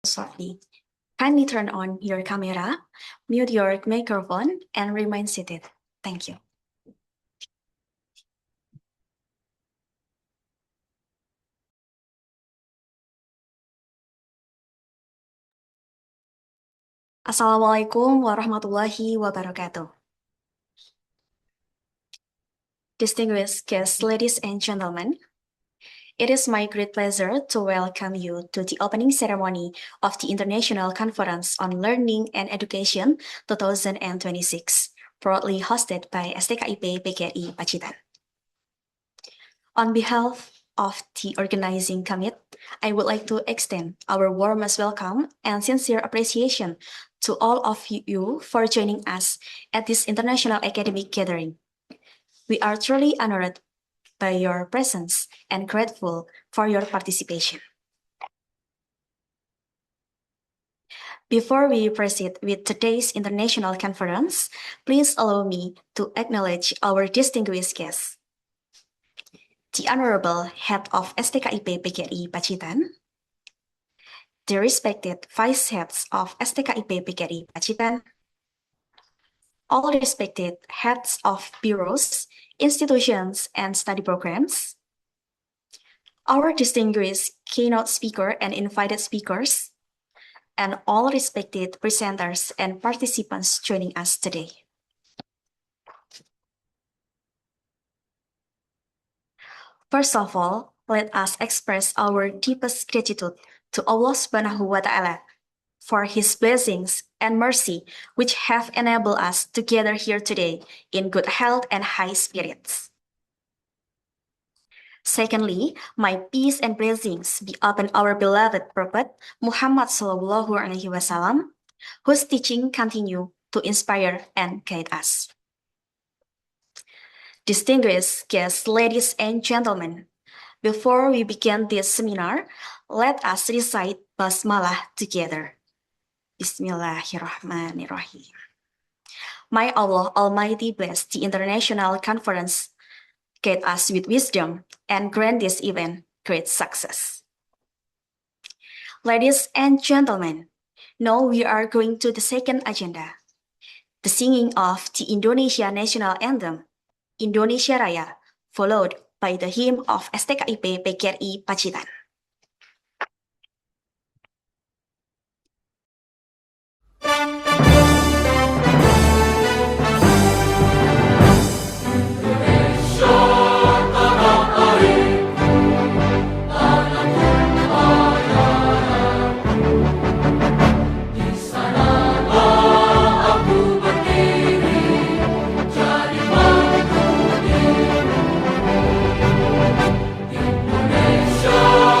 Softly. Kindly turn on your camera, mute your microphone, and remain seated. Thank you. Assalamualaikum warahmatullahi wabarakatuh. Distinguished guests, ladies and gentlemen, it is my great pleasure to welcome you to the opening ceremony of the International Conference on Learning and Education 2026, proudly hosted by STKIP PGRI Pacitan. On behalf of the organizing committee, I would like to extend our warmest welcome and sincere appreciation to all of you for joining us at this international academic gathering. We are truly honored by your presence and grateful for your participation. Before we proceed with today's international conference, please allow me to acknowledge our distinguished guests. The Honorable Head of STKIP PGRI Pacitan, the respected Vice Heads of STKIP PGRI Pacitan, all respected Heads of Bureaus, Institutions, and Study Programs, our distinguished keynote speaker and invited speakers, and all respected presenters and participants joining us today. First of all, let us express our deepest gratitude to Allah Subhanahu wa Ta'ala for His blessings and mercy, which have enabled us to gather here today in good health and high spirits. Secondly, my peace and blessings be upon our beloved Prophet Muhammad Sallallahu Alaihi Wasallam, whose teaching continue to inspire and guide us. Distinguished guests, ladies and gentlemen, before we begin this seminar, let us recite Basmalah together. Bismillahirrahmanirrahim. May Allah Almighty bless the international conference, guide us with wisdom, and grant this event great success. Ladies and gentlemen, now we are going to the second agenda, the singing of the Indonesia National Anthem, Indonesia Raya, followed by the hymn of STKIP PGRI Pacitan. Indonesia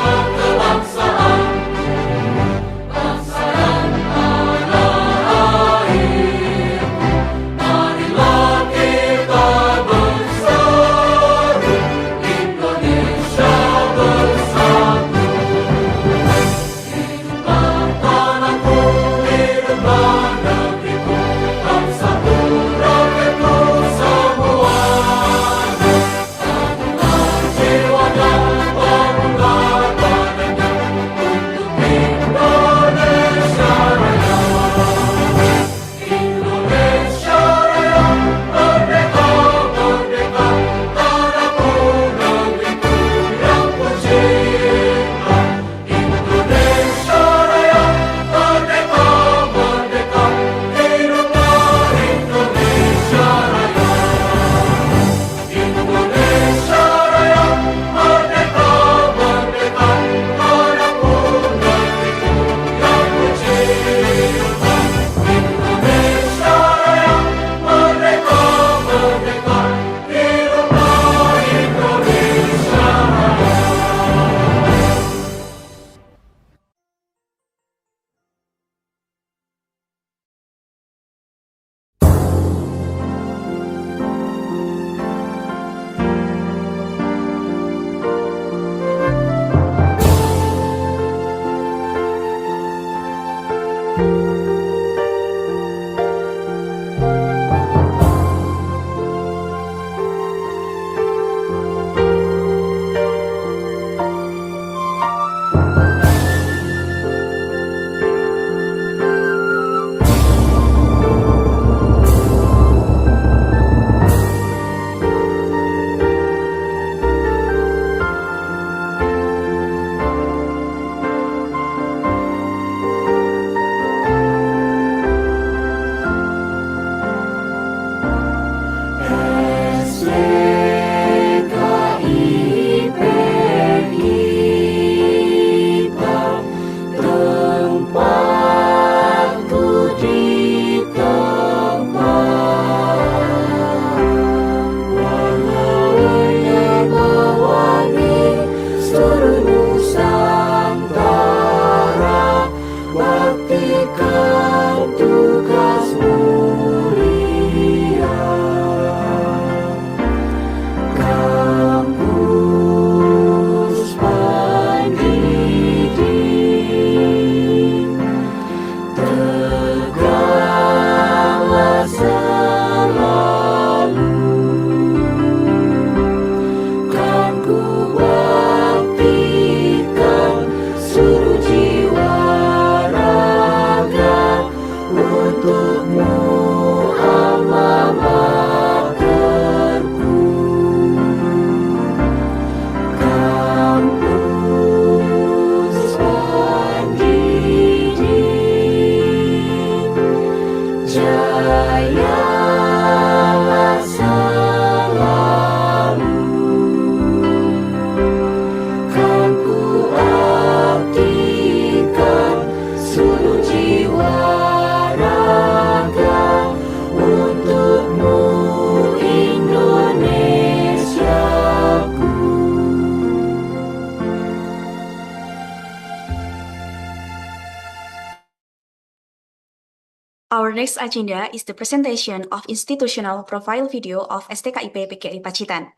Our next agenda is the presentation of institutional profile video of STKIP PGRI Pacitan.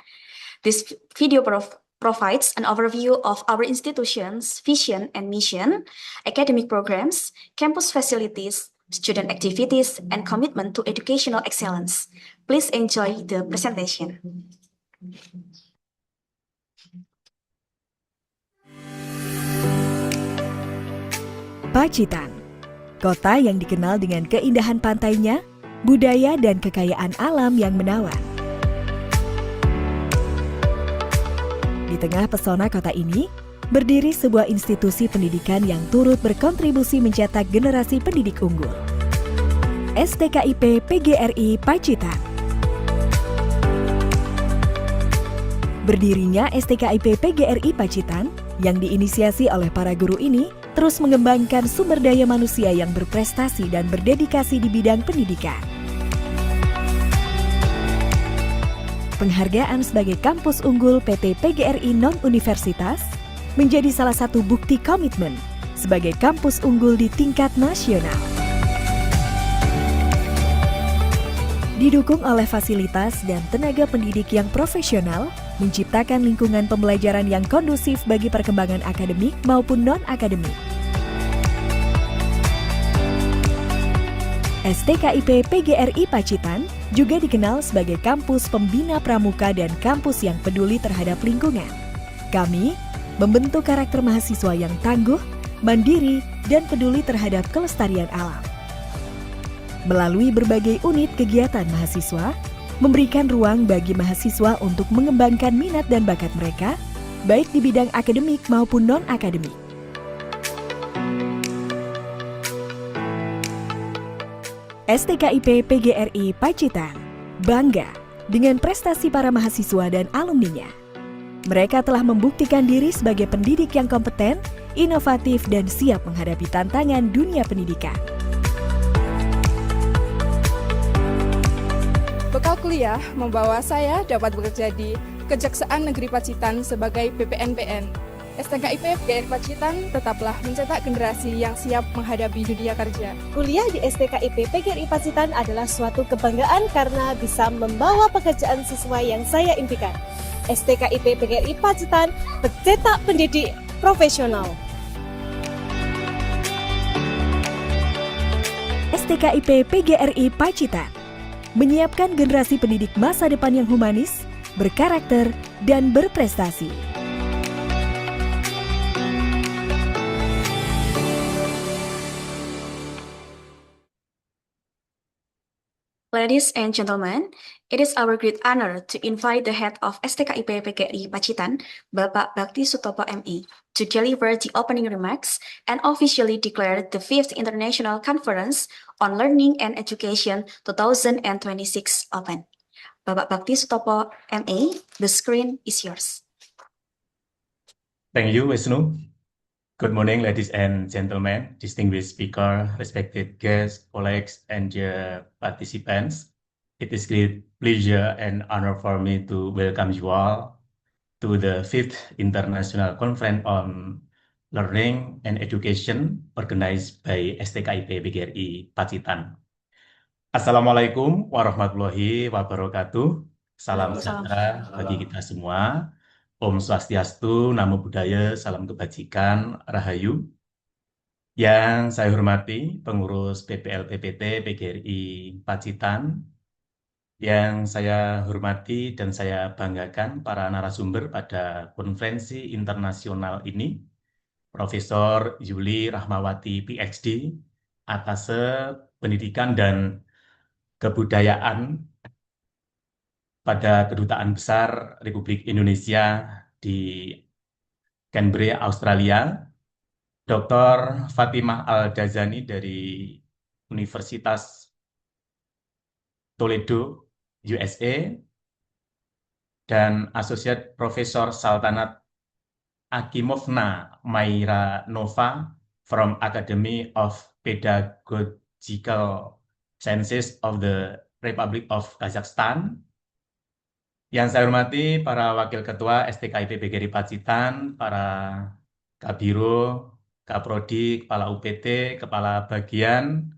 This video provides an overview of our institution's vision and mission, academic programs, campus facilities, student activities, and commitment to educational excellence. Please enjoy the presentation. Pacitan, kota yang dikenal dengan keindahan pantainya, budaya dan kekayaan alam yang menawan. Di tengah pesona kota ini, berdiri sebuah institusi pendidikan yang turut berkontribusi mencetak generasi pendidik unggul. STKIP PGRI Pacitan. Berdirinya STKIP PGRI Pacitan yang diinisiasi oleh para guru ini terus mengembangkan sumber daya manusia yang berprestasi dan berdedikasi di bidang pendidikan. Penghargaan sebagai kampus unggul PT PGRI non-universitas menjadi salah satu bukti komitmen sebagai kampus unggul di tingkat nasional. Didukung oleh fasilitas dan tenaga pendidik yang profesional, menciptakan lingkungan pembelajaran yang kondusif bagi perkembangan akademik maupun non-akademik. STKIP PGRI Pacitan juga dikenal sebagai kampus pembina pramuka dan kampus yang peduli terhadap lingkungan. Kami membentuk karakter mahasiswa yang tangguh, mandiri, dan peduli terhadap kelestarian alam. Melalui berbagai unit kegiatan mahasiswa, memberikan ruang bagi mahasiswa untuk mengembangkan minat dan bakat mereka, baik di bidang akademik maupun non-akademik. STKIP PGRI Pacitan bangga dengan prestasi para mahasiswa dan alumninya. Mereka telah membuktikan diri sebagai pendidik yang kompeten, inovatif, dan siap menghadapi tantangan dunia pendidikan. Bekal kuliah membawa saya dapat bekerja di Kejaksaan Negeri Pacitan sebagai PPNPN. STKIP PGRI Pacitan tetaplah mencetak generasi yang siap menghadapi dunia kerja. Kuliah di STKIP PGRI Pacitan adalah suatu kebanggaan karena bisa membawa pekerjaan sesuai yang saya impikan. STKIP PGRI Pacitan pencetak pendidik profesional. STKIP PGRI Pacitan menyiapkan generasi pendidik masa depan yang humanis, berkarakter, dan berprestasi. Ladies and gentlemen, it is our great honor to invite the head of STKIP PGRI Pacitan, Bapak Bakti Sutopo ME, to deliver the opening remarks and officially declare the 5th International Conference on Learning and Education 2026 open. Bapak Bakti Sutopo ME, the screen is yours. Thank you, Wisnu. Good morning, ladies and gentlemen, distinguished speaker, respected guests, colleagues, and dear participants. It is great pleasure and honor for me to welcome you all to the 5th International Conference on Learning and Education organized by STKIP PGRI Pacitan. Assalamualaikum warahmatullahi wabarakatuh. Salam sejahtera bagi kita semua. Om Swastiastu, Namo Buddhaya, Salam Kebajikan, Rahayu. Yang saya hormati pengurus PPL PPT PGRI Pacitan. Yang saya hormati dan saya banggakan para narasumber pada konferensi internasional ini. Profesor Yuli Rahmawati PhD, Atase Pendidikan dan Kebudayaan pada Kedutaan Besar Republik Indonesia di Canberra, Australia, Dr. Fatimah Al-Dazani dari Universitas Toledo, USA, dan Associate Professor Saltanat Akimovna Maira Nova from Academy of Pedagogical Sciences of the Republic of Kazakhstan. Yang saya hormati para Wakil Ketua STKIP PGRI Pacitan, para Kabiro, Kaprodi, Kepala UPT, Kepala Bagian,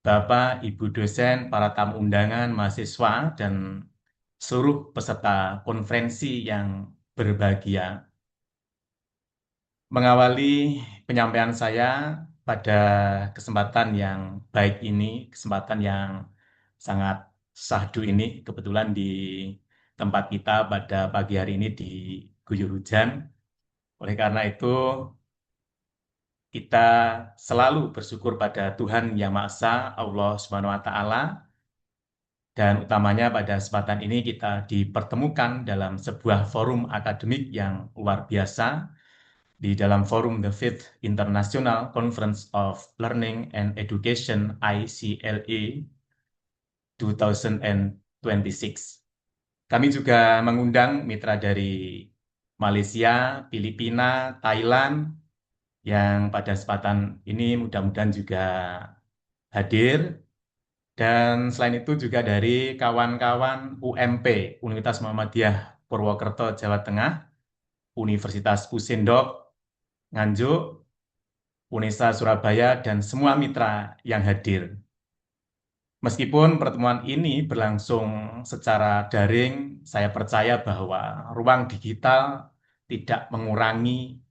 Bapak, Ibu dosen, para tamu undangan, mahasiswa, dan seluruh peserta konferensi yang berbahagia. Mengawali penyampaian saya pada kesempatan yang baik ini, kesempatan yang sangat syahdu ini, kebetulan di tempat kita pada pagi hari ini diguyur hujan. Oleh karena itu, kita selalu bersyukur pada Tuhan Yang Maha Esa, Allah Subhanahu wa Ta'ala, dan utamanya pada kesempatan ini kita dipertemukan dalam sebuah forum akademik yang luar biasa, di dalam forum The Fifth International Conference of Learning and Education ICLE 2026. Kami juga mengundang mitra dari Malaysia, Filipina, Thailand, yang pada kesempatan ini mudah-mudahan juga hadir. Dan selain itu juga dari kawan-kawan UMP, Universitas Muhammadiyah Purwokerto, Jawa Tengah, Universitas Usindok, Nganjuk, Unesa Surabaya, dan semua mitra yang hadir. Meskipun pertemuan ini berlangsung secara daring, saya percaya bahwa ruang digital tidak mengurangi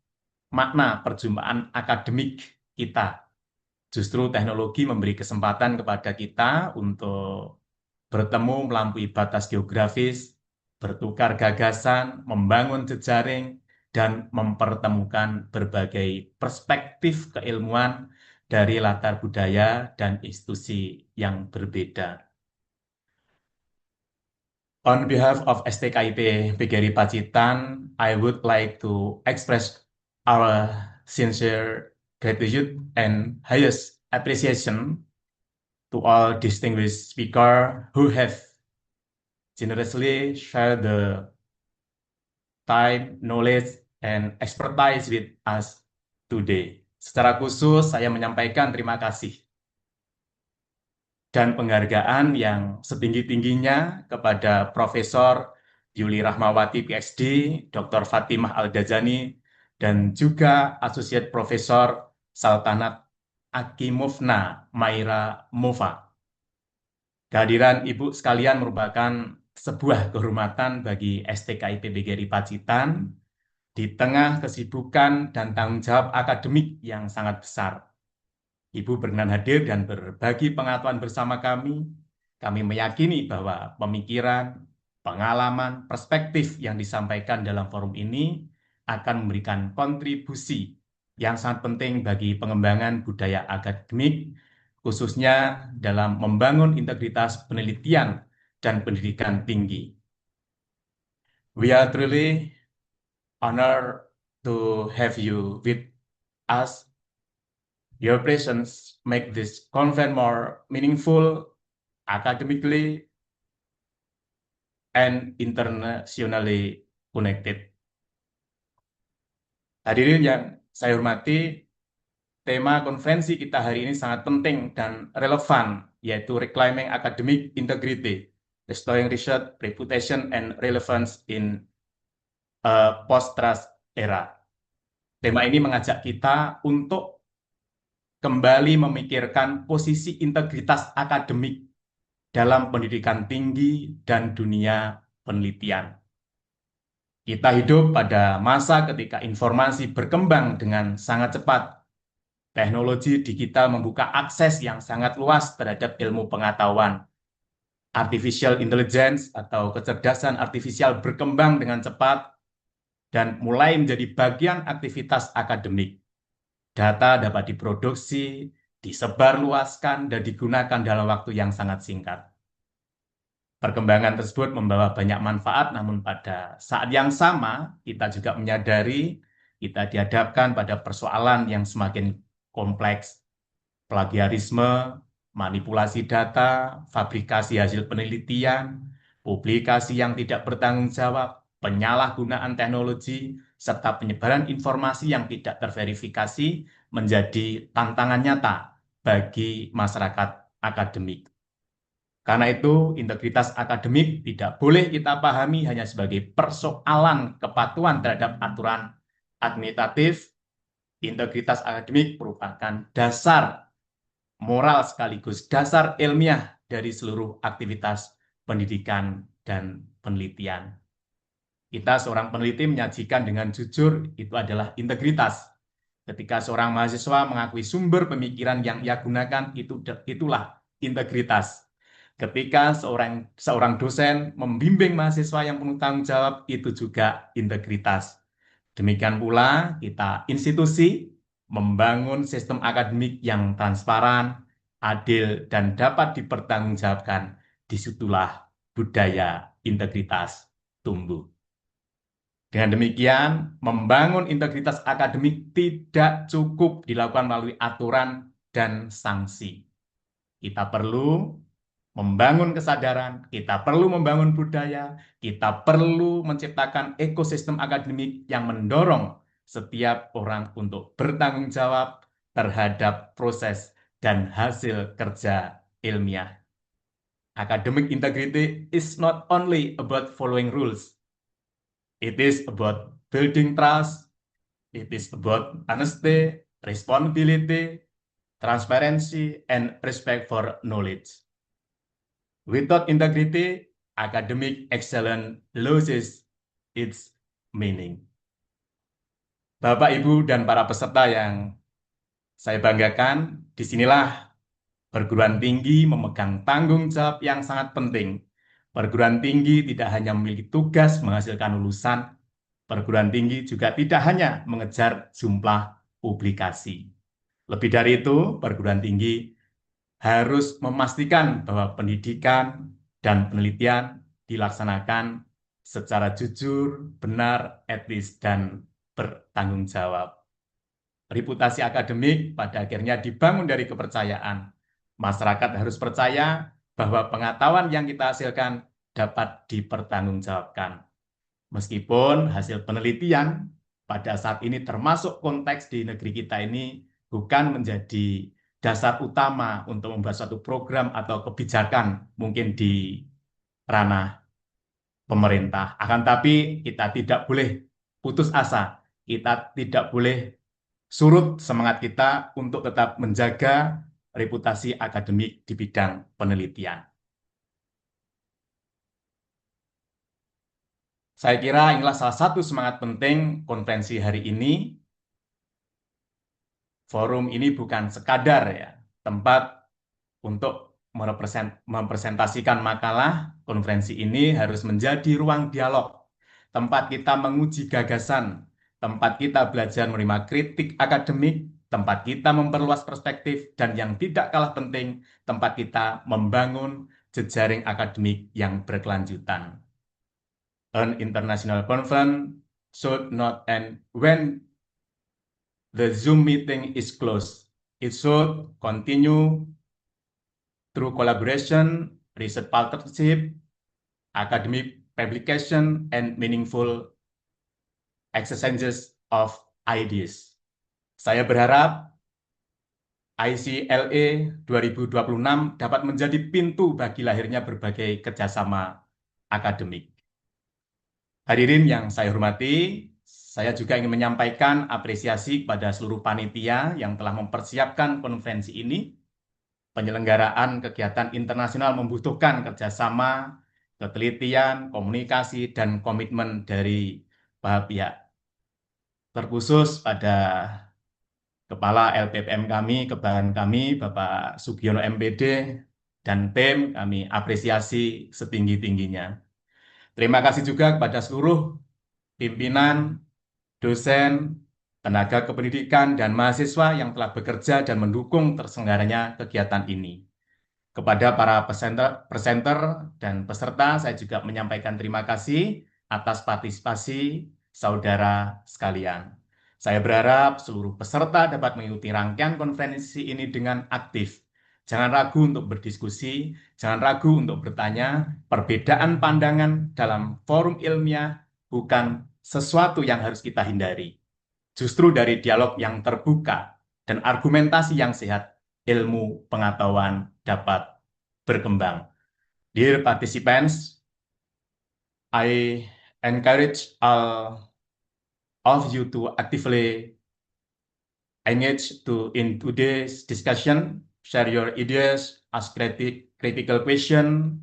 makna perjumpaan akademik kita. Justru teknologi memberi kesempatan kepada kita untuk bertemu melampaui batas geografis, bertukar gagasan, membangun jejaring, dan mempertemukan berbagai perspektif keilmuan dari latar budaya dan institusi yang berbeda. On behalf of STKIP PGRI Pacitan, I would like to express our sincere gratitude and highest appreciation to all distinguished speakers who have generously shared the time, knowledge, and expertise with us today. Secara khusus, saya menyampaikan terima kasih dan penghargaan yang setinggi-tingginya kepada Profesor Yuli Rahmawati, PhD, Dr. Fatimah Al-Dajani, dan juga Associate Profesor Saltanat Akimovna Maira Mova. Kehadiran Ibu sekalian merupakan sebuah kehormatan bagi STKIP PGRI Pacitan di tengah kesibukan dan tanggung jawab akademik yang sangat besar. Ibu berkenan hadir dan berbagi pengetahuan bersama kami. Kami meyakini bahwa pemikiran, pengalaman, perspektif yang disampaikan dalam forum ini akan memberikan kontribusi yang sangat penting bagi pengembangan budaya akademik, khususnya dalam membangun integritas penelitian dan pendidikan tinggi. We are truly honored to have you with us. Your presence make this conference more meaningful academically and internationally connected. Hadirin yang saya hormati, tema konferensi kita hari ini sangat penting dan relevan, yaitu Reclaiming Academic Integrity, Restoring Research, Reputation, and Relevance in a Post-Trust Era. Tema ini mengajak kita untuk kembali memikirkan posisi integritas akademik dalam pendidikan tinggi dan dunia penelitian. Kita hidup pada masa ketika informasi berkembang dengan sangat cepat. Teknologi digital membuka akses yang sangat luas terhadap ilmu pengetahuan. Artificial intelligence atau kecerdasan artifisial berkembang dengan cepat dan mulai menjadi bagian aktivitas akademik. Data dapat diproduksi, disebarluaskan, dan digunakan dalam waktu yang sangat singkat. Perkembangan tersebut membawa banyak manfaat, namun pada saat yang sama, kita juga menyadari kita dihadapkan pada persoalan yang semakin kompleks. Plagiarisme, manipulasi data, fabrikasi hasil penelitian, publikasi yang tidak bertanggung jawab, penyalahgunaan teknologi, serta penyebaran informasi yang tidak terverifikasi menjadi tantangan nyata bagi masyarakat akademik. Karena itu, integritas akademik tidak boleh kita pahami hanya sebagai persoalan kepatuhan terhadap aturan administratif. Integritas akademik merupakan dasar moral sekaligus dasar ilmiah dari seluruh aktivitas pendidikan dan penelitian. Kita seorang peneliti menyajikan dengan jujur, itu adalah integritas. Ketika seorang mahasiswa mengakui sumber pemikiran yang ia gunakan, itulah integritas. Ketika seorang dosen membimbing mahasiswa yang penuh tanggung jawab, itu juga integritas. Demikian pula kita institusi membangun sistem akademik yang transparan, adil, dan dapat dipertanggungjawabkan. Disitulah budaya integritas tumbuh. Dengan demikian, membangun integritas akademik tidak cukup dilakukan melalui aturan dan sanksi. Kita perlu membangun kesadaran, kita perlu membangun budaya, kita perlu menciptakan ekosistem akademik yang mendorong setiap orang untuk bertanggung jawab terhadap proses dan hasil kerja ilmiah. Academic integrity is not only about following rules. It is about building trust. It is about honesty, responsibility, transparency, and respect for knowledge. Without integrity, academic excellence loses its meaning. Bapak, Ibu, dan para peserta yang saya banggakan, disinilah perguruan tinggi memegang tanggung jawab yang sangat penting. Perguruan tinggi tidak hanya memiliki tugas menghasilkan lulusan, perguruan tinggi juga tidak hanya mengejar jumlah publikasi. Lebih dari itu, perguruan tinggi harus memastikan bahwa pendidikan dan penelitian dilaksanakan secara jujur, benar, etis, dan bertanggung jawab. Reputasi akademik pada akhirnya dibangun dari kepercayaan. Masyarakat harus percaya bahwa pengetahuan yang kita hasilkan dapat dipertanggungjawabkan. Meskipun hasil penelitian pada saat ini termasuk konteks di negeri kita ini bukan menjadi dasar utama untuk membuat suatu program atau kebijakan mungkin di ranah pemerintah. Akan tapi kita tidak boleh putus asa, kita tidak boleh surut semangat kita untuk tetap menjaga reputasi akademik di bidang penelitian. Saya kira inilah salah satu semangat penting konferensi hari ini. Forum ini bukan sekadar tempat untuk mempresentasikan makalah. Konferensi ini harus menjadi ruang dialog, tempat kita menguji gagasan, tempat kita belajar menerima kritik akademik, tempat kita memperluas perspektif, dan yang tidak kalah penting, tempat kita membangun jejaring akademik yang berkelanjutan. An international conference should not end when the Zoom meeting is closed. It should continue through collaboration, research partnership, academic publication, and meaningful exchanges of ideas. Saya berharap ICLE 2026 dapat menjadi pintu bagi lahirnya berbagai kerjasama akademik. Hadirin yang saya hormati, saya juga ingin menyampaikan apresiasi kepada seluruh panitia yang telah mempersiapkan konferensi ini. Penyelenggaraan kegiatan internasional membutuhkan kerjasama, ketelitian, komunikasi, dan komitmen dari pihak. Terkhusus pada Kepala LPPM kami, kebanggaan kami, Bapak Sugiono MPD, dan tim kami apresiasi setinggi-tingginya. Terima kasih juga kepada seluruh pimpinan, dosen, tenaga kependidikan, dan mahasiswa yang telah bekerja dan mendukung terselenggaranya kegiatan ini. Kepada para presenter dan peserta, saya juga menyampaikan terima kasih atas partisipasi saudara sekalian. Saya berharap seluruh peserta dapat mengikuti rangkaian konferensi ini dengan aktif. Jangan ragu untuk berdiskusi, jangan ragu untuk bertanya. Perbedaan pandangan dalam forum ilmiah bukan sesuatu yang harus kita hindari. Justru dari dialog yang terbuka dan argumentasi yang sehat, ilmu pengetahuan dapat berkembang. Dear participants, I encourage all of you to actively engage in today's discussion share your ideas, ask critical questions,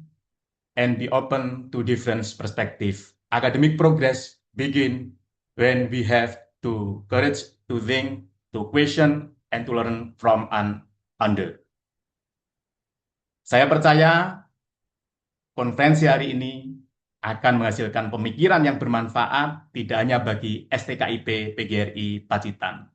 and be open to different perspectives. Academic progress begin when we have to courage to think, to question, and to learn from under. Saya percaya konferensi hari ini akan menghasilkan pemikiran yang bermanfaat tidak hanya bagi STKIP PGRI Pacitan,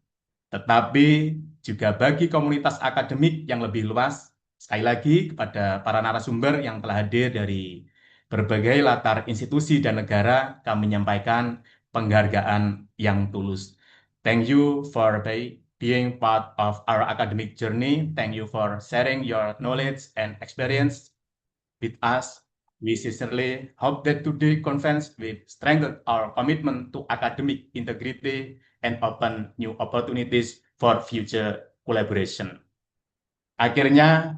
tetapi juga bagi komunitas akademik yang lebih luas. Sekali lagi kepada para narasumber yang telah hadir dari berbagai latar institusi dan negara, kami menyampaikan penghargaan yang tulus. Thank you for being part of our academic journey. Thank you for sharing your knowledge and experience with us. We sincerely hope that today's conference will strengthen our commitment to academic integrity and open new opportunities for future collaboration. Akhirnya,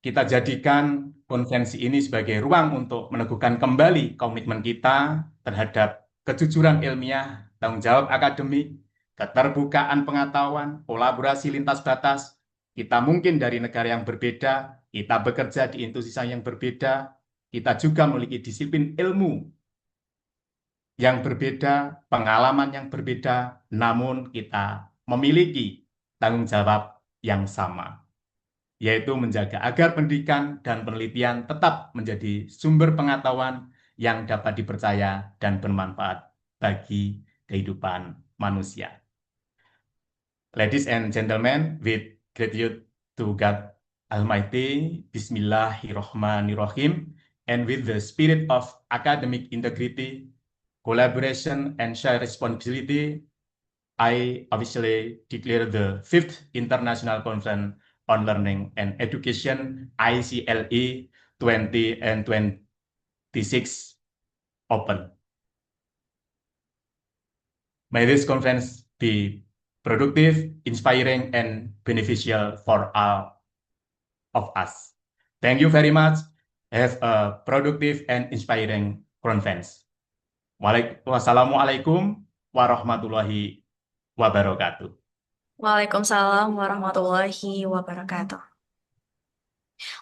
kita jadikan konferensi ini sebagai ruang untuk meneguhkan kembali komitmen kita terhadap kejujuran ilmiah, tanggung jawab akademik, keterbukaan pengetahuan, kolaborasi lintas batas. Kita mungkin dari negara yang berbeda, kita bekerja di institusi yang berbeda, kita juga memiliki disiplin ilmu yang berbeda, pengalaman yang berbeda, namun kita memiliki tanggung jawab yang sama, yaitu menjaga agar pendidikan dan penelitian tetap menjadi sumber pengetahuan yang dapat dipercaya dan bermanfaat bagi kehidupan manusia. Ladies and gentlemen, with gratitude to God Almighty, Bismillahirrahmanirrahim, and with the spirit of academic integrity, collaboration, and shared responsibility, I officially declare the 5th International Conference on Learning and Education, ICLE 20 and 26 open. May this conference be productive, inspiring, and beneficial for all of us. Thank you very much. Have a productive and inspiring conference. Wassalamualaikum warahmatullahi wabarakatuh. Waalaikumsalam warahmatullahi wabarakatuh.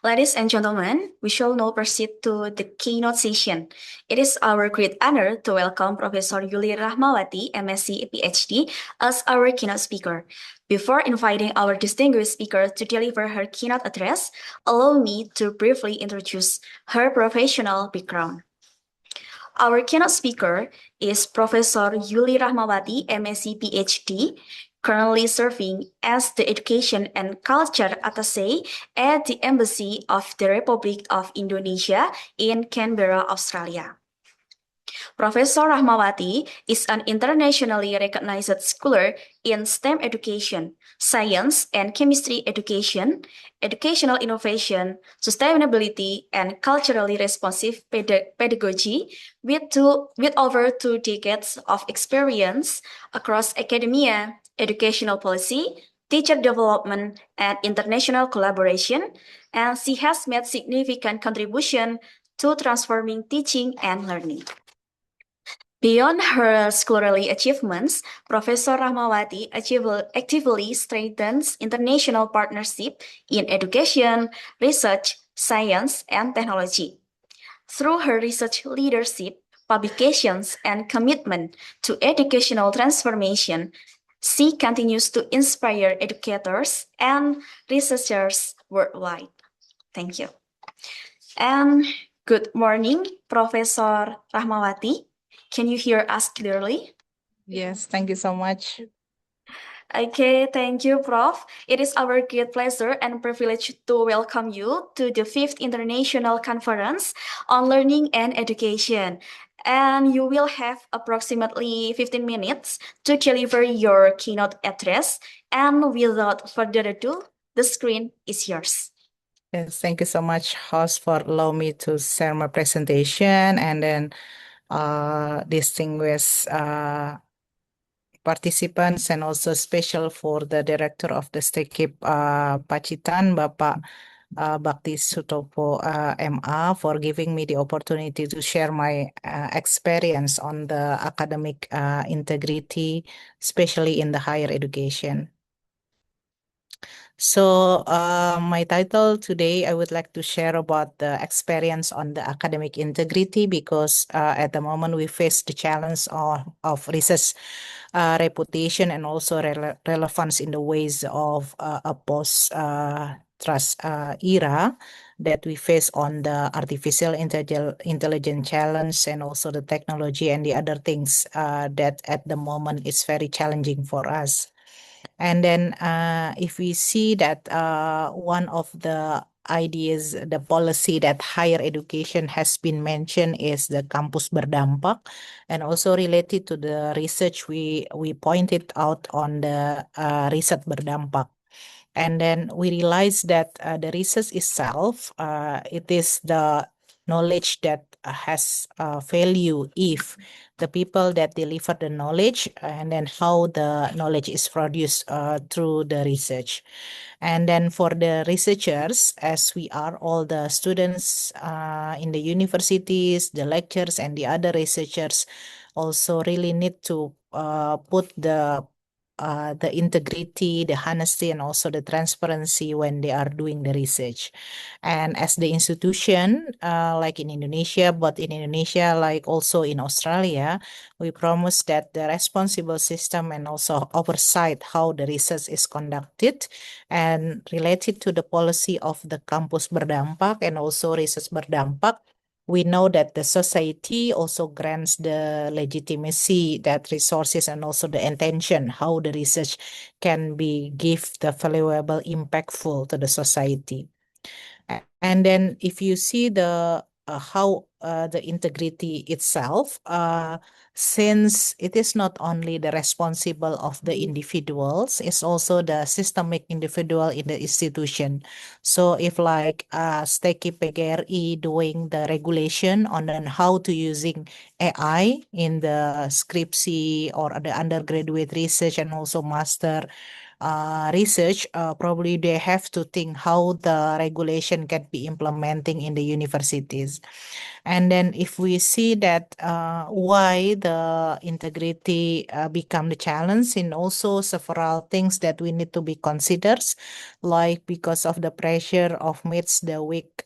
Ladies and gentlemen, we shall now proceed to the keynote session. It is our great honor to welcome Professor Yuli Rahmawati, MSc PhD, as our keynote speaker. Before inviting our distinguished speaker to deliver her keynote address, allow me to briefly introduce her professional background. Our keynote speaker is Professor Yuli Rahmawati, MSc PhD, currently serving as the Education and Culture Attaché at the Embassy of the Republic of Indonesia in Canberra, Australia. Professor Rahmawati is an internationally recognized scholar in STEM education, science and chemistry education, educational innovation, sustainability, and culturally responsive pedagogy with over 2 decades of experience across academia, educational policy, teacher development, and international collaboration, and she has made significant contribution to transforming teaching and learning. Beyond her scholarly achievements, Professor Rahmawati actively strengthens international partnership in education, research, science, and technology. Through her research leadership, publications, and commitment to educational transformation, she continues to inspire educators and researchers worldwide. Thank you. And good morning, Professor Rahmawati. Can you hear us clearly? Yes, thank you so much. Okay, thank you, Prof. It is our great pleasure and privilege to welcome you to the 5th International Conference on Learning and Education. And you will have approximately 15 minutes to deliver your keynote address. And without further ado, the screen is yours. Yes, thank you so much, host, for allowing me to share my presentation, and then distinguished participants, and also special for the director of the STKIP Pacitan, Bapak Bakti Sutopo MA, for giving me the opportunity to share my experience on the academic integrity, especially in the higher education. So, my title today, I would like to share about the experience on the academic integrity because at the moment we face the challenge of research reputation and also relevance in the ways of a post trust era that we face on the artificial intelligence challenge and also the technology and the other things that at the moment is very challenging for us. And then if we see that one of the ideas, the policy that higher education has been mentioned is the campus berdampak, and also related to the research we pointed out on the riset berdampak. And then we realize that the research itself, it is the knowledge that has value if the people that deliver the knowledge and then how the knowledge is produced through the research. And then for the researchers, as we are all the students in the universities, the lecturers, and the other researchers also really need to put the integrity, the honesty, and also the transparency when they are doing the research. And as the institution, like in Indonesia, but in Indonesia, like also in Australia, we promise that the responsible system and also oversight how the research is conducted and related to the policy of the campus berdampak and also research berdampak, we know that the society also grants the legitimacy that resources and also the intention how the research can be give the valuable impactful to the society. And then if you see the how the integrity itself, since it is not only the responsible of the individuals, it's also the systemic individual in the institution. So if like Steki PGRI doing the regulation on how to using AI in the skripsi or the undergraduate research and also master research, probably they have to think how the regulation can be implementing in the universities. And then if we see that why the integrity become the challenge and also several things that we need to be considered, like because of the pressure of meets the weak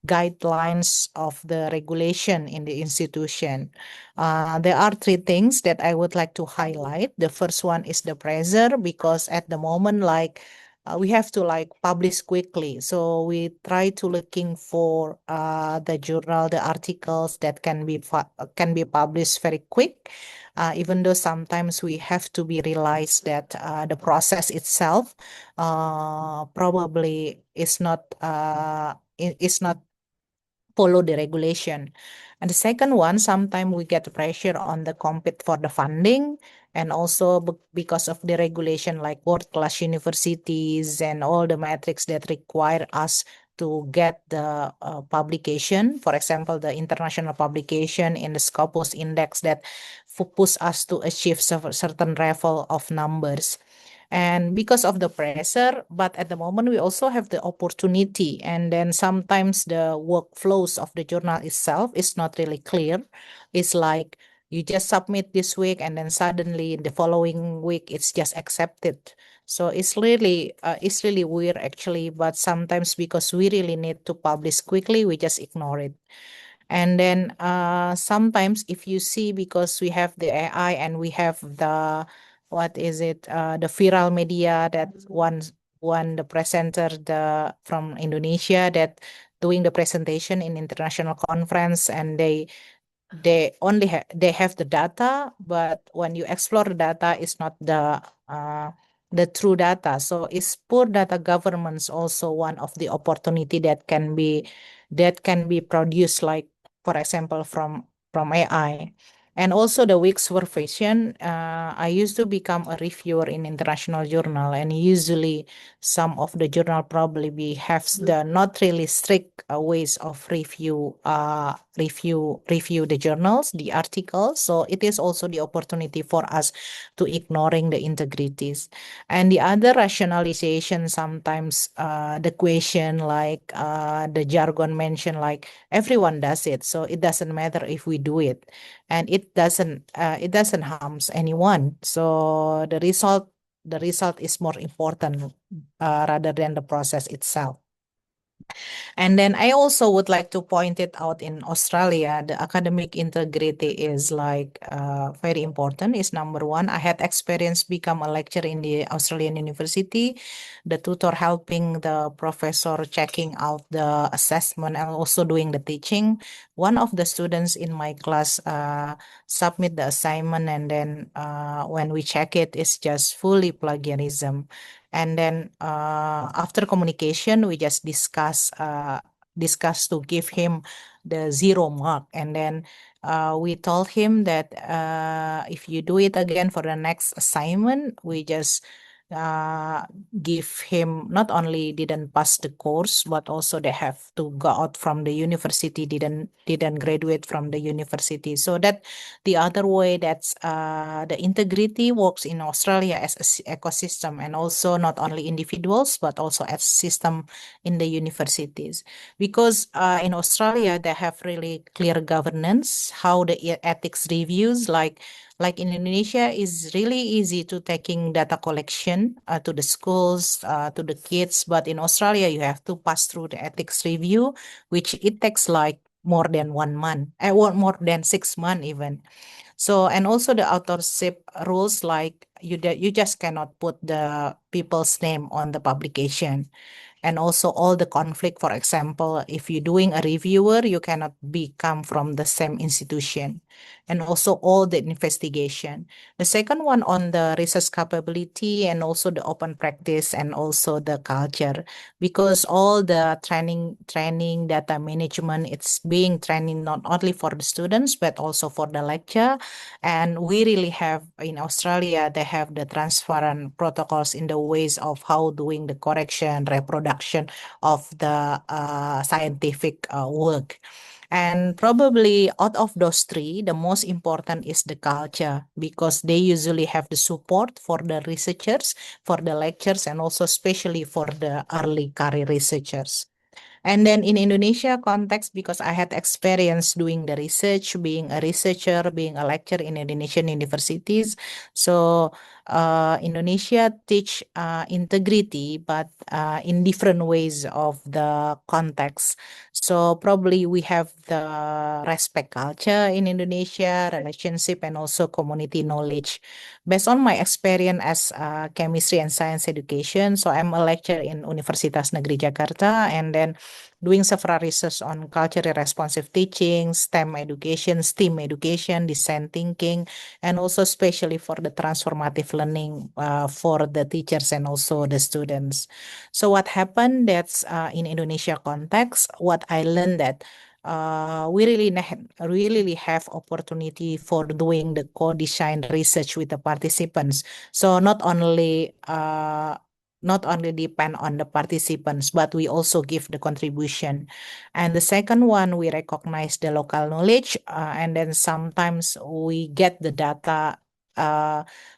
guidelines of the regulation in the institution. There are three things that I would like to highlight. The first one is the pressure because at the moment, like we have to like publish quickly. So we try to looking for the journal, the articles that can be published very quick. Even though sometimes we have to be realized that the process itself probably is not follow the regulation. And the second one, sometimes we get pressure on the compete for the funding and also because of the regulation like world-class universities and all the metrics that require us to get the publication, for example, the international publication in the Scopus index that push us to achieve certain level of numbers. And because of the pressure, but at the moment we also have the opportunity, and then sometimes the workflows of the journal itself is not really clear. It's like you just submit this week and then suddenly the following week it's just accepted. So it's really weird actually, but sometimes because we really need to publish quickly we just ignore it. And then sometimes if you see, because we have the AI and we have the what is it the viral media that one the presenter from Indonesia that doing the presentation in international conference, and they have the data, but when you explore the data it's not the true data. So is poor data governance also one of the opportunity that can be produced, like for example from AI. And also the weak supervision. I used to become a reviewer in international journal, and usually some of the journal probably have the not really strict ways of review the journals, the articles. So it is also the opportunity for us to ignoring the integrities. And the other rationalization, sometimes the question like the jargon mentioned, like everyone does it, so it doesn't matter if we do it, and it doesn't harms anyone. So the result the result is more important rather than the process itself. And then I also would like to point it out in Australia, the academic integrity is like very important. Is number one. I had experience become a lecturer in the Australian university, the tutor helping the professor checking out the assessment and also doing the teaching. One of the students in my class submit the assignment, and then when we check it, it's just fully plagiarism. And then after communication, we just discuss to give him the 0 mark. And then we told him that if you do it again for the next assignment, we just uh, give him not only didn't pass the course, but also they have to go out from the university, didn't graduate from the university. So that the other way that's the integrity works in Australia as an ecosystem, and also not only individuals but also as system in the universities, because in Australia they have really clear governance how the ethics reviews, like in Indonesia is really easy to taking data collection to the schools, to the kids, but in Australia you have to pass through the ethics review, which it takes like more than 1 month, more than 6 months even. So, and also the authorship rules, like you just cannot put the people's name on the publication. And also all the conflict, for example, if you're doing a reviewer, you cannot become from the same institution. And also all the investigation. The second one on the research capability and also the open practice and also the culture, because all the training data management, it's being training not only for the students but also for the lecture. And we really have in Australia, they have the transparent protocols in the ways of how doing the correction, reproduction of the scientific work. And probably out of those three, the most important is the culture, because they usually have the support for the researchers, for the lectures, and also especially for the early career researchers. And then in Indonesia context, because I had experience doing the research, being a researcher, being a lecturer in Indonesian universities. So Indonesia teach integrity, but in different ways of the context. So probably we have the respect culture in Indonesia, relationship, and also community knowledge. Based on my experience as chemistry and science education, so I'm a lecturer in Universitas Negeri Jakarta, and then doing several research on culturally responsive teaching, STEM education, STEAM education, design thinking, and also especially for the transformative learning for the teachers and also the students. So what happened that's in Indonesia context, what I learned that we really have opportunity for doing the co-design research with the participants. So not only depend on the participants, but we also give the contribution. And the second one, we recognize the local knowledge, and then sometimes we get the data.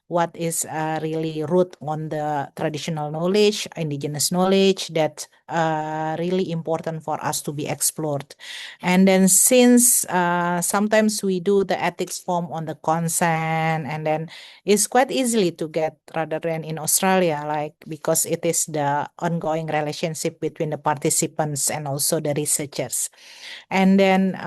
What is really root on the traditional knowledge, indigenous knowledge, that really important for us to be explored. And then since sometimes we do the ethics form on the consent, and then it's quite easily to get rather than in Australia, like because it is the ongoing relationship between the participants and also the researchers. And then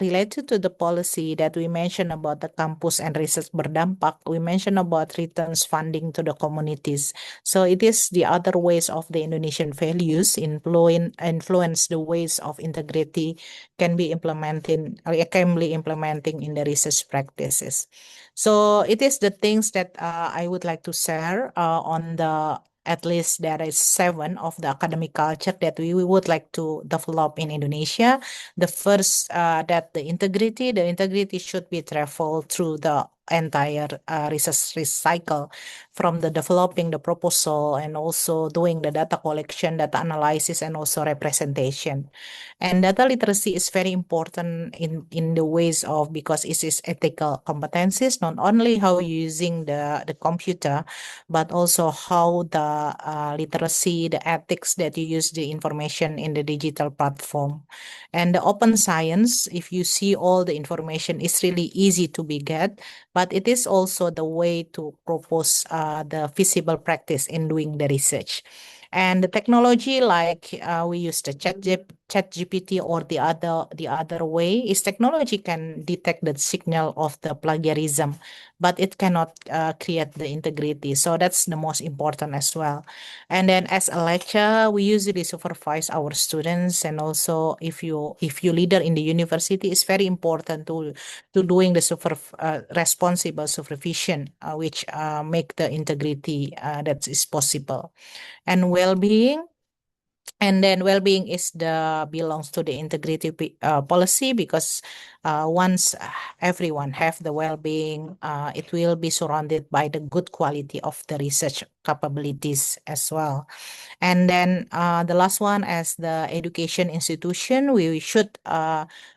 related to the policy that we mentioned about the campus and research berdampak, we mentioned about returns funding to the communities. So it is the other ways of the Indonesian values influence the ways of integrity can be implementing in the research practices. So it is the things that I would like to share on the at least there is 7 of the academic culture that we would like to develop in Indonesia. The first, that the integrity should be traveled through the entire research cycle, from the developing the proposal and also doing the data collection, data analysis, and also representation. And data literacy is very important in the ways of, because it is ethical competencies, not only how you're using the computer, but also how the literacy, the ethics that you use the information in the digital platform. And the open science, if you see all the information, it's really easy to be get, but it is also the way to propose the feasible practice in doing the research. And the technology, like we use the chat GPT or the other way, is technology can detect the signal of the plagiarism, but it cannot create the integrity. So that's the most important as well. And then as a lecturer, we usually supervise our students, and also if you leader in the university, it's very important to doing the responsible supervision, which make the integrity that is possible. And well-being, and then well-being is the belongs to the integrity policy, because once everyone have the well-being, it will be surrounded by the good quality of the research capabilities as well. And then the last one, as the education institution, we should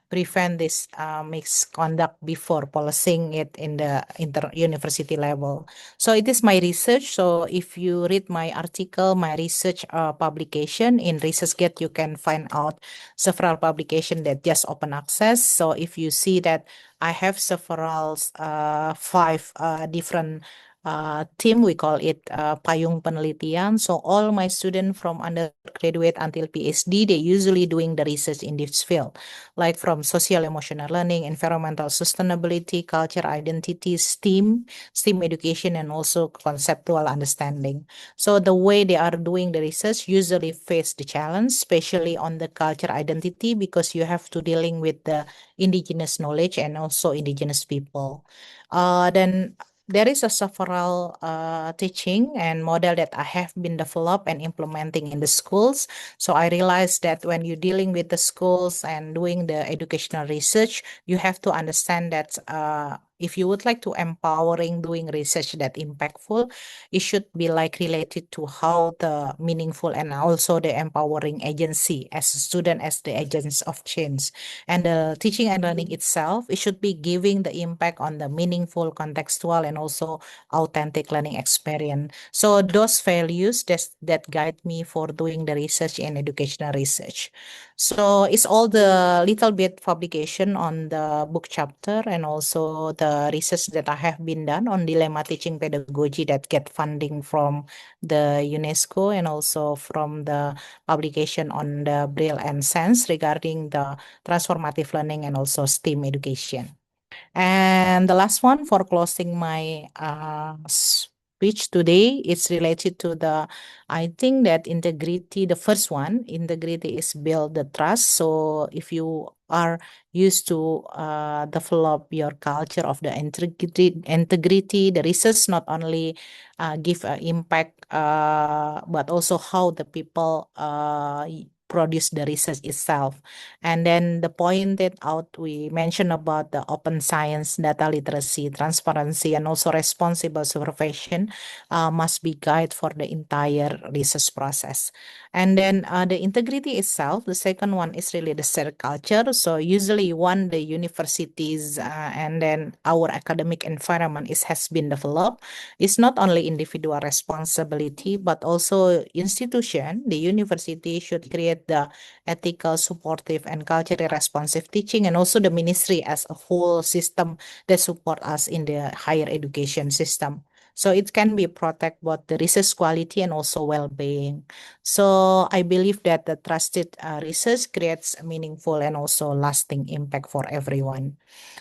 prevent this misconduct before policing it in the inter-university level. So it is my research. So if you read my article, my research publication in ResearchGate, you can find out several publication that just open access. So if you see that I have several five different team, we call it payung penelitian. So all my students from undergraduate until PhD, they usually doing the research in this field, like from social emotional learning, environmental sustainability, culture identity, STEAM education, and also conceptual understanding. So the way they are doing the research usually face the challenge, especially on the culture identity, because you have to dealing with the indigenous knowledge and also indigenous people. Then there is a several teaching and model that I have been developed and implementing in the schools. So I realized that when you're dealing with the schools and doing the educational research, you have to understand that if you would like to empowering doing research that impactful, it should be like related to how the meaningful and also the empowering agency as a student as the agents of change. And the teaching and learning itself, it should be giving the impact on the meaningful, contextual, and also authentic learning experience. So those values that guide me for doing the research and educational research. So it's all the little bit publication on the book chapter, and also the research that I have been done on dilemma teaching pedagogy that get funding from the UNESCO, and also from the publication on the Braille and Sense regarding the transformative learning and also STEAM education. And the last one for closing my speech today is related to the, I think that integrity, the first one, integrity is build the trust. So if you are used to develop your culture of the integrity, the research not only give an impact, but also how the people produce the research itself. And then the point that out we mentioned about the open science, data literacy, transparency, and also responsible supervision must be guide for the entire research process. And then the integrity itself, the second one is really the shared culture. So usually one, the universities and then our academic environment has been developed. It's not only individual responsibility, but also institution, the university should create the ethical, supportive, and culturally responsive teaching, and also the ministry as a whole system that support us in the higher education system. So it can be protect both the research quality and also well-being. So I believe that the trusted research creates a meaningful and also lasting impact for everyone.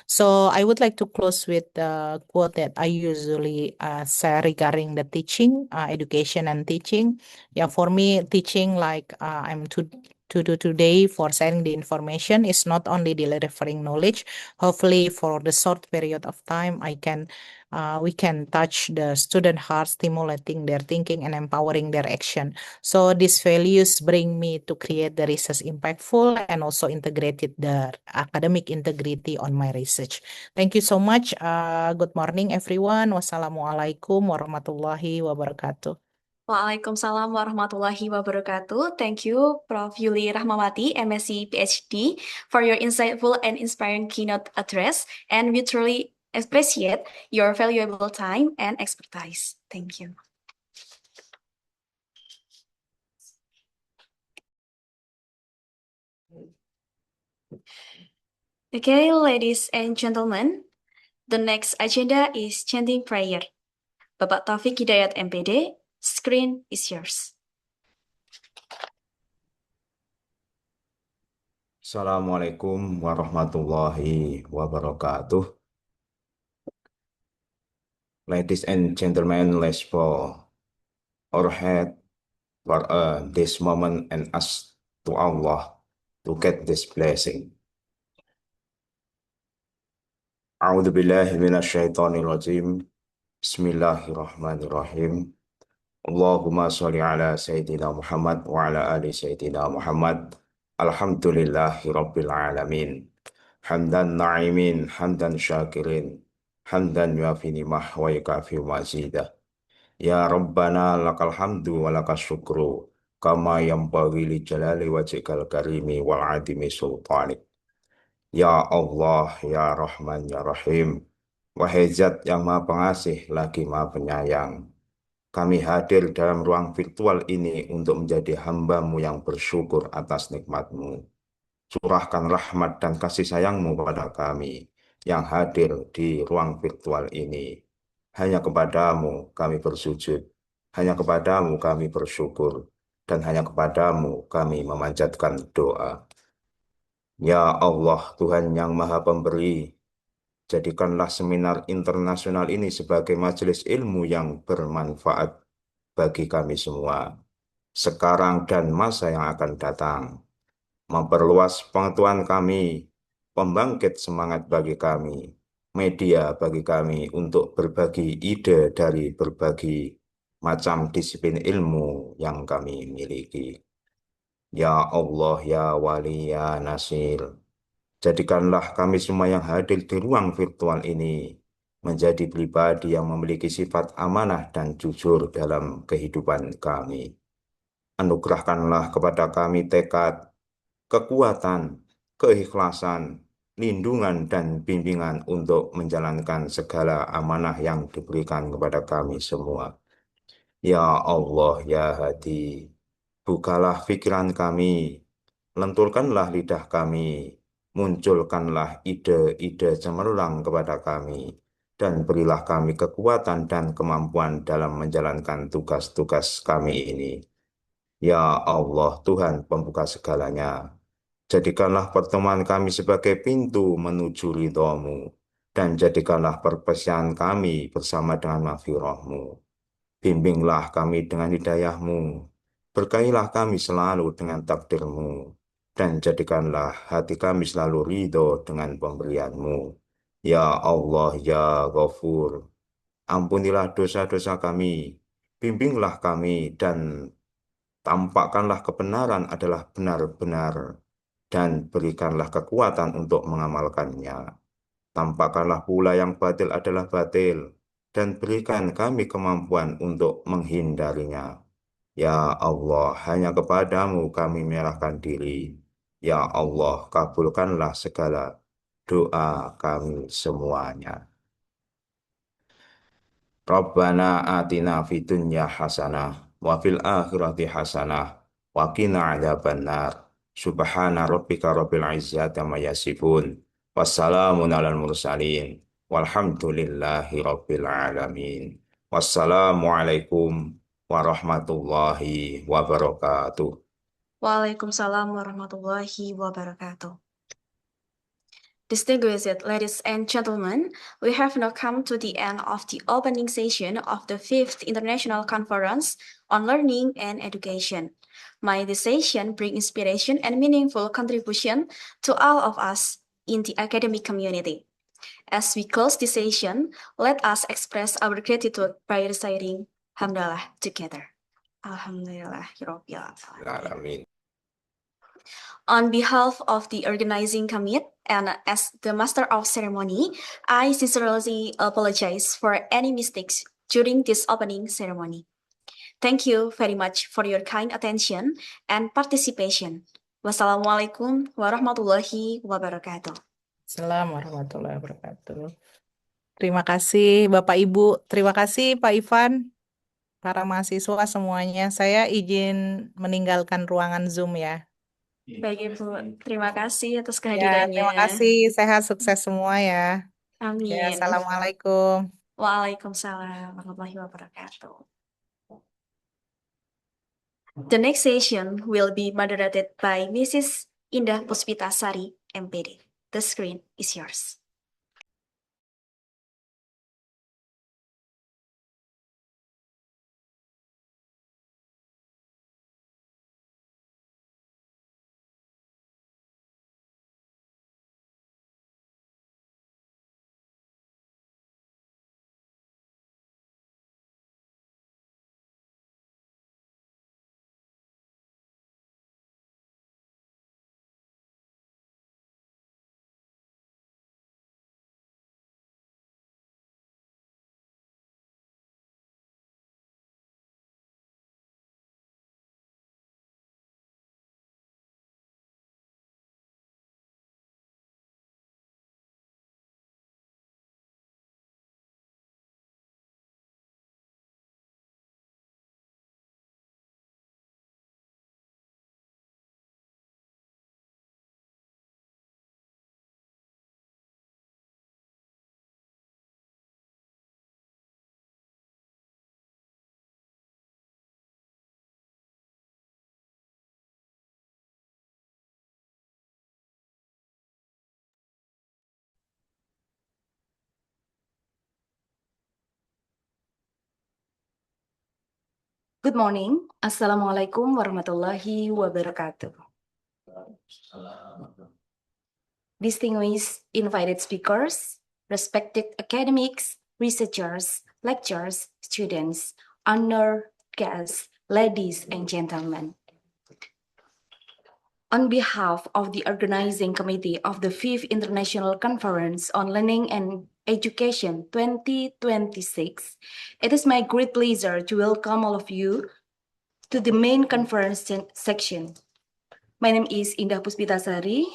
So I would like to close with the quote that I usually say regarding the teaching, education and teaching. Yeah, for me, teaching like I'm to do today for sharing the information is not only delivering knowledge. Hopefully, for the short period of time, we can touch the student heart, stimulating their thinking and empowering their action. So these values bring me to create the research impactful and also integrated the academic integrity on my research. Thank you so much. Good morning, everyone. Wassalamualaikum warahmatullahi wabarakatuh. Waalaikumsalam warahmatullahi wabarakatuh. Thank you, Prof. Yuli Rahmawati, MSc PhD, for your insightful and inspiring keynote address, and we truly appreciate your valuable time and expertise. Thank you. Okay, ladies and gentlemen, The next agenda is chanting prayer. Bapak Taufik Hidayat MPD, screen is yours. Assalamualaikum warahmatullahi wabarakatuh. Ladies and gentlemen, let's bow our head for this moment and ask to Allah to get this blessing. A'udzu billahi minasyaitonir rajim. Bismillahirrahmanirrahim. Allahumma sholli ala sayyidina Muhammad wa ala ali sayyidina Muhammad. Alhamdulillahi rabbil alamin. Hamdan na'imin, hamdan syakirin, hamdan yuafi nimah wa yukafi mazidah. Ya Rabbana lakal hamdu wa lakas syukru, kama yanbaghi li jalali wajhikal karimi wal adimi sultanik. Ya Allah, Ya Rahman, Ya Rahim, wahai Zat yang Maha Pengasih lagi Maha Penyayang. Kami hadir dalam ruang virtual ini untuk menjadi hamba-Mu yang bersyukur atas nikmat-Mu. Curahkan rahmat dan kasih sayang-Mu kepada kami yang hadir di ruang virtual ini. Hanya kepadamu kami bersujud, hanya kepadamu kami bersyukur, dan hanya kepadamu kami memanjatkan doa. Ya Allah, Tuhan yang Maha Pemberi, jadikanlah seminar internasional ini sebagai majelis ilmu yang bermanfaat bagi kami semua, sekarang dan masa yang akan datang. Memperluas pengetahuan kami, pembangkit semangat bagi kami, media bagi kami untuk berbagi ide dari berbagai macam disiplin ilmu yang kami miliki. Ya Allah, Ya Wali, Ya Nasir, jadikanlah kami semua yang hadir di ruang virtual ini menjadi pribadi yang memiliki sifat amanah dan jujur dalam kehidupan kami. Anugerahkanlah kepada kami tekad, kekuatan, keikhlasan, lindungan, dan bimbingan untuk menjalankan segala amanah yang diberikan kepada kami semua. Ya Allah, Ya Hadi, bukalah pikiran kami, lenturkanlah lidah kami, munculkanlah ide-ide cemerlang kepada kami, dan berilah kami kekuatan dan kemampuan dalam menjalankan tugas-tugas kami ini. Ya Allah, Tuhan pembuka segalanya, jadikanlah pertemuan kami sebagai pintu menuju ridho-Mu, dan jadikanlah perpecahan kami bersama dengan maghfirah-Mu. Bimbinglah kami dengan hidayah-Mu, berkailah kami selalu dengan takdir-Mu, dan jadikanlah hati kami selalu ridho dengan pemberian-Mu. Ya Allah, Ya Ghafur, ampunilah dosa-dosa kami, bimbinglah kami, dan tampakkanlah kebenaran adalah benar-benar, dan berikanlah kekuatan untuk mengamalkannya. Tampakkanlah pula yang batil adalah batil, dan berikan kami kemampuan untuk menghindarinya. Ya Allah, hanya kepadamu kami menyerahkan diri. Ya Allah, kabulkanlah segala doa kami semuanya. Rabbana atina fid dunya hasanah wa fil akhirati hasanah wa qina adzabannar. Subhana rabbika rabbil izzati amma yasifun. Wassalamun alal mursalin. Walhamdulillahi rabbil alamin. Wassalamualaikum warahmatullahi wabarakatuh. Waalaikumsalam warahmatullahi wabarakatuh. Distinguished ladies and gentlemen, we have now come to the end of the opening session of the 5th International Conference on Learning and Education. May this session bring inspiration and meaningful contribution to all of us in the academic community. As we close this session, let us express our gratitude by reciting Hamdalah together. Alhamdulillah, Alamin. On behalf of the organizing committee and as the master of ceremony, I sincerely apologize for any mistakes during this opening ceremony. Thank you very much for your kind attention and participation. Wassalamualaikum warahmatullahi wabarakatuh. Assalamualaikum warahmatullahi wabarakatuh. Terima kasih Bapak Ibu, terima kasih Pak Ivan, para mahasiswa semuanya. Saya izin meninggalkan ruangan Zoom ya. Baik Ibu, terima kasih atas Ya, terima kehadirannya. kasih. Sehat, sukses semua ya. Ya, Amin. Assalamualaikum. Waalaikumsalam warahmatullahi wabarakatuh. The next session will be moderated by Mrs. Indah Puspitasari, MPD. The screen is yours. Good morning. Assalamualaikum warahmatullahi wabarakatuh. Distinguished invited speakers, respected academics, researchers, lecturers, students, honored guests, ladies and gentlemen. On behalf of the organizing committee of the 5th International Conference on Learning and Education 2026, it is my great pleasure to welcome all of you to the main conference section. My name is Indah Puspitasari,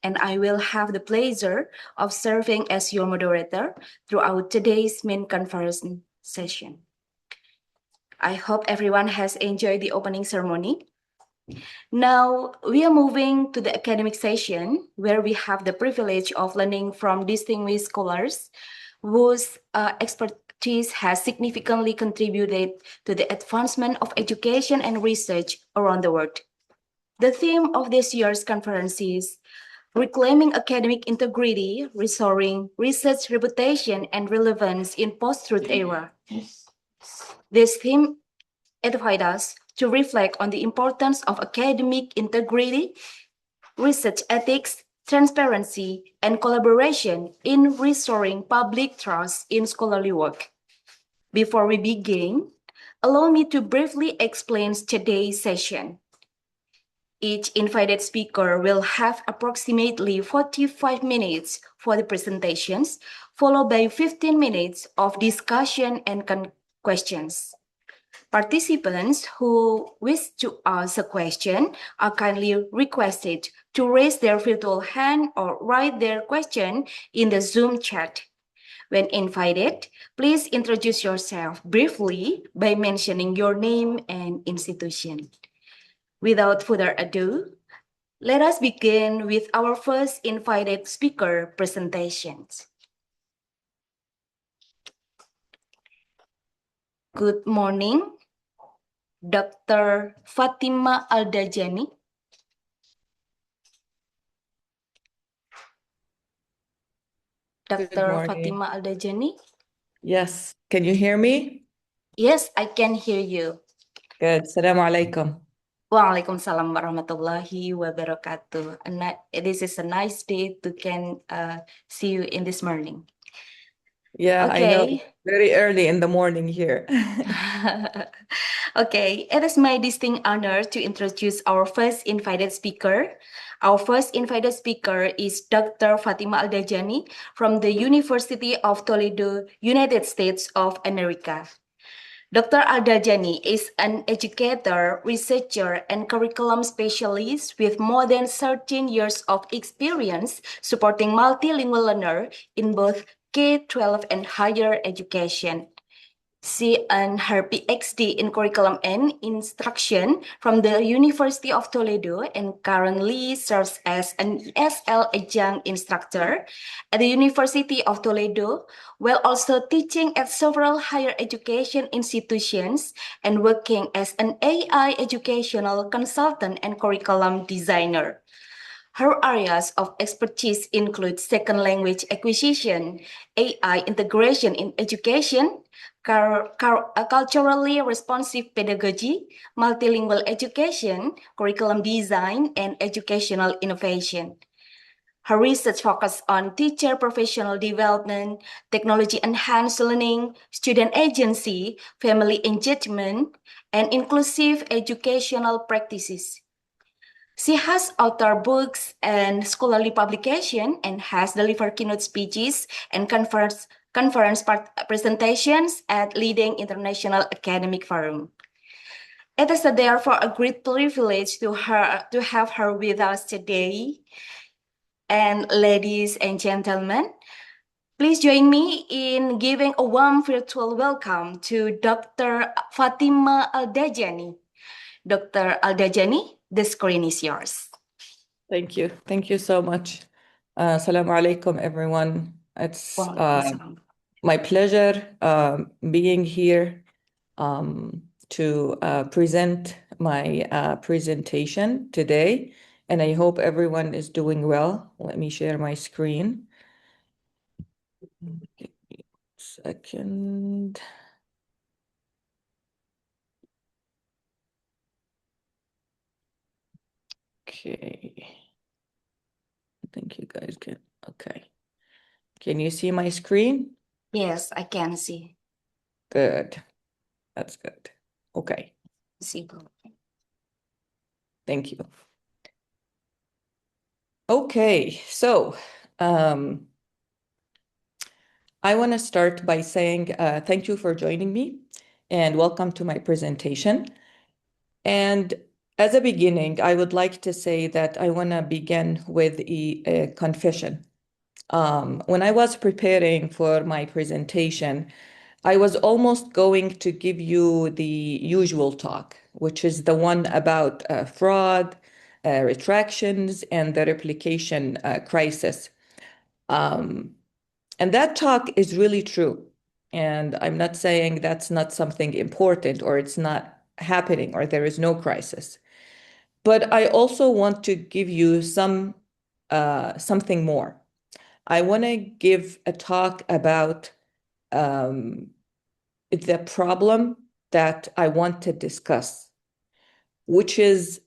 and I will have the pleasure of serving as your moderator throughout today's main conference session. I hope everyone has enjoyed the opening ceremony. Now, we are moving to the academic session, where we have the privilege of learning from distinguished scholars whose expertise has significantly contributed to the advancement of education and research around the world. The theme of this year's conference is Reclaiming Academic Integrity, Restoring Research Reputation and Relevance in Post-Truth Era. This theme invites us to reflect on the importance of academic integrity, research ethics, transparency, and collaboration in restoring public trust in scholarly work. Before we begin, allow me to briefly explain today's session. Each invited speaker will have approximately 45 minutes for the presentations, followed by 15 minutes of discussion and questions. Participants who wish to ask a question are kindly requested to raise their virtual hand or write their question in the Zoom chat. When invited, please introduce yourself briefly by mentioning your name and institution. Without further ado, let us begin with our first invited speaker presentations. Good morning, Dr. Fatima Aldajani. Good Dr. morning. Fatima Aldajani. Yes, can you hear me? Yes, I can hear you. Good. Assalamu alaikum. Waalaikumsalam warahmatullahi wabarakatuh. This is a nice day to see you in this morning. Yeah, I know. Okay. Very early in the morning here. Okay, it is my distinct honor to introduce our first invited speaker. Our first invited speaker is Dr. Fatima Aldajani from the University of Toledo, United States of America. Dr. Aldajani is an educator, researcher, and curriculum specialist with more than 13 years of experience supporting multilingual learners in both K-12 and higher education. She earned her PhD in Curriculum and Instruction from the University of Toledo and currently serves as an ESL adjunct instructor at the University of Toledo, while also teaching at several higher education institutions and working as an AI educational consultant and curriculum designer. Her areas of expertise include second language acquisition, AI integration in education, culturally responsive pedagogy, multilingual education, curriculum design, and educational innovation. Her research focuses on teacher professional development, technology enhanced learning, student agency, family engagement, and inclusive educational practices. She has authored books and scholarly publication and has delivered keynote speeches and presentations at leading international academic forum. It is therefore a great privilege to have her with us today. And ladies and gentlemen, please join me in giving a warm virtual welcome to Dr. Fatima Al-Dajani. Dr. Al-Dajani, the screen is yours. Thank you. Thank you so much. Assalamu alaikum, everyone. It's my pleasure being here to present my presentation today, and I hope everyone is doing well. Let me share my screen. Give me a second. Okay. I think you guys can. Okay. Can you see my screen? Yes, I can see. Good. That's good. Okay. See. Thank you. Okay, so I want to start by saying thank you for joining me and welcome to my presentation. And as a beginning, I would like to say that I want to begin with a confession. When I was preparing for my presentation, I was almost going to give you the usual talk, which is the one about fraud, retractions, and the replication crisis. And that talk is really true. And I'm not saying that's not something important or it's not happening or there is no crisis. But I also want to give you something more. I want to give a talk about the problem that I want to discuss, which is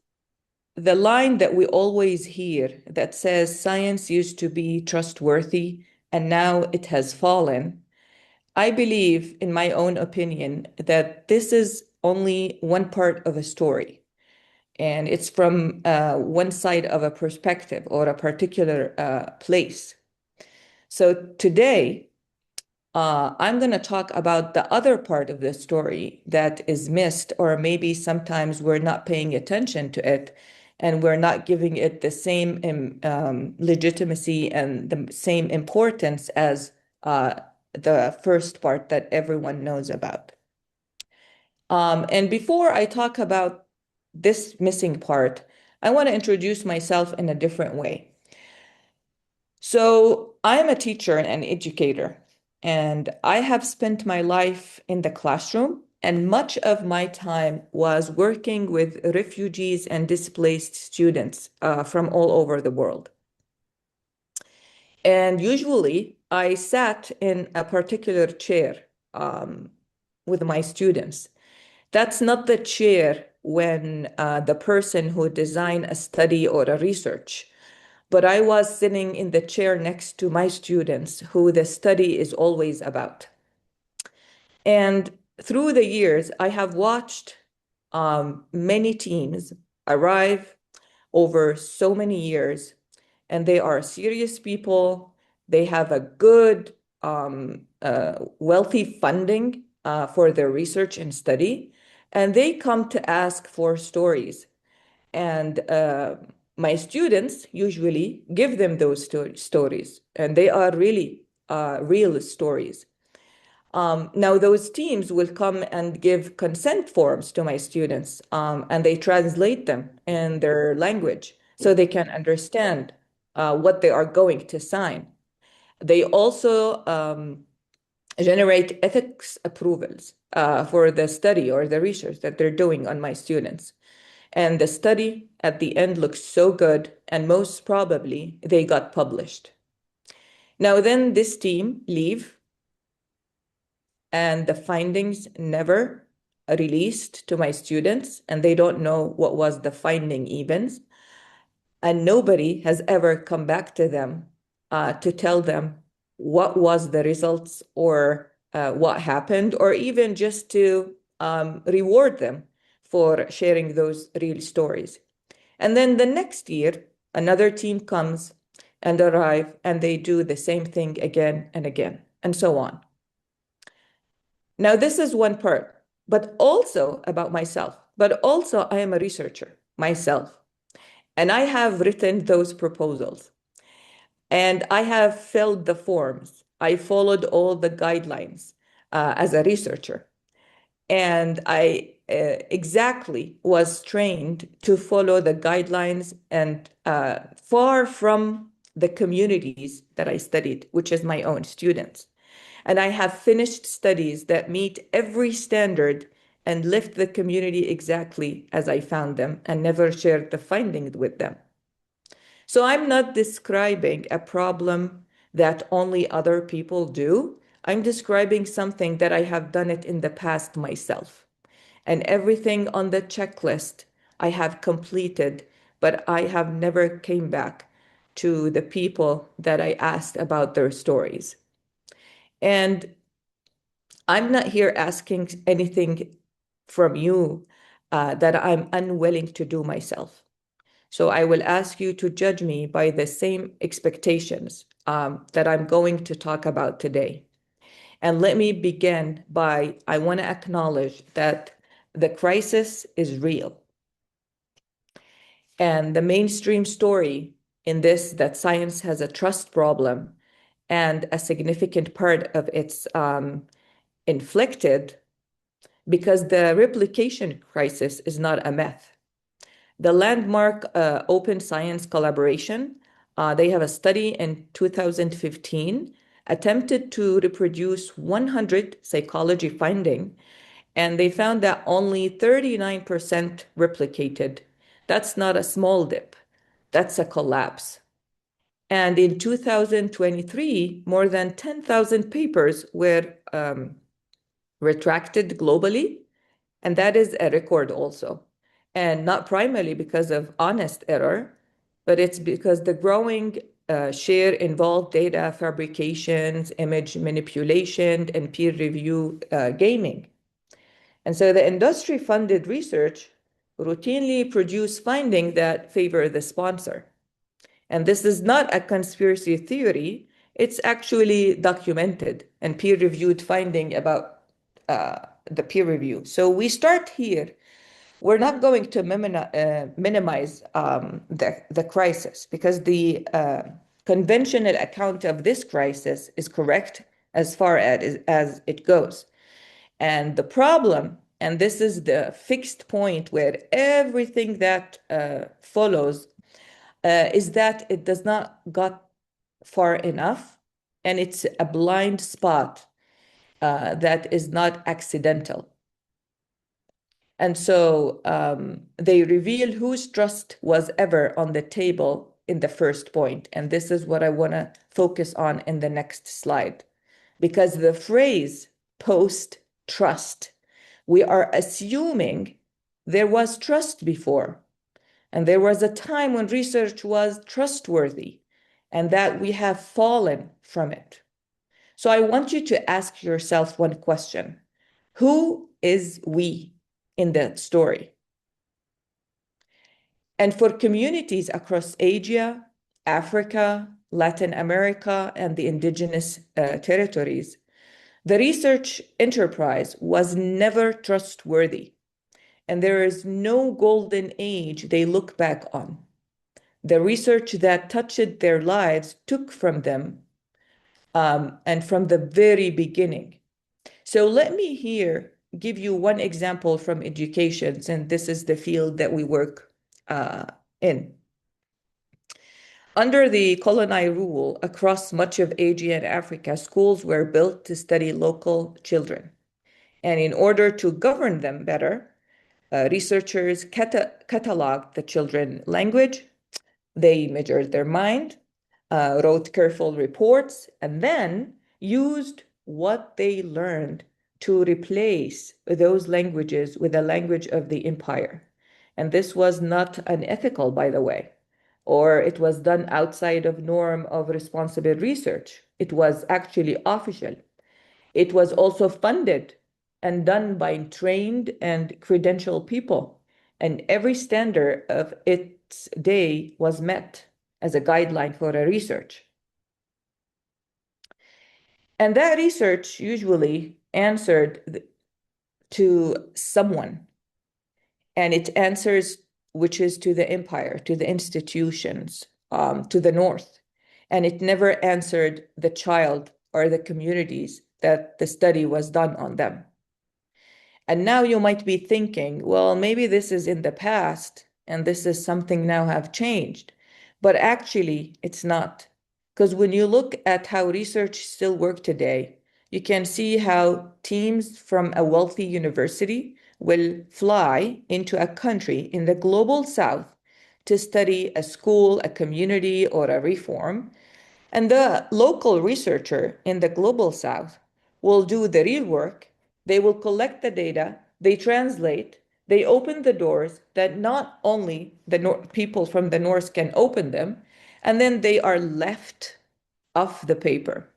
the line that we always hear that says science used to be trustworthy and now it has fallen. I believe, in my own opinion, that this is only one part of a story. And it's from one side of a perspective or a particular place. So today, I'm going to talk about the other part of the story that is missed, or maybe sometimes we're not paying attention to it and we're not giving it the same legitimacy and the same importance as the first part that everyone knows about. And before I talk about this missing part, I want to introduce myself in a different way. So I am a teacher and an educator, and I have spent my life in the classroom, and much of my time was working with refugees and displaced students from all over the world. And usually I sat in a particular chair with my students. That's not the chair when the person who designed a study or a research, but I was sitting in the chair next to my students who the study is always about. And through the years, I have watched many teams arrive over so many years, and they are serious people. They have a good, wealthy funding for their research and study, and they come to ask for stories. And my students usually give them those stories, and they are really real stories. Now, those teams will come and give consent forms to my students, and they translate them in their language so they can understand what they are going to sign. They also generate ethics approvals for the study or the research that they're doing on my students. And the study at the end looks so good, and most probably they got published. Now, then this team leave, and the findings never released to my students, and they don't know what was the finding even. And nobody has ever come back to them to tell them what was the results or what happened, or even just to reward them for sharing those real stories. And then the next year, another team comes and arrive, and they do the same thing again and again, and so on. Now, this is one part, but also about myself. But also, I am a researcher myself, and I have written those proposals, and I have filled the forms. I followed all the guidelines as a researcher, and I exactly was trained to follow the guidelines, and far from the communities that I studied, which is my own students. And I have finished studies that meet every standard and left the community exactly as I found them and never shared the findings with them. So I'm not describing a problem that only other people do. I'm describing something that I have done it in the past myself. And everything on the checklist I have completed, but I have never came back to the people that I asked about their stories. And I'm not here asking anything from you that I'm unwilling to do myself. So I will ask you to judge me by the same expectations that I'm going to talk about today. And let me begin by, I want to acknowledge that the crisis is real. And the mainstream story in this, that science has a trust problem, and a significant part of its inflicted because the replication crisis is not a myth. The landmark Open Science Collaboration, they have a study in 2015, attempted to reproduce 100 psychology finding, and they found that only 39% replicated. That's not a small dip, that's a collapse. And in 2023, more than 10,000 papers were retracted globally, and that is a record also. And not primarily because of honest error, but it's because the growing share involved data fabrications, image manipulation, and peer review gaming. And so the industry-funded research routinely produce findings that favor the sponsor. And this is not a conspiracy theory, it's actually documented and peer-reviewed finding about the peer review. So we start here. We're not going to minimize the crisis, because the conventional account of this crisis is correct as far as it goes. And the problem, and this is the fixed point where everything that follows, is that it does not got far enough, and it's a blind spot that is not accidental. And so they reveal whose trust was ever on the table in the first point. And this is what I want to focus on in the next slide. Because the phrase post-trust, we are assuming there was trust before. And there was a time when research was trustworthy, and that we have fallen from it. So I want you to ask yourself one question. Who is we in that story? And for communities across Asia, Africa, Latin America, and the indigenous territories, the research enterprise was never trustworthy. And there is no golden age they look back on. The research that touched their lives took from them, and from the very beginning. So let me here give you one example from education, and this is the field that we work in. Under the colonial rule across much of Asia and Africa, schools were built to study local children. And in order to govern them better, researchers cataloged the children's language, they measured their mind, wrote careful reports, and then used what they learned to replace those languages with the language of the empire. And this was not unethical, by the way, or it was done outside of norm of responsible research. It was actually official. It was also funded and done by trained and credentialed people. And every standard of its day was met as a guideline for a research. And that research usually answered to someone, and it answers which is to the empire, to the institutions, to the north. And it never answered the child or the communities that the study was done on them. And now you might be thinking, well, maybe this is in the past and this is something now have changed. But actually, it's not. Because when you look at how research still work today, you can see how teams from a wealthy university will fly into a country in the global south to study a school, a community, or a reform. And the local researcher in the global south will do the real work. They will collect the data, they translate, they open the doors that not only the people from the north can open them, and then they are left off the paper.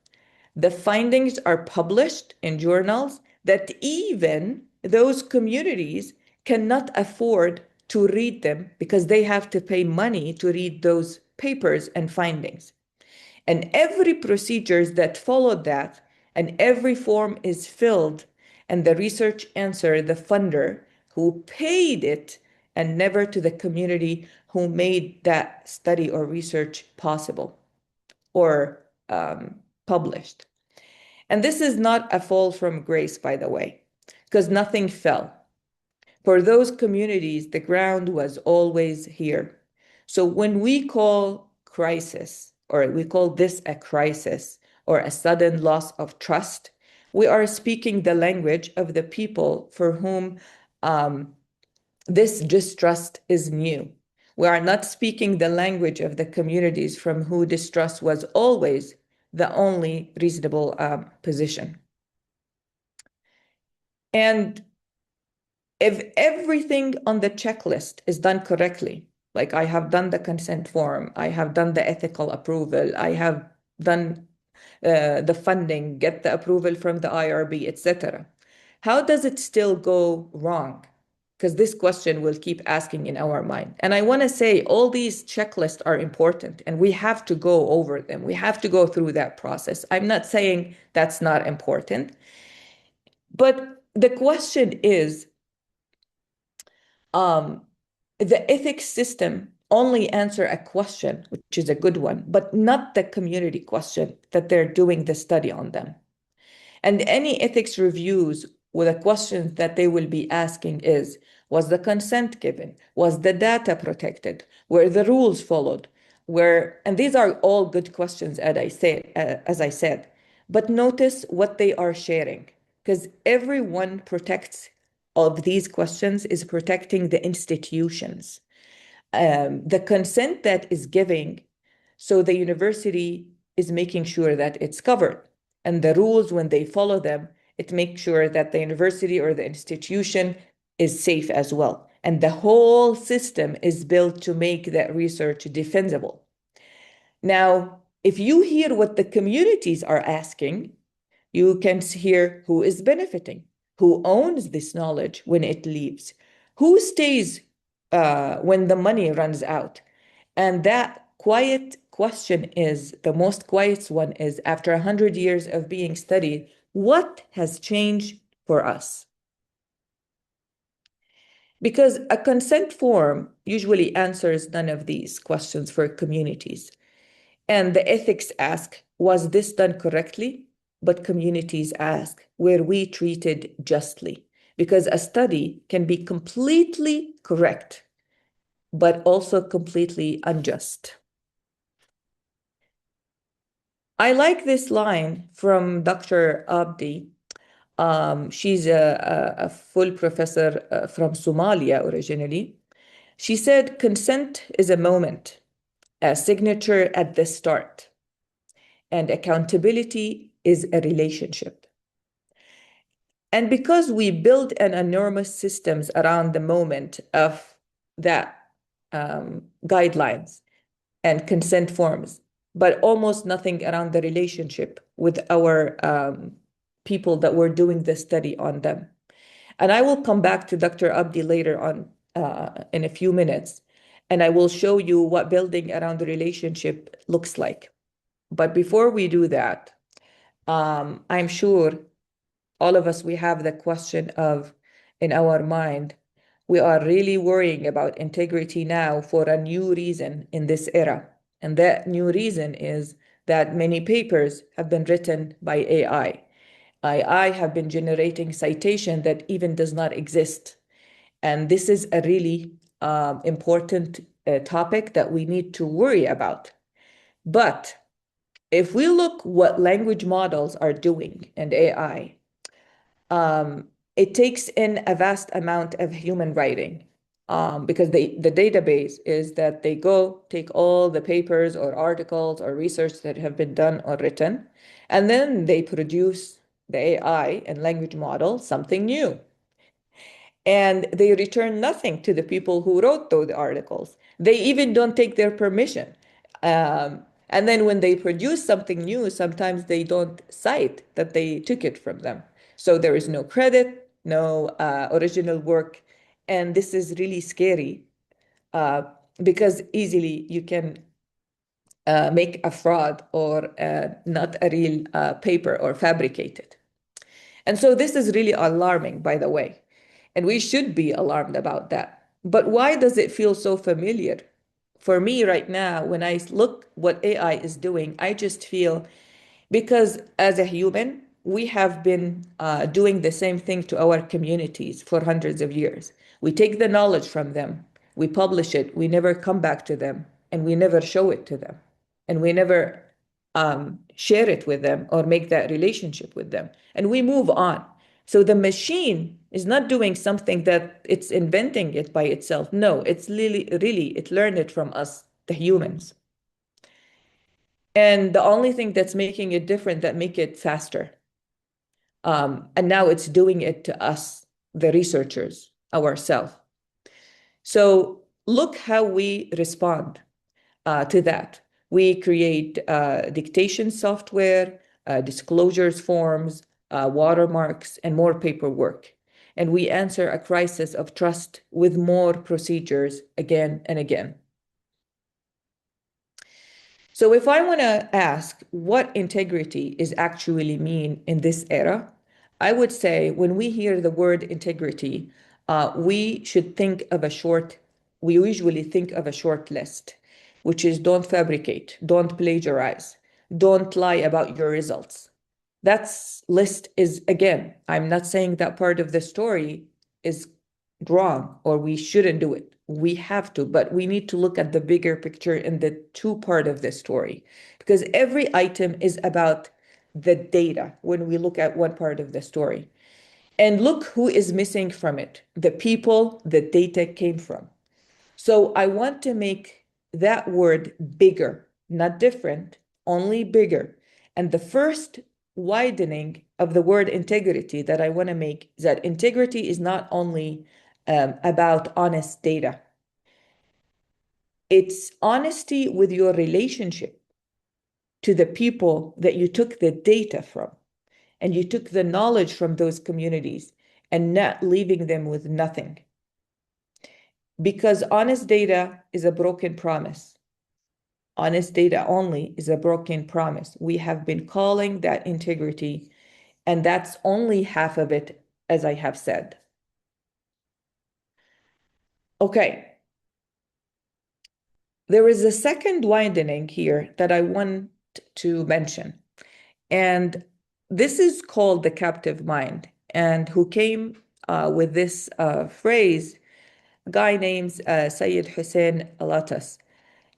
The findings are published in journals that even those communities cannot afford to read them because they have to pay money to read those papers and findings. And every procedures that followed that, and every form is filled, and the research answer the funder who paid it, and never to the community who made that study or research possible or published. And this is not a fall from grace, by the way, because nothing fell. For those communities, the ground was always here. So when we call crisis, or we call this a crisis, or a sudden loss of trust, we are speaking the language of the people for whom this distrust is new. We are not speaking the language of the communities from whom distrust was always the only reasonable position. And if everything on the checklist is done correctly, like I have done the consent form, I have done the ethical approval, I have done the funding, get the approval from the IRB, etc. How does it still go wrong? Because this question will keep asking in our mind. And I want to say all these checklists are important and we have to go over them. We have to go through that process. I'm not saying that's not important. But the question is, the ethics system only answer a question, which is a good one, but not the community question that they're doing the study on them. And any ethics reviews with the questions that they will be asking is, was the consent given? Was the data protected? Were the rules followed? And these are all good questions, as I said, but notice what they are sharing, because everyone protects of these questions is protecting the institutions. The consent that is giving, so the university is making sure that it's covered. And the rules, when they follow them, it makes sure that the university or the institution is safe as well. And the whole system is built to make that research defensible. Now, if you hear what the communities are asking, you can hear who is benefiting, who owns this knowledge when it leaves, who stays when the money runs out. And that quiet question is, the most quiet one is, after 100 years of being studied, what has changed for us? Because a consent form usually answers none of these questions for communities. And the ethics ask, was this done correctly? but communities ask, were we treated justly? Because a study can be completely correct, but also completely unjust. I like this line from Dr. Abdi. She's a full professor from Somalia originally. She said, consent is a moment, a signature at the start, and accountability is a relationship. And because we build an enormous systems around the moment of that guidelines and consent forms, but almost nothing around the relationship with our people that were doing the study on them. And I will come back to Dr. Abdi later on in a few minutes, and I will show you what building around the relationship looks like. But before we do that, I'm sure all of us, we have the question of, in our mind, we are really worrying about integrity now for a new reason in this era. And that new reason is that many papers have been written by AI. AI have been generating citation that even does not exist. And this is a really important topic that we need to worry about. But if we look what language models are doing and AI, it takes in a vast amount of human writing because the database is that they go take all the papers or articles or research that have been done or written, and then they produce the AI and language model something new. And they return nothing to the people who wrote those articles. They even don't take their permission. And then when they produce something new, sometimes they don't cite that they took it from them. So there is no credit, no original work. And this is really scary because easily you can make a fraud or not a real paper or fabricate it. And so this is really alarming, by the way. And we should be alarmed about that. But why does it feel so familiar? For me right now, when I look what AI is doing, I just feel because as a human, we have been doing the same thing to our communities for hundreds of years. We take the knowledge from them, we publish it, we never come back to them, and we never show it to them, and we never share it with them or make that relationship with them, and we move on. So the machine is not doing something that it's inventing it by itself. No, it's really it learned it from us, the humans. And the only thing that's making it different, that make it faster. And now it's doing it to us, the researchers, ourselves. So look how we respond to that. We create dictation software, disclosures forms, watermarks, and more paperwork. And we answer a crisis of trust with more procedures again and again. So if I want to ask what integrity is actually mean in this era, I would say when we hear the word integrity, we should think of we usually think of a short list, which is don't fabricate, don't plagiarize, don't lie about your results. That list is, again, I'm not saying that part of the story is wrong or we shouldn't do it. We have to, but we need to look at the bigger picture in the two part of the story, because every item is about the data when we look at one part of the story. And look who is missing from it, the people the data came from. So I want to make that word bigger, not different, only bigger. And the first widening of the word integrity that I want to make is that integrity is not only about honest data. It's honesty with your relationship to the people that you took the data from, and you took the knowledge from those communities and not leaving them with nothing. Because honest data is a broken promise. Honest data only is a broken promise. We have been calling that integrity, and that's only half of it, as I have said. Okay. There is a second widening here that I want to mention. And this is called the captive mind. And who came with this phrase, a guy named Sayyid Hussein Alatas.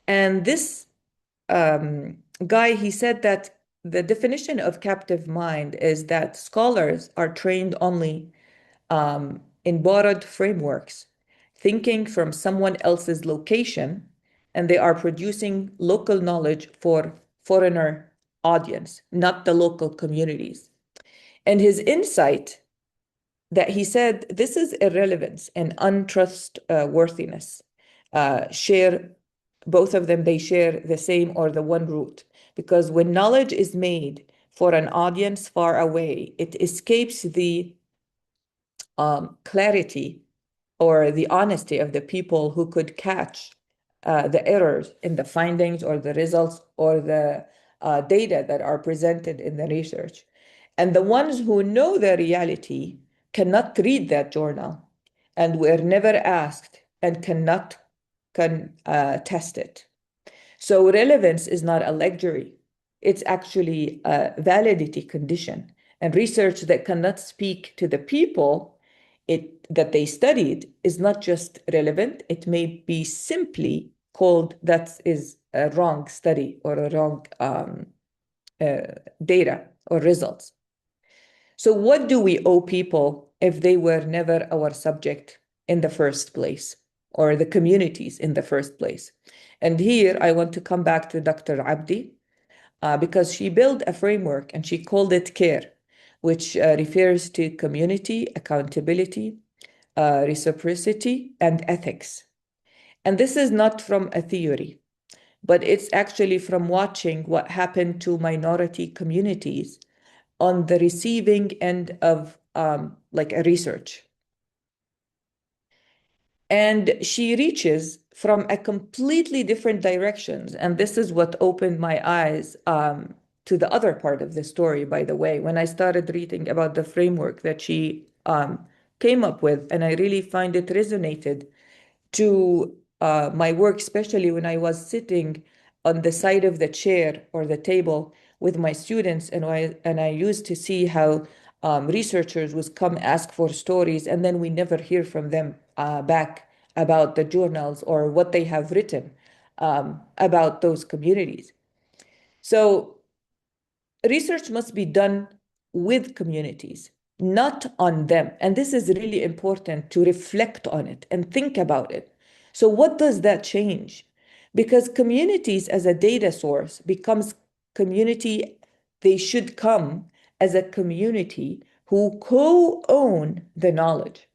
And this guy, he said that the definition of captive mind is that scholars are trained only in borrowed frameworks, thinking from someone else's location, and they are producing local knowledge for foreigner audience, not the local communities. And his insight that he said this is irrelevance and untrustworthiness share, both of them, they share the same or the one root. Because when knowledge is made for an audience far away, it escapes the clarity or the honesty of the people who could catch the errors in the findings or the results or the data that are presented in the research. And the ones who know the reality cannot read that journal and were never asked and cannot test it. So relevance is not a luxury. It's actually a validity condition. And research that cannot speak to the people that they studied is not just relevant, it may be simply called that is a wrong study or a wrong data or results. So what do we owe people if they were never our subject in the first place, or the communities in the first place? And here I want to come back to Dr. Abdi, because she built a framework and she called it CARE, which refers to community, accountability, reciprocity, and ethics. And this is not from a theory, but it's actually from watching what happened to minority communities on the receiving end of like a research. And she reaches from a completely different directions. And this is what opened my eyes to the other part of the story, by the way, when I started reading about the framework that she came up with. And I really find it resonated to my work, especially when I was sitting on the side of the chair or the table with my students, and I used to see how researchers would come ask for stories, and then we never hear from them back about the journals or what they have written about those communities. So research must be done with communities, not on them. And this is really important to reflect on it and think about it. So what does that change? Because communities as a data source becomes community, they should come as a community who co-own the knowledge.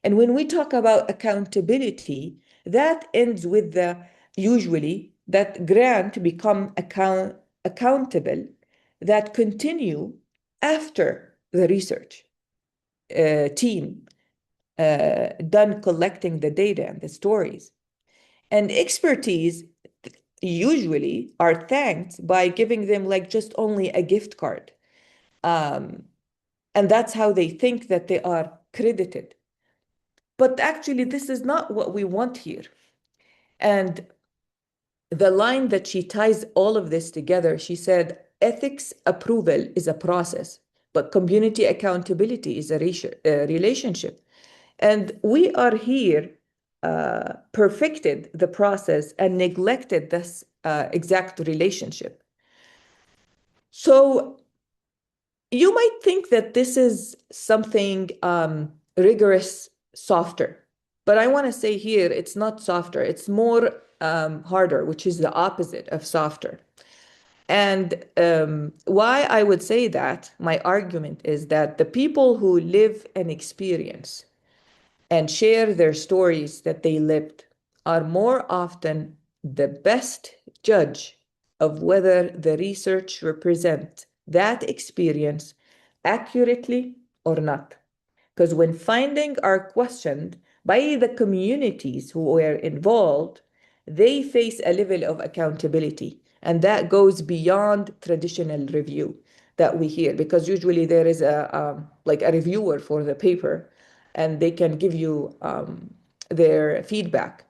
And when we talk about accountability, that ends with the usually that grant become accountable that continue after the research team done collecting the data and the stories. And expertise usually are thanked by giving them like just only a gift card. And that's how they think that they are credited. But actually, this is not what we want here. And the line that she ties all of this together, she said, ethics approval is a process, but community accountability is a relationship. And we are here perfected the process and neglected this exact relationship. So you might think that this is something rigorous, softer, but I want to say here it's not softer, it's more harder, which is the opposite of softer. And why I would say that, my argument is that the people who live and experience and share their stories that they lived are more often the best judge of whether the research represents that experience accurately or not. Because when findings are questioned by the communities who were involved, they face a level of accountability. And that goes beyond traditional review that we hear, because usually there is like a reviewer for the paper, and they can give you their feedback.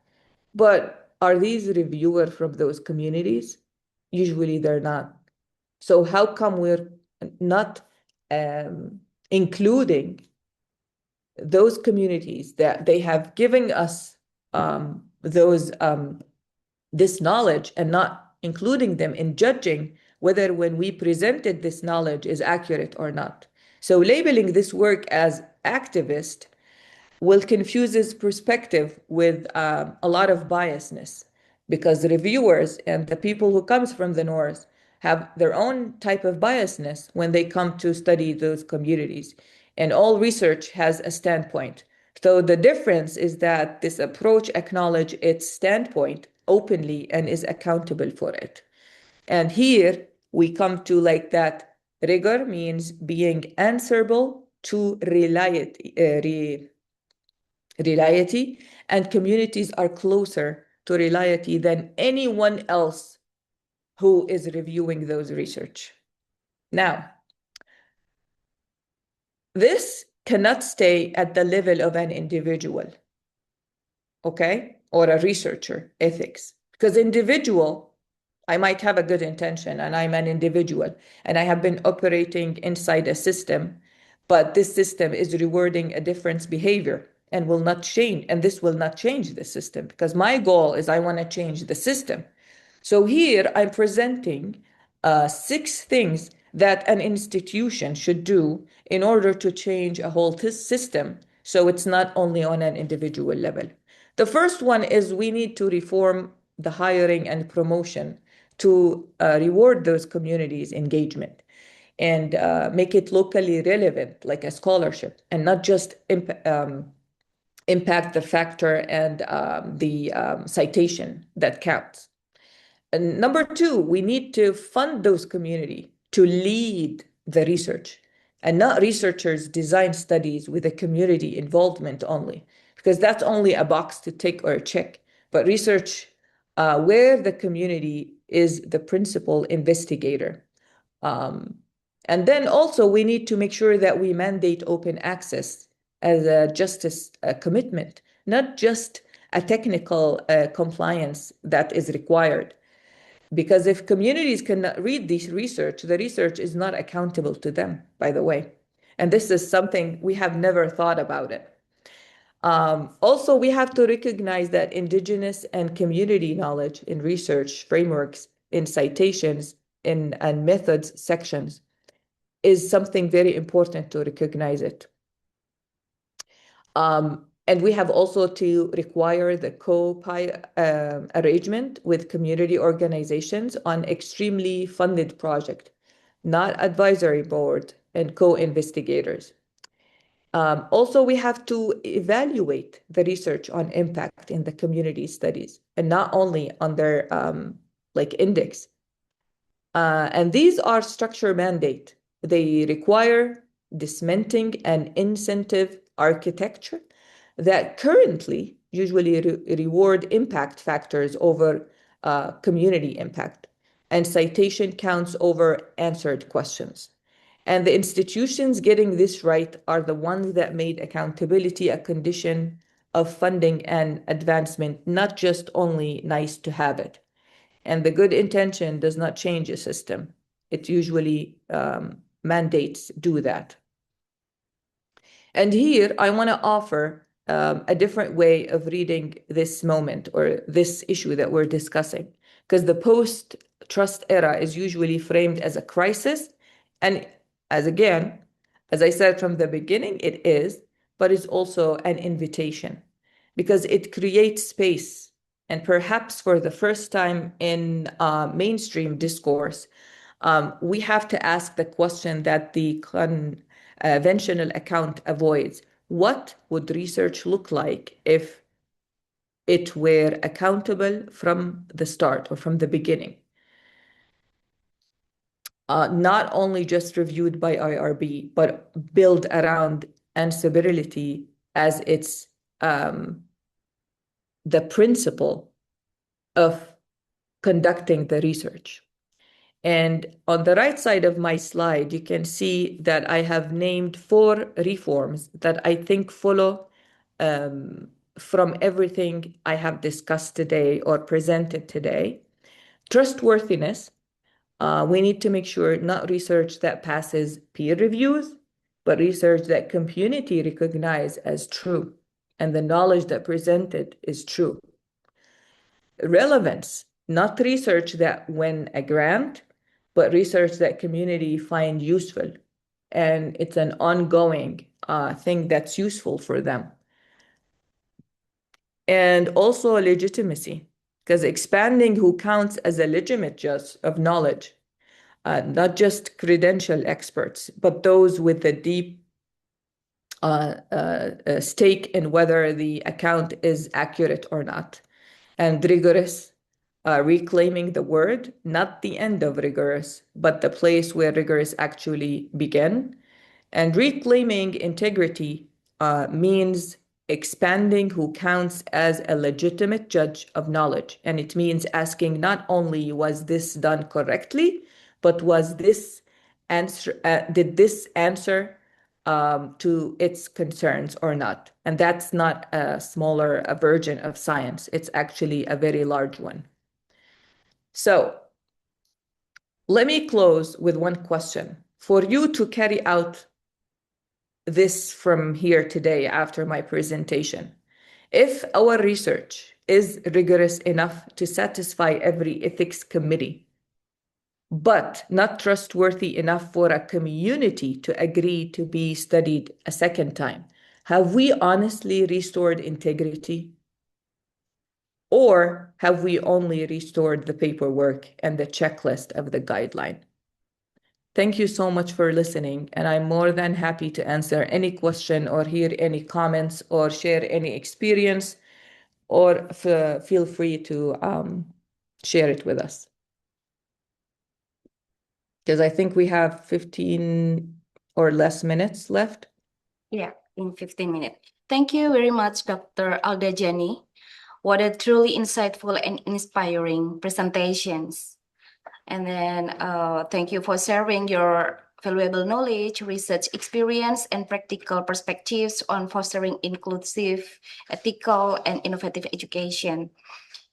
But are these reviewers from those communities? Usually they're not. So how come we're not including those communities that they have given us this knowledge and not including them in judging whether when we presented this knowledge is accurate or not. So labeling this work as activist will confuse his perspective with a lot of biasness, because the reviewers and the people who comes from the north have their own type of biasness when they come to study those communities, and all research has a standpoint. So the difference is that this approach acknowledges its standpoint openly and is accountable for it. And here we come to like that rigor means being answerable to reality, and communities are closer to reality than anyone else who is reviewing those research. Now, this cannot stay at the level of an individual, okay, or a researcher ethics, because individual, I might have a good intention and I'm an individual and I have been operating inside a system, but this system is rewarding a different behavior and will not change. And this will not change the system, because my goal is I want to change the system. So here I'm presenting 6 things that an institution should do in order to change a whole system. So it's not only on an individual level. The first one is we need to reform the hiring and promotion to reward those communities' engagement and make it locally relevant, like a scholarship, and not just impact the factor and the citation that counts. And number 2, we need to fund those communities to lead the research, and not researchers design studies with a community involvement only, because that's only a box to tick or check. But research where the community is the principal investigator. And then also we need to make sure that we mandate open access as a justice commitment, not just a technical compliance that is required. Because if communities cannot read this research, the research is not accountable to them, by the way. And this is something we have never thought about it. Also, we have to recognize that indigenous and community knowledge in research frameworks, in citations, and methods sections is something very important to recognize it. And we have also to require the arrangement with community organizations on extremely funded project, not advisory board and co-investigators. Also, we have to evaluate the research on impact in the community studies, and not only on their index. And these are structure mandate. They require dismantling an incentive architecture that currently usually reward impact factors over community impact, and citation counts over answered questions. And the institutions getting this right are the ones that made accountability a condition of funding and advancement, not just only nice to have it. And the good intention does not change a system. It usually mandates do that. And here I want to offer a different way of reading this moment or this issue that we're discussing, because the post-trust era is usually framed as a crisis. And as I said from the beginning, it is, but it's also an invitation, because it creates space. And perhaps for the first time in mainstream discourse, we have to ask the question that the conventional account avoids. What would research look like if it were accountable from the start or from the beginning? Not only just reviewed by IRB, but built around answerability as its the principle of conducting the research. And on the right side of my slide, you can see that I have named 4 reforms that I think follow from everything I have discussed today or presented today. Trustworthiness, We need to make sure not research that passes peer reviews, but research that community recognize as true, and the knowledge that presented is true. Relevance, not research that win a grant, but research that community find useful, and it's an ongoing thing that's useful for them. And also legitimacy, because expanding who counts as a legitimate judge of knowledge, not just credential experts, but those with a deep stake in whether the account is accurate or not. And rigorous, reclaiming the word, not the end of rigorous, but the place where rigorous actually begin. And reclaiming integrity means expanding who counts as a legitimate judge of knowledge. And it means asking not only was this done correctly, but was this answer, did this answer to its concerns or not? And that's not a smaller version of science. It's actually a very large one. So let me close with one question. For you to carry out this from here today after my presentation, if our research is rigorous enough to satisfy every ethics committee, but not trustworthy enough for a community to agree to be studied a second time, have we honestly restored integrity? Or have we only restored the paperwork and the checklist of the guideline? Thank you so much for listening, and I'm more than happy to answer any question or hear any comments or share any experience, or feel free to share it with us. Because I think we have 15 or less minutes left. Yeah, in 15 minutes. Thank you very much, Dr. Alda Jani. What a truly insightful and inspiring presentations. And then thank you for sharing your valuable knowledge, research experience, and practical perspectives on fostering inclusive, ethical, and innovative education.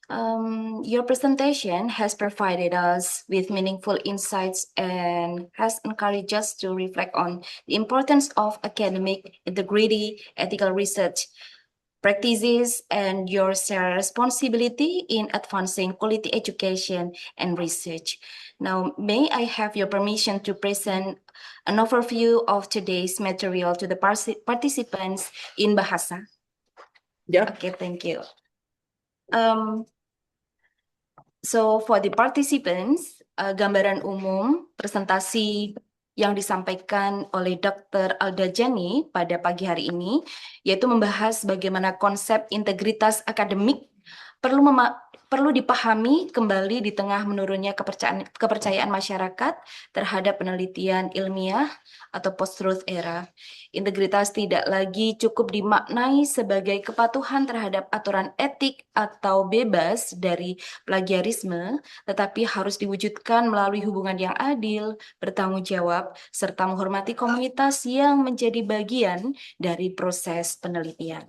Your presentation has provided us with meaningful insights and has encouraged us to reflect on the importance of academic integrity, ethical research practices, and your shared responsibility in advancing quality education and research. Now, may I have your permission to present an overview of today's material to the participants in Bahasa? Yeah. Okay, thank you. So for the participants, gambaran umum presentasi yang disampaikan oleh Dr. Alda Jani pada pagi hari ini, yaitu membahas bagaimana konsep integritas akademik perlu dipahami kembali di tengah menurunnya kepercayaan masyarakat terhadap penelitian ilmiah atau post-truth era. Integritas tidak lagi cukup dimaknai sebagai kepatuhan terhadap aturan etik atau bebas dari plagiarisme, tetapi harus diwujudkan melalui hubungan yang adil, bertanggung jawab, serta menghormati komunitas yang menjadi bagian dari proses penelitian.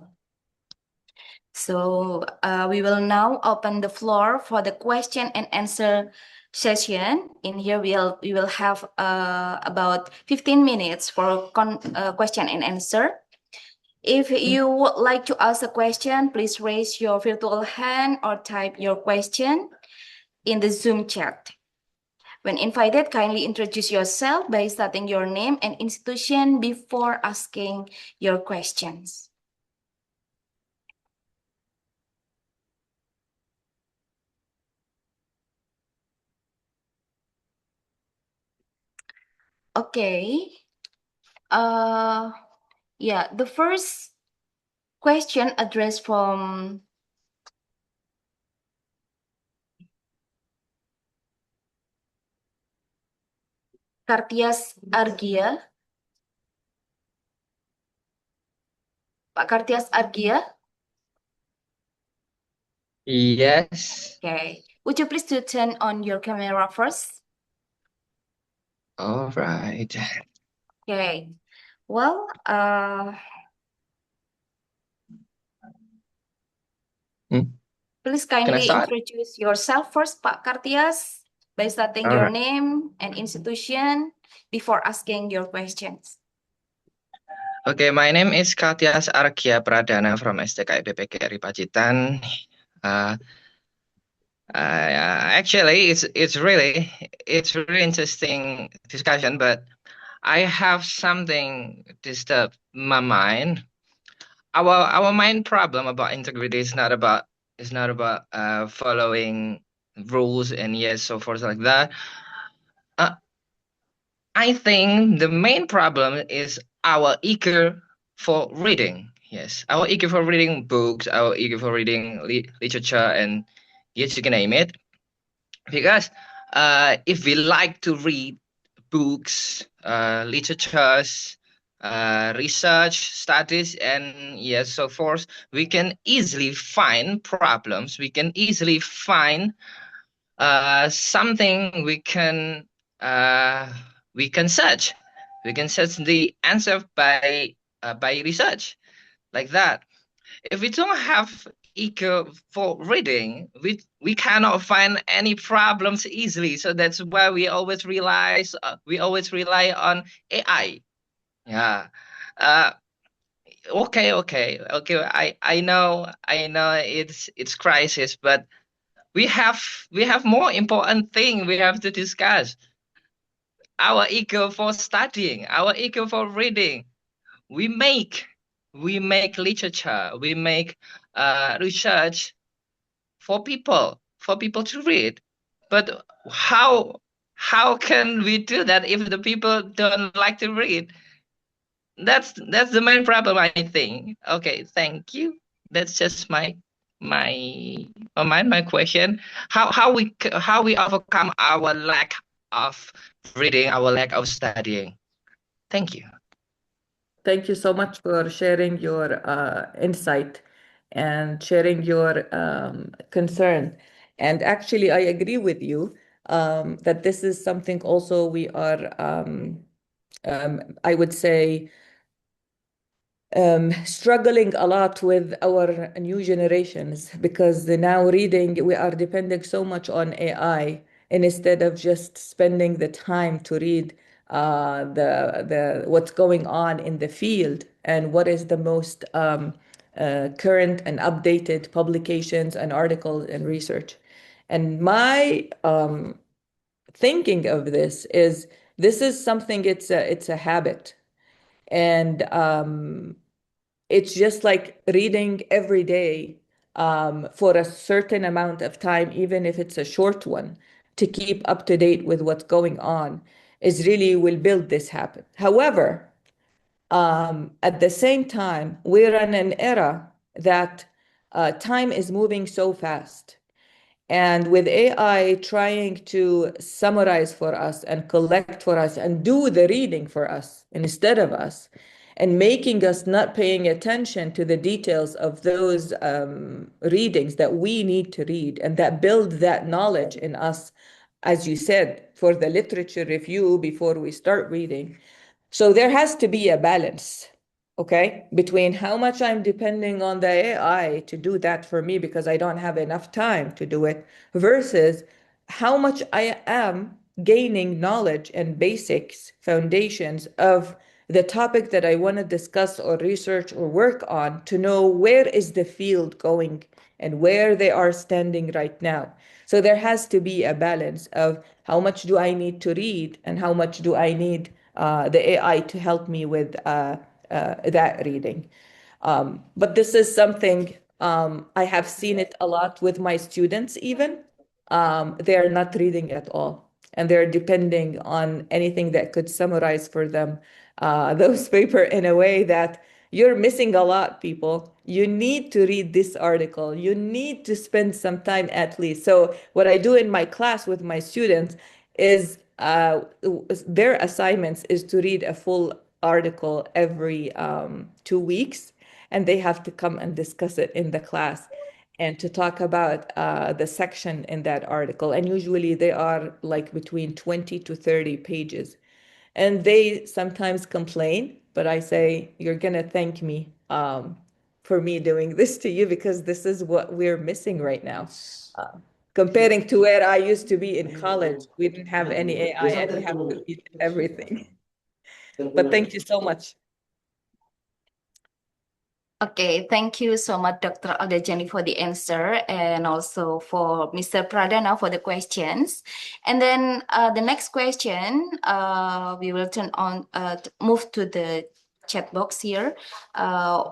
So we will now open the floor for the question and answer session. In here we will have about 15 minutes for question and answer. If you would like to ask a question, please raise your virtual hand or type your question in the Zoom chat. When invited, kindly introduce yourself by stating your name and institution before asking your questions. Okay. Yeah, the first question addressed from Kartias Argia. Pak Kartias Argia. Yes. Okay. Would you please to turn on your camera first? All right. Okay. Well, please kindly start? introduce yourself first, Pak Kartias. by stating All your right. name and institution before asking your questions. Okay, my name is Katias Arkia Pradana from STKIP PGRI Pacitan. Uh, Actually, it's really interesting discussion, but I have something disturb my mind. Our main problem about integrity is not about following rules and yes, so forth like that. Uh, I think the main problem is our eager for reading. Yes, our eager for reading books, our eager for reading literature, and yes, you can name it. Because if we like to read books, literatures, research, studies, and yes, so forth, we can easily find problems. We can easily find something uh, we can search. We can search the answer by research like that. If we don't have eager for reading, we cannot find any problems easily. So that's why we always rely on AI. Yeah. Uh, okay. I know it's crisis, but we have we have more important thing we have to discuss. Our ego for studying, our ego for reading. We make we make literature, we make research for people to read. But how can we do that if the people don't like to read? That's the main problem, I think. Okay, thank you. That's just my my question. How we overcome our lack of reading, our lack of studying. Thank you. Thank you so much for sharing your insight and sharing your concern. And actually, I agree with you that this is something also we are, I would say, struggling a lot with our new generations because now reading, we are depending so much on AI, and instead of just spending the time to read the what's going on in the field and what is the most current and updated publications and articles and research. And my thinking of this is something, it's a habit. And it's just like reading every day for a certain amount of time, even if it's a short one, to keep up to date with what's going on, is really will build this habit. However, at the same time, we're in an era that time is moving so fast. And with AI trying to summarize for us and collect for us and do the reading for us instead of us, and making us not paying attention to the details of those readings that we need to read and that build that knowledge in us, as you said, for the literature review before we start reading. So there has to be a balance, okay, between how much I'm depending on the AI to do that for me because I don't have enough time to do it, versus how much I am gaining knowledge and basics, foundations of the topic that I want to discuss or research or work on, to know where is the field going and where they are standing right now. So there has to be a balance of how much do I need to read and how much do I need the AI to help me with that reading. But this is something I have seen it a lot with my students even. They're not reading at all, and they're depending on anything that could summarize for them those paper in a way that you're missing a lot, people. You need to read this article. You need to spend some time at least. So what I do in my class with my students is their assignments is to read a full article every 2 weeks, and they have to come and discuss it in the class and to talk about the section in that article. And usually they are like between 20 to 30 pages. And they sometimes complain, but I say, you're going to thank me for me doing this to you because this is what we're missing right now. comparing to where I used to be in college. We didn't have any AI and we have to read everything. But thank you so much. Okay, thank you so much, Dr. Aldajani, for the answer, and also for Mr. Pradana for the questions. And then the next question, we will move to the chat box here.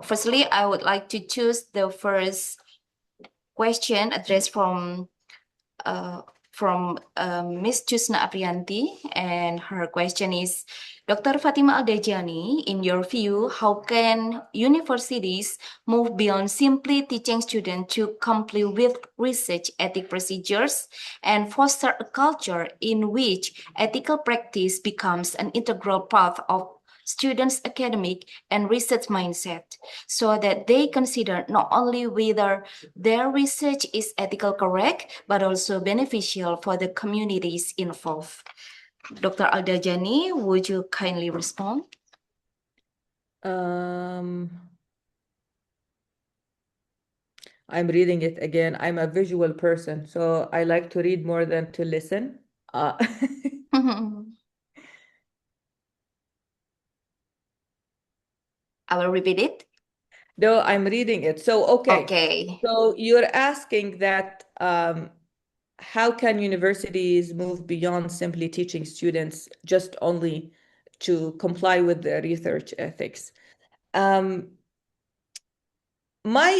Firstly, I would like to choose the first question addressed from Miss Chusna Aprianti, and her question is, Dr. Fatima Aldajani, in your view, how can universities move beyond simply teaching students to comply with research ethic procedures and foster a culture in which ethical practice becomes an integral part of students' academic and research mindset, so that they consider not only whether their research is ethical correct, but also beneficial for the communities involved? Dr. Aldajani, would you kindly respond? I'm reading it again. I'm a visual person, so I like to read more than to listen. I will repeat it. No, I'm reading it. So, okay. So you're asking that how can universities move beyond simply teaching students just only to comply with the research ethics? My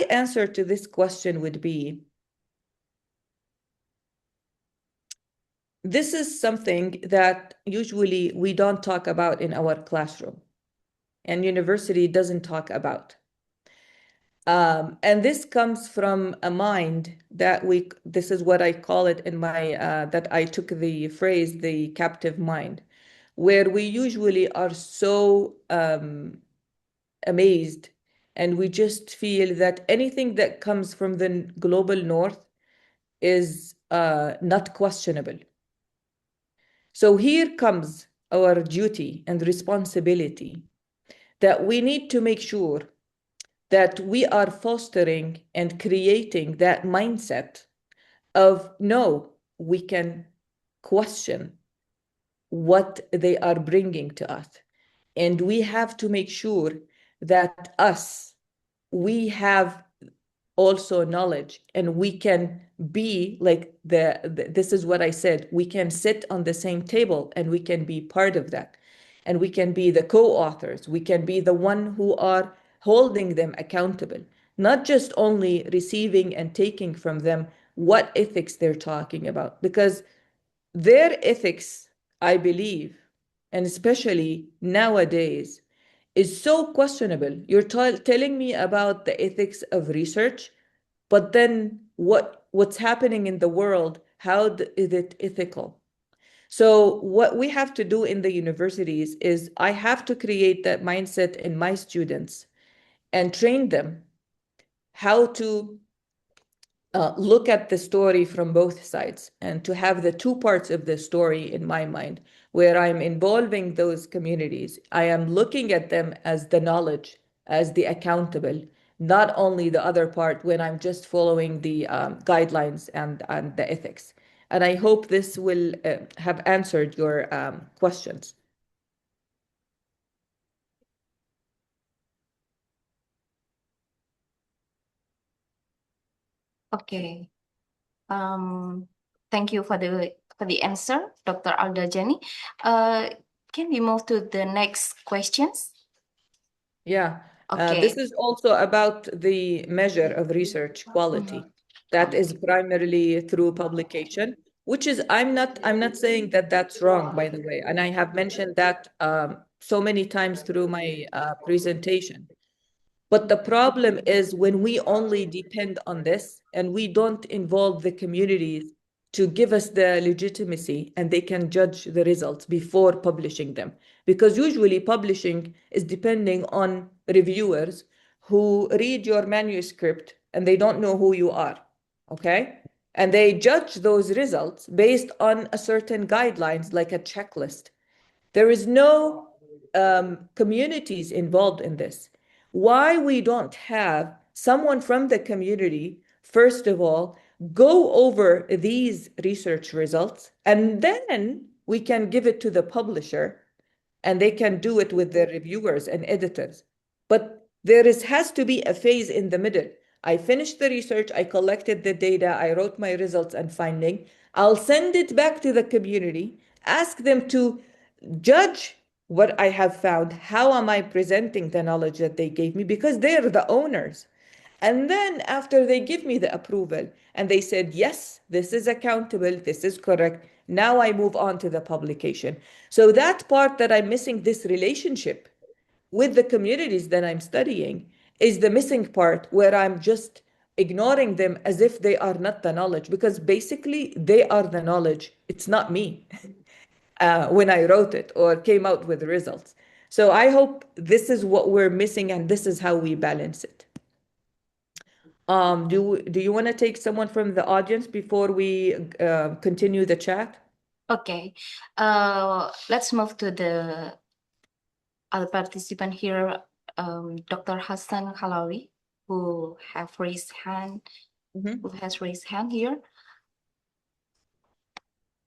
answer to this question would be, this is something that usually we don't talk about in our classroom, and university doesn't talk about. And this comes from a mind that this is what I call it in my, that I took the phrase, the captive mind, where we usually are so amazed and we just feel that anything that comes from the global north is not questionable. So here comes our duty and responsibility that we need to make sure that we are fostering and creating that mindset of, no, we can question what they are bringing to us. And we have to make sure that we have also knowledge, and we can be like this is what I said, we can sit on the same table and we can be part of that. And we can be the co-authors. We can be the one who are holding them accountable, not just only receiving and taking from them what ethics they're talking about, because their ethics, I believe, and especially nowadays, is so questionable. You're telling me about the ethics of research, but then what's happening in the world, how is it ethical? So what we have to do in the universities is I have to create that mindset in my students and train them how to look at the story from both sides, and to have the two parts of the story in my mind, where I'm involving those communities. I am looking at them as the knowledge, as the accountable, not only the other part when I'm just following the guidelines and the ethics. And I hope this will have answered your questions. Okay. Thank you for the answer, Dr. Aldajani. Can we move to the next questions? Yeah. Okay. This is also about the measure of research quality. That is primarily through publication, which is, I'm not saying that that's wrong, by the way. And I have mentioned that so many times through my presentation. But the problem is when we only depend on this and we don't involve the communities to give us the legitimacy and they can judge the results before publishing them. Because usually publishing is depending on reviewers who read your manuscript and they don't know who you are, okay? And they judge those results based on a certain guidelines, like a checklist. There is no communities involved in this. Why we don't have someone from the community, first of all, go over these research results, and then we can give it to the publisher and they can do it with their reviewers and editors. But has to be a phase in the middle. I finished the research, I collected the data, I wrote my results and finding. I'll send it back to the community, ask them to judge what I have found. How am I presenting the knowledge that they gave me? Because they're the owners. And then after they give me the approval and they said, yes, this is accountable, this is correct, now I move on to the publication. So that part that I'm missing, this relationship with the communities that I'm studying, is the missing part where I'm just ignoring them as if they are not the knowledge, because basically they are the knowledge. It's not me when I wrote it or came out with the results. So I hope this is what we're missing and this is how we balance it. Do you want to take someone from the audience before we continue the chat? Okay, let's move to the other participant here, Dr. Hassan Khalawi, who has raised hand here.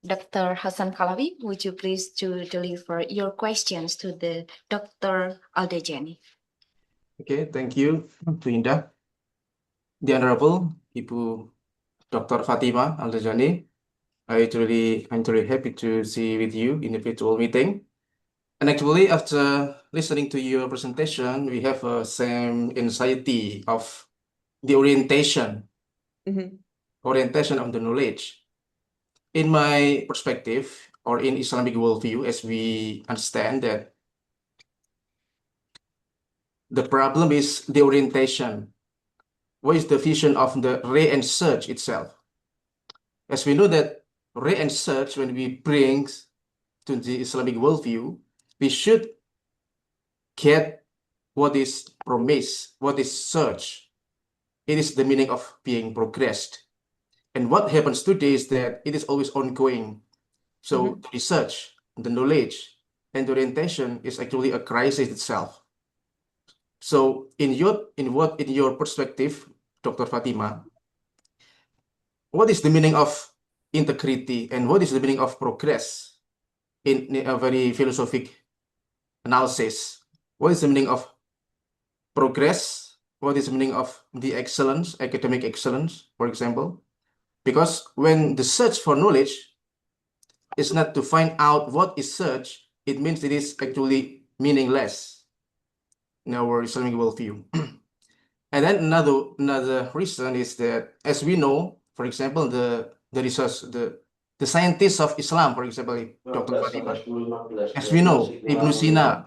Dr. Hassan Khalawi, would you please to deliver your questions to the Dr. Aldejani? Okay, thank you, Bu Indah. The Honorable Ibu Dr. Fatima Aldejani, I'm truly happy to see with you in the virtual meeting. And actually, after listening to your presentation, we have a same anxiety of the orientation of the knowledge. In my perspective, or in Islamic worldview, as we understand that the problem is the orientation. What is the vision of the ray and search itself? As we know that ray and search, when we bring to the Islamic worldview, we should get what is promise, what is search. It is the meaning of being progressed. And what happens today is that it is always ongoing. So the research, the knowledge, and the orientation is actually a crisis itself. So in your perspective, Dr. Fatima, what is the meaning of integrity and what is the meaning of progress in a very philosophic analysis? What is the meaning of progress? What is the meaning of the excellence, academic excellence, for example? Because when the search for knowledge is not to find out what is search, it means it is actually meaningless in our Islamic worldview. And then another reason is that, as we know, for example, the research, the scientists of Islam, for example, Dr. Fatima, as we know, Ibn Sina,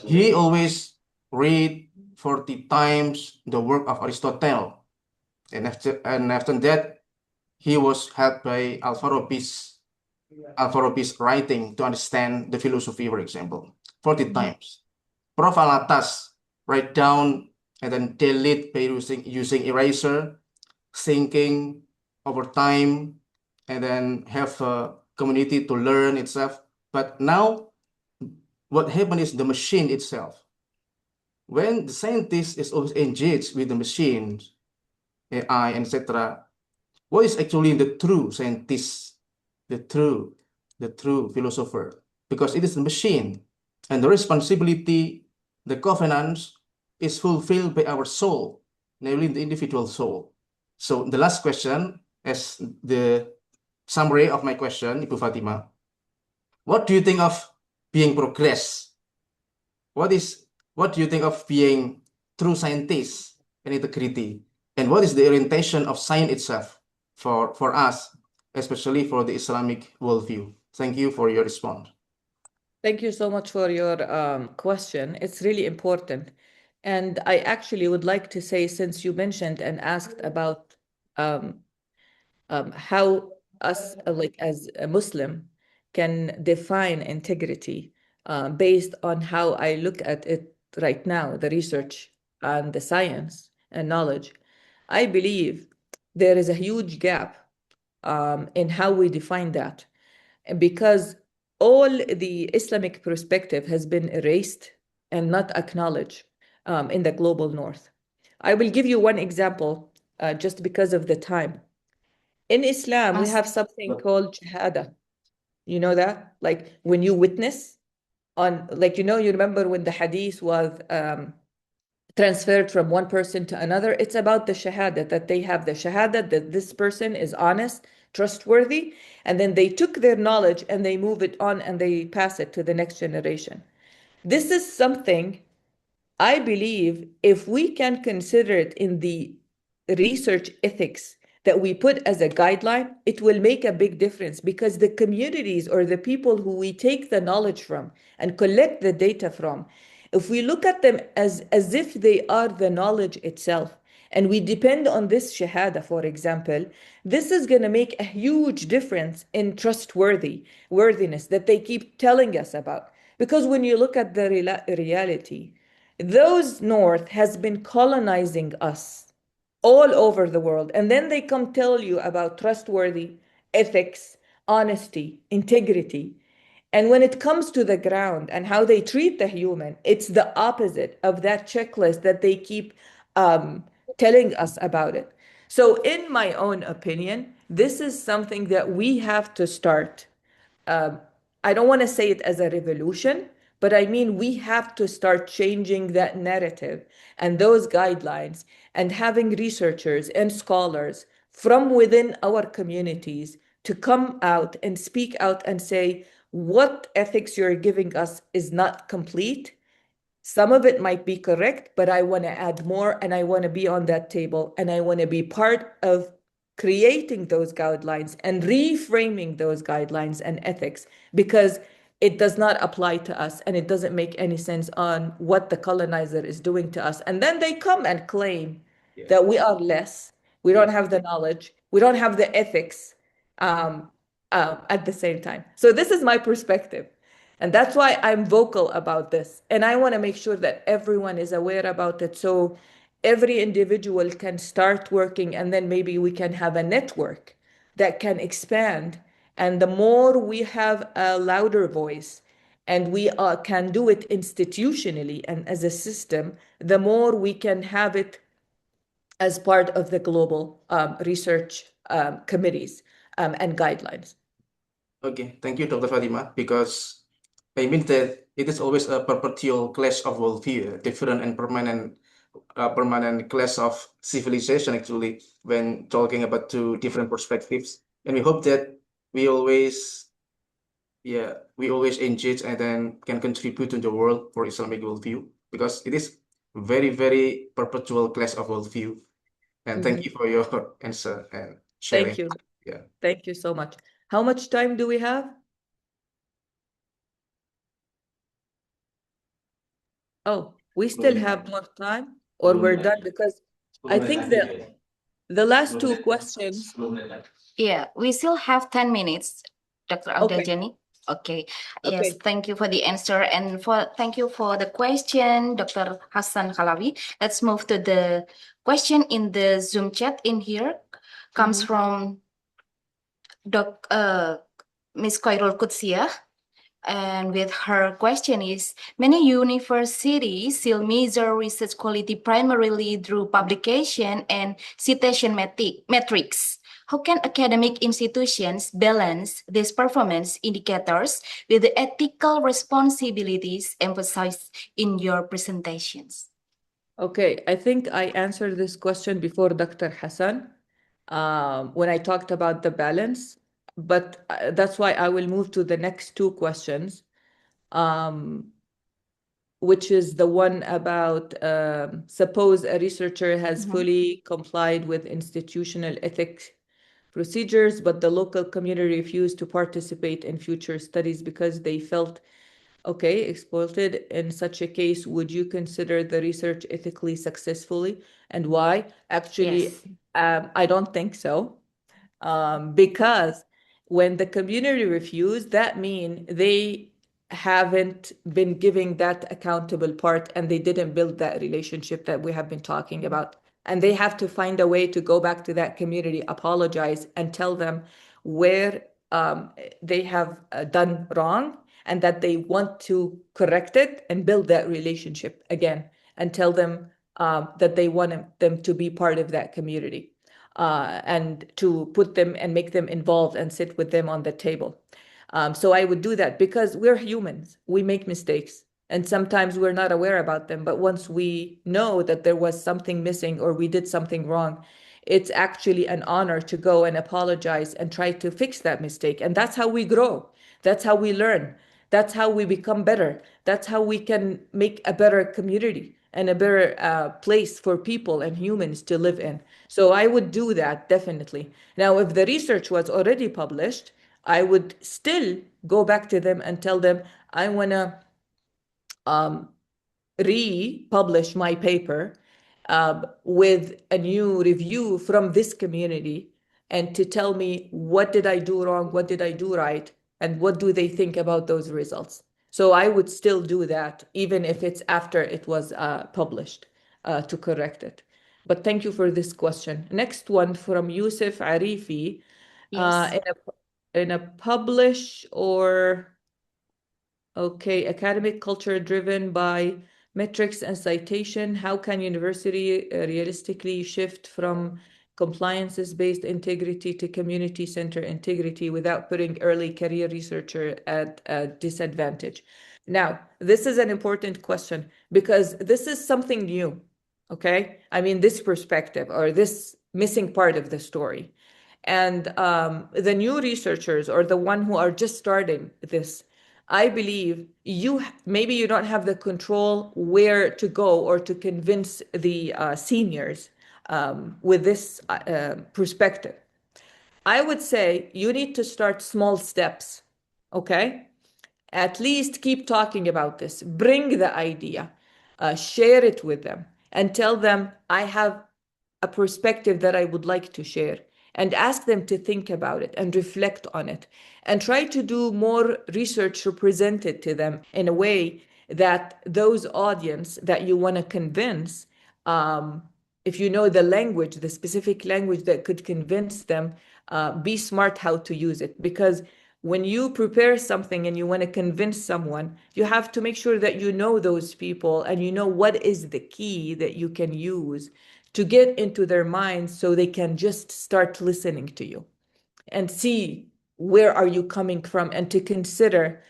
he always read 40 times the work of Aristotle, and after that, he was helped by Al-Farabi's writing to understand the philosophy, for example, 40 times. Prof. Alatas write down and then delete by using eraser, thinking over time, and then have a community to learn itself. But now, what happened is the machine itself. When the scientist is always engaged with the machines, AI, etc., what is actually the true scientist, the true philosopher? Because it is the machine, and the responsibility, the covenants, is fulfilled by our soul, namely the individual soul. So the last question, as the summary of my question, Ibu Fatima, what do you think of being progress? What do you think of being true scientist and integrity? And what is the orientation of science itself for us, especially for the Islamic worldview? Thank you for your response. Thank you so much for your question. It's really important. And I actually would like to say, since you mentioned and asked about how us, like as a Muslim, can define integrity based on how I look at it right now, the research and the science and knowledge, I believe there is a huge gap in how we define that, because all the Islamic perspective has been erased and not acknowledged in the global north. I will give you one example just because of the time. In Islam, we have something called shahada. You know that? Like when you witness on, like, you remember when the hadith was transferred from one person to another? It's about the shahada, that they have the shahada that this person is honest, trustworthy, and then they took their knowledge and they move it on and they pass it to the next generation. This is something I believe if we can consider it in the research ethics that we put as a guideline, it will make a big difference, because the communities or the people who we take the knowledge from and collect the data from, if we look at them as if they are the knowledge itself, and we depend on this shahada, for example, this is going to make a huge difference in worthiness that they keep telling us about. Because when you look at the reality, those North has been colonizing us all over the world. And then they come tell you about trustworthy, ethics, honesty, integrity. And when it comes to the ground and how they treat the human, it's the opposite of that checklist that they keep telling us about it. So in my own opinion, this is something that we have to start. I don't want to say it as a revolution, but I mean, we have to start changing that narrative and those guidelines, and having researchers and scholars from within our communities to come out and speak out and say, what ethics you're giving us is not complete. Some of it might be correct, but I want to add more, and I want to be on that table, and I want to be part of creating those guidelines and reframing those guidelines and ethics, because it does not apply to us and it doesn't make any sense on what the colonizer is doing to us. And then they come and claim that we are less, we don't have the knowledge, we don't have the ethics at the same time. So this is my perspective. And that's why I'm vocal about this. And I want to make sure that everyone is aware about it, so every individual can start working, and then maybe we can have a network that can expand. And the more we have a louder voice, and we can do it institutionally and as a system, the more we can have it as part of the global research committees and guidelines. Okay, thank you, Dr. Fatima, because I mean that it is always a perpetual clash of worldview, different and permanent clash of civilization, actually, when talking about two different perspectives. And we hope that we always, we always engage and then can contribute to the world for Islamic worldview, because it is very, very perpetual clash of worldview. And thank you for your answer and sharing. Thank you. Yeah. Thank you so much. How much time do we have? Oh, we still have more time, or we're done? Because I think that the last two questions. Yeah, we still have 10 minutes, Dr. Okay. Abdeljani. Okay. Yes, Okay. thank you for the answer, and thank you for the question, Dr. Hassan Khalawi. Let's move to the question in the Zoom chat in here. Comes from Ms. Khairul Qudsiah. And with her question is, many universities still measure research quality primarily through publication and citation metrics. How can academic institutions balance these performance indicators with the ethical responsibilities emphasized in your presentations? Okay, I think I answered this question before, Dr. Hassan, when I talked about the balance, but that's why I will move to the next two questions, which is the one about suppose a researcher has fully complied with institutional ethics procedures, but the local community refused to participate in future studies because they felt exploited. In such a case, would you consider the research ethically successfully, and why? Actually, Yes. I don't think so, because when the community refused, that means they haven't been giving that accountable part, and they didn't build that relationship that we have been talking about. And they have to find a way to go back to that community, apologize, and tell them where they have done wrong, and that they want to correct it and build that relationship again, and tell them that they want them to be part of that community. and to put them and make them involved and sit with them on the table. So I would do that because we're humans. We make mistakes. And sometimes we're not aware about them. But once we know that there was something missing or we did something wrong, it's actually an honor to go and apologize and try to fix that mistake. And that's how we grow. That's how we learn. That's how we become better. That's how we can make a better community and a better place for people and humans to live in. So I would do that definitely. Now, if the research was already published, I would still go back to them and tell them, I want to republish my paper with a new review from this community and to tell me what did I do wrong, what did I do right, and what do they think about those results. So I would still do that, even if it's after it was published, to correct it. But thank you for this question. Next one from Yusuf Arifi. Yes. In a publish or okay, academic culture driven by metrics and citation. How can university realistically shift from compliances-based integrity to community-centered integrity without putting early career researcher at a disadvantage? Now, this is an important question because this is something new, okay? I mean, this perspective or this missing part of the story. And the new researchers or the one who are just starting this, I believe maybe you don't have the control where to go or to convince the seniors with this perspective. I would say you need to start small steps, okay? At least keep talking about this. Bring the idea, share it with them, and tell them, I have a perspective that I would like to share, and ask them to think about it and reflect on it and try to do more research to present it to them in a way that those audience that you want to convince, if you know the language, the specific language that could convince them, be smart how to use it. Because when you prepare something and you want to convince someone, you have to make sure that you know those people and you know what is the key that you can use to get into their minds so they can just start listening to you and see where are you coming from and to consider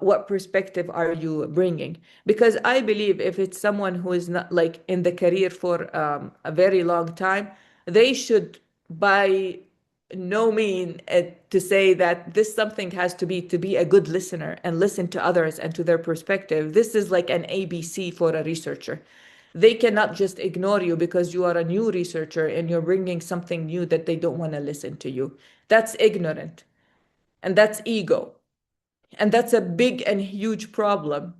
what perspective are you bringing. Because I believe if it's someone who is not like in the career for a very long time, they should by no mean to say that this something has to be a good listener and listen to others and to their perspective. This is like an ABC for a researcher. They cannot just ignore you because you are a new researcher and you're bringing something new that they don't want to listen to you. That's ignorant. And that's ego. And that's a big and huge problem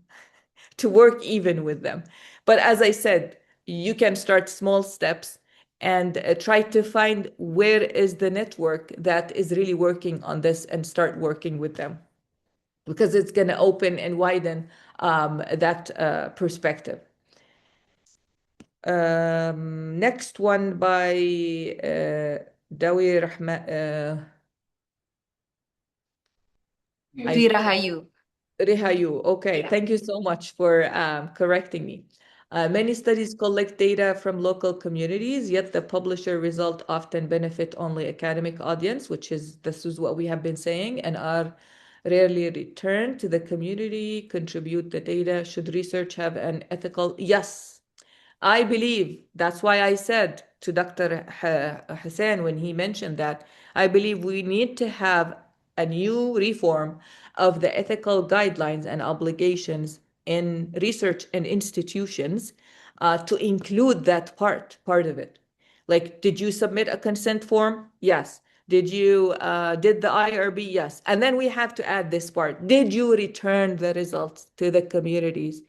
to work even with them. But as I said, you can start small steps and try to find where is the network that is really working on this and start working with them, because it's going to open and widen that perspective. Next one by Dawi Rahman. Dwi Rahayu. Rihayu. Okay, thank you so much for correcting me. Many studies collect data from local communities, yet the publisher result often benefit only academic audience, this is what we have been saying, and are rarely returned to the community, contribute the data. Should research have an ethical? Yes, I believe that's why I said to Dr. Hussein when he mentioned that, I believe we need to have a new reform of the ethical guidelines and obligations in research and institutions to include that part of it. Like, did you submit a consent form? Yes. Did the IRB? Yes. And then we have to add this part. Did you return the results to the communities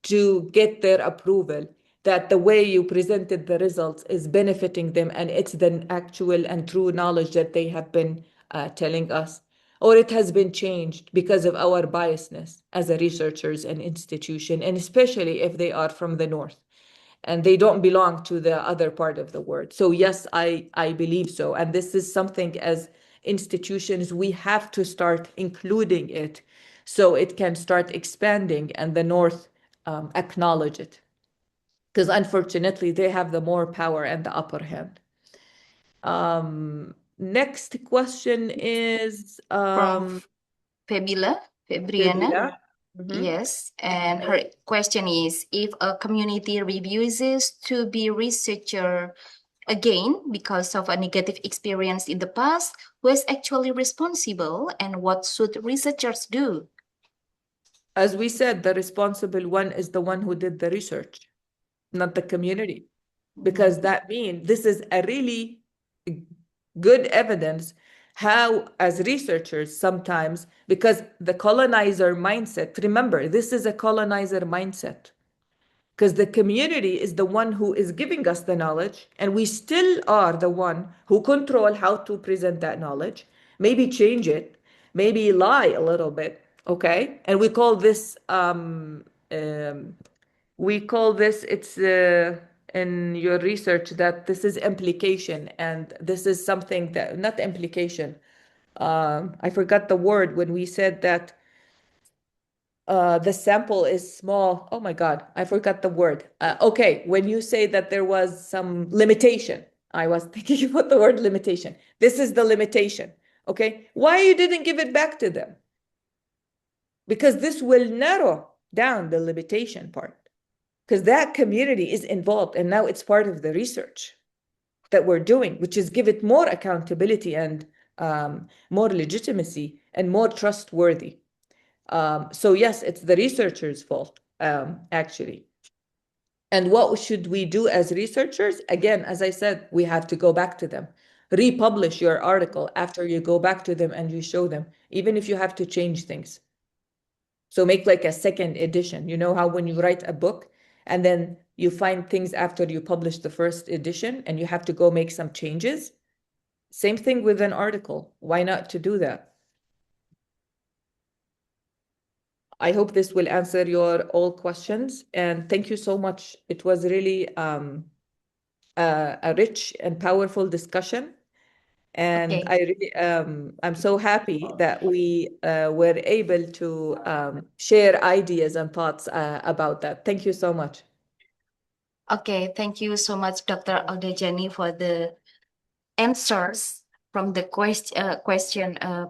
to get their approval that the way you presented the results is benefiting them and it's the actual and true knowledge that they have been telling us? Or it has been changed because of our biasness as a researchers and institution, and especially if they are from the north and they don't belong to the other part of the world. So yes, I believe so. And this is something as institutions, we have to start including it so it can start expanding and the north acknowledge it. Because unfortunately, they have the more power and the upper hand. Next question is From Fabila, Fabriana. Fabila. Mhm. Yes, and her question is, if a community refuses to be researcher again because of a negative experience in the past, who is actually responsible and what should researchers do? As we said, the responsible one is the one who did the research, not the community, because that means this is a really good evidence how, as researchers, sometimes, because the colonizer mindset, remember, this is a colonizer mindset, because the community is the one who is giving us the knowledge, and we still are the one who control how to present that knowledge, maybe change it, maybe lie a little bit, okay? And we call this it's in your research that this is implication, and this is something that, not implication, I forgot the word when we said that the sample is small. Oh my God, I forgot the word. Okay, when you say that there was some limitation, I was thinking about the word limitation. This is the limitation, okay? Why you didn't give it back to them? Because this will narrow down the limitation part, because that community is involved and now it's part of the research that we're doing, which is give it more accountability and more legitimacy and more trustworthy. So yes, it's the researchers' fault, actually. And what should we do as researchers? Again, as I said, we have to go back to them. Republish your article after you go back to them and you show them, even if you have to change things. So make like a second edition. You know how when you write a book and then you find things after you publish the first edition and you have to go make some changes? Same thing with an article. Why not to do that? I hope this will answer your all questions, and thank you so much. It was really a rich and powerful discussion, and Okay. I really I'm so happy that we were able to share ideas and thoughts about that. Thank you so much. Okay, thank you so much, Dr. Aldejani, for the answers from the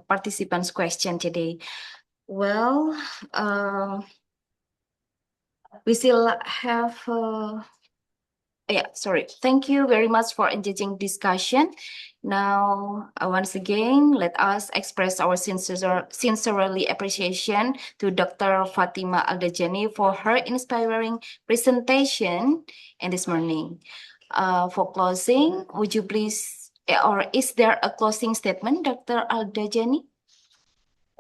participants' question today. Well, we still have sorry. Thank you very much for engaging discussion. Now, once again, let us express our sincerely appreciation to Dr. Fatima Aldejani for her inspiring presentation in this morning. For closing, would you please, or is there a closing statement, Dr. Aldejani?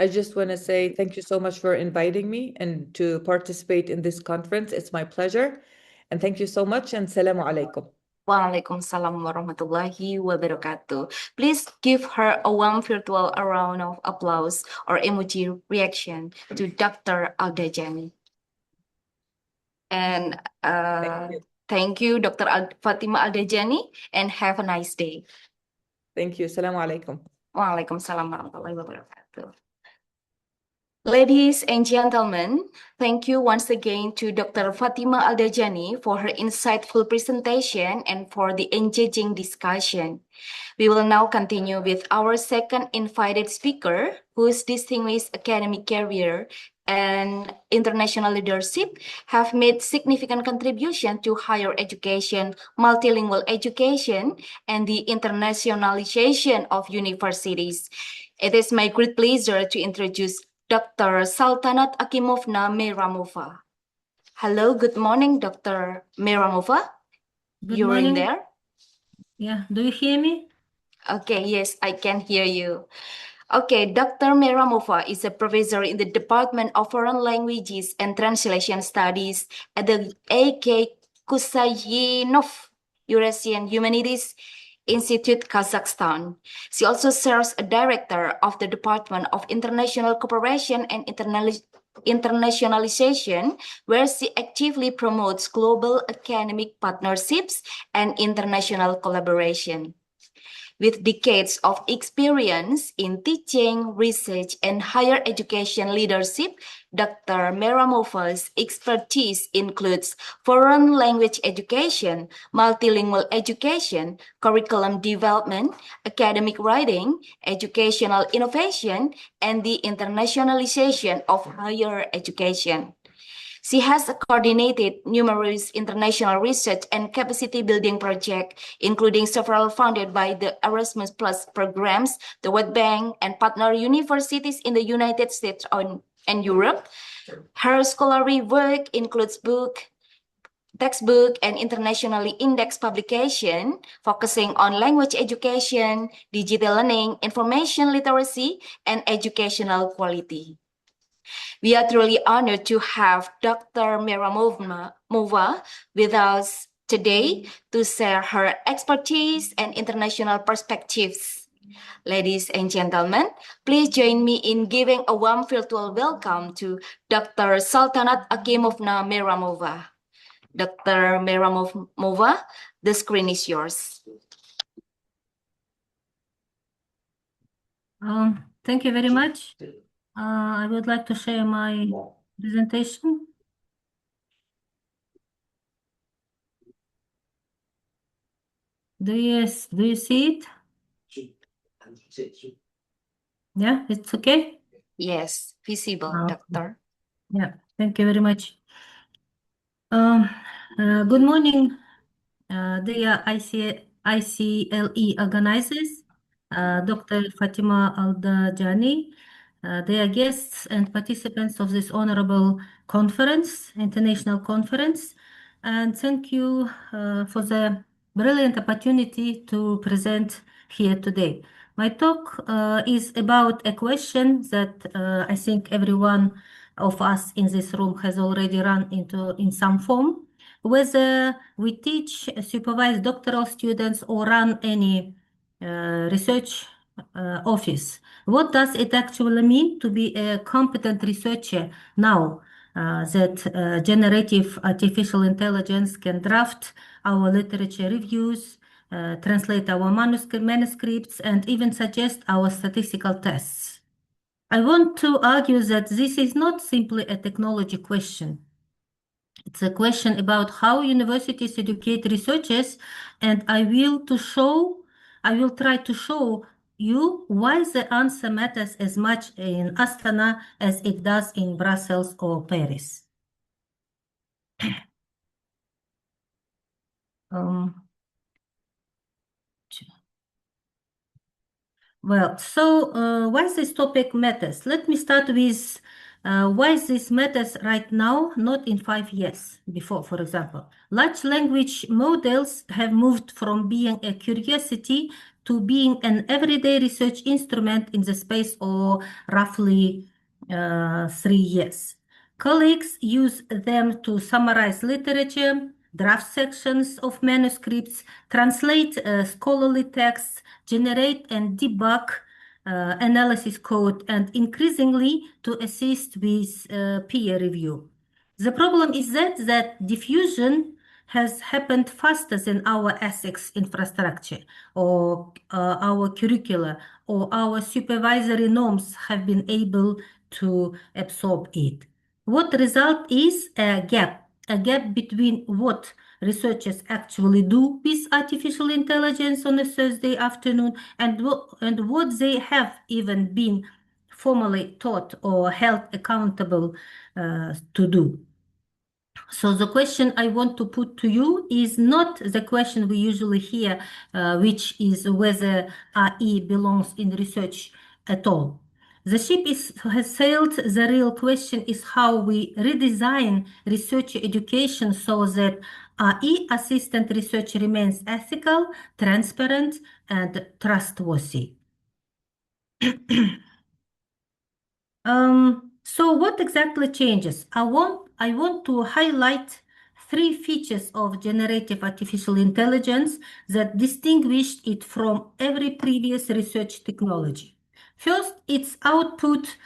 I just want to say thank you so much for inviting me and to participate in this conference. It's my pleasure. And thank you so much, and salamu alaikum. Waalaikumsalam warahmatullahi wabarakatuh. Please give her a warm virtual round of applause or emoji reaction to Dr. Aldejani. And thank you, Dr. Fatima Aldejani, and have a nice day. Thank you. Assalamu alaikum. Waalaikumsalam warahmatullahi wabarakatuh. Ladies and gentlemen, thank you once again to Dr. Fatima Aldejani for her insightful presentation and for the engaging discussion. We will now continue with our second invited speaker, whose distinguished academic career and international leadership have made significant contribution to higher education, multilingual education, and the internationalization of universities. It is my great pleasure to introduce Dr. Saltanat Akimovna Meramova. Hello, good morning, Dr. Meramova. Good You're in morning. there? Yeah, do you hear me? Okay, yes, I can hear you. Okay, Dr. Meramova is a professor in the Department of Foreign Languages and Translation Studies at the A.K. Kusayinov Eurasian Humanities Institute, Kazakhstan. She also serves as director of the Department of International Cooperation and Internationalization, where she actively promotes global academic partnerships and international collaboration. With decades of experience in teaching, research, and higher education leadership, Dr. Meramova's expertise includes foreign language education, multilingual education, curriculum development, academic writing, educational innovation, and the internationalization of higher education. She has coordinated numerous international research and capacity building projects, including several funded by the Erasmus Plus programs, the World Bank, and partner universities in the United States and Europe. Her scholarly work includes textbook, and internationally indexed publication focusing on language education, digital learning, information literacy, and educational quality. We are truly honored to have Dr. Mova with us today to share her expertise and international perspectives. Ladies and gentlemen, please join me in giving a warm virtual welcome to Dr. Saltanat Akimovna Meramova. Dr. Meramova, the screen is yours. Thank you very much. I would like to share my presentation. Do you see it? Yeah, it's okay? Yes, visible, doctor. Yeah, thank you very much. Good morning, dear ICLE organizers, Dr. Fatima Aldajani, dear guests and participants of this honorable conference, international conference, and thank you for the brilliant opportunity to present here today. My talk is about a question that I think everyone of us in this room has already run into in some form, whether we teach, supervise doctoral students or run any research office. What does it actually mean to be a competent researcher now that generative artificial intelligence can draft our literature reviews, translate our manuscripts, and even suggest our statistical tests? I want to argue that this is not simply a technology question. It's a question about how universities educate researchers, and I will try to show you why the answer matters as much in Astana as it does in Brussels or Paris. Well, so why this topic matters? Let me start with why this matters right now, not in 5 years before, for example. Large language models have moved from being a curiosity to being an everyday research instrument in the space of roughly 3 years. Colleagues use them to summarize literature, draft sections of manuscripts, translate scholarly texts, generate and debug analysis code, and increasingly to assist with peer review. The problem is that diffusion has happened faster than our ethics infrastructure or our curricula or our supervisory norms have been able to absorb it. What result is a gap between what researchers actually do with artificial intelligence on a Thursday afternoon and what they have even been formally taught or held accountable to do. So the question I want to put to you is not the question we usually hear, which is whether AI belongs in research at all. The ship has sailed. The real question is how we redesign research education so that AI assistant research remains ethical, transparent, and trustworthy. So what exactly changes? I want to highlight 3 features of generative artificial intelligence that distinguished it from every previous research technology. First, its output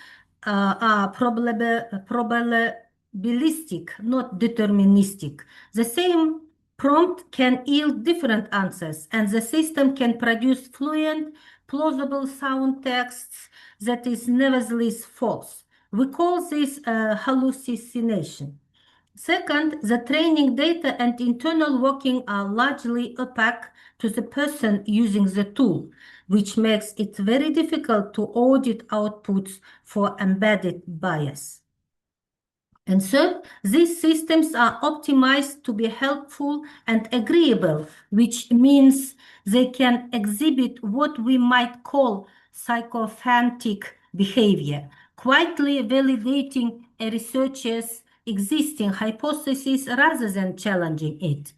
are probabilistic, not deterministic. The same prompt can yield different answers, and the system can produce fluent, plausible sound texts that is nevertheless false. We call this hallucination. Second, the training data and internal working are largely opaque to the person using the tool, which makes it very difficult to audit outputs for embedded bias. And third, these systems are optimized to be helpful and agreeable, which means they can exhibit what we might call sycophantic behavior, quietly validating a researcher's existing hypothesis rather than challenging it.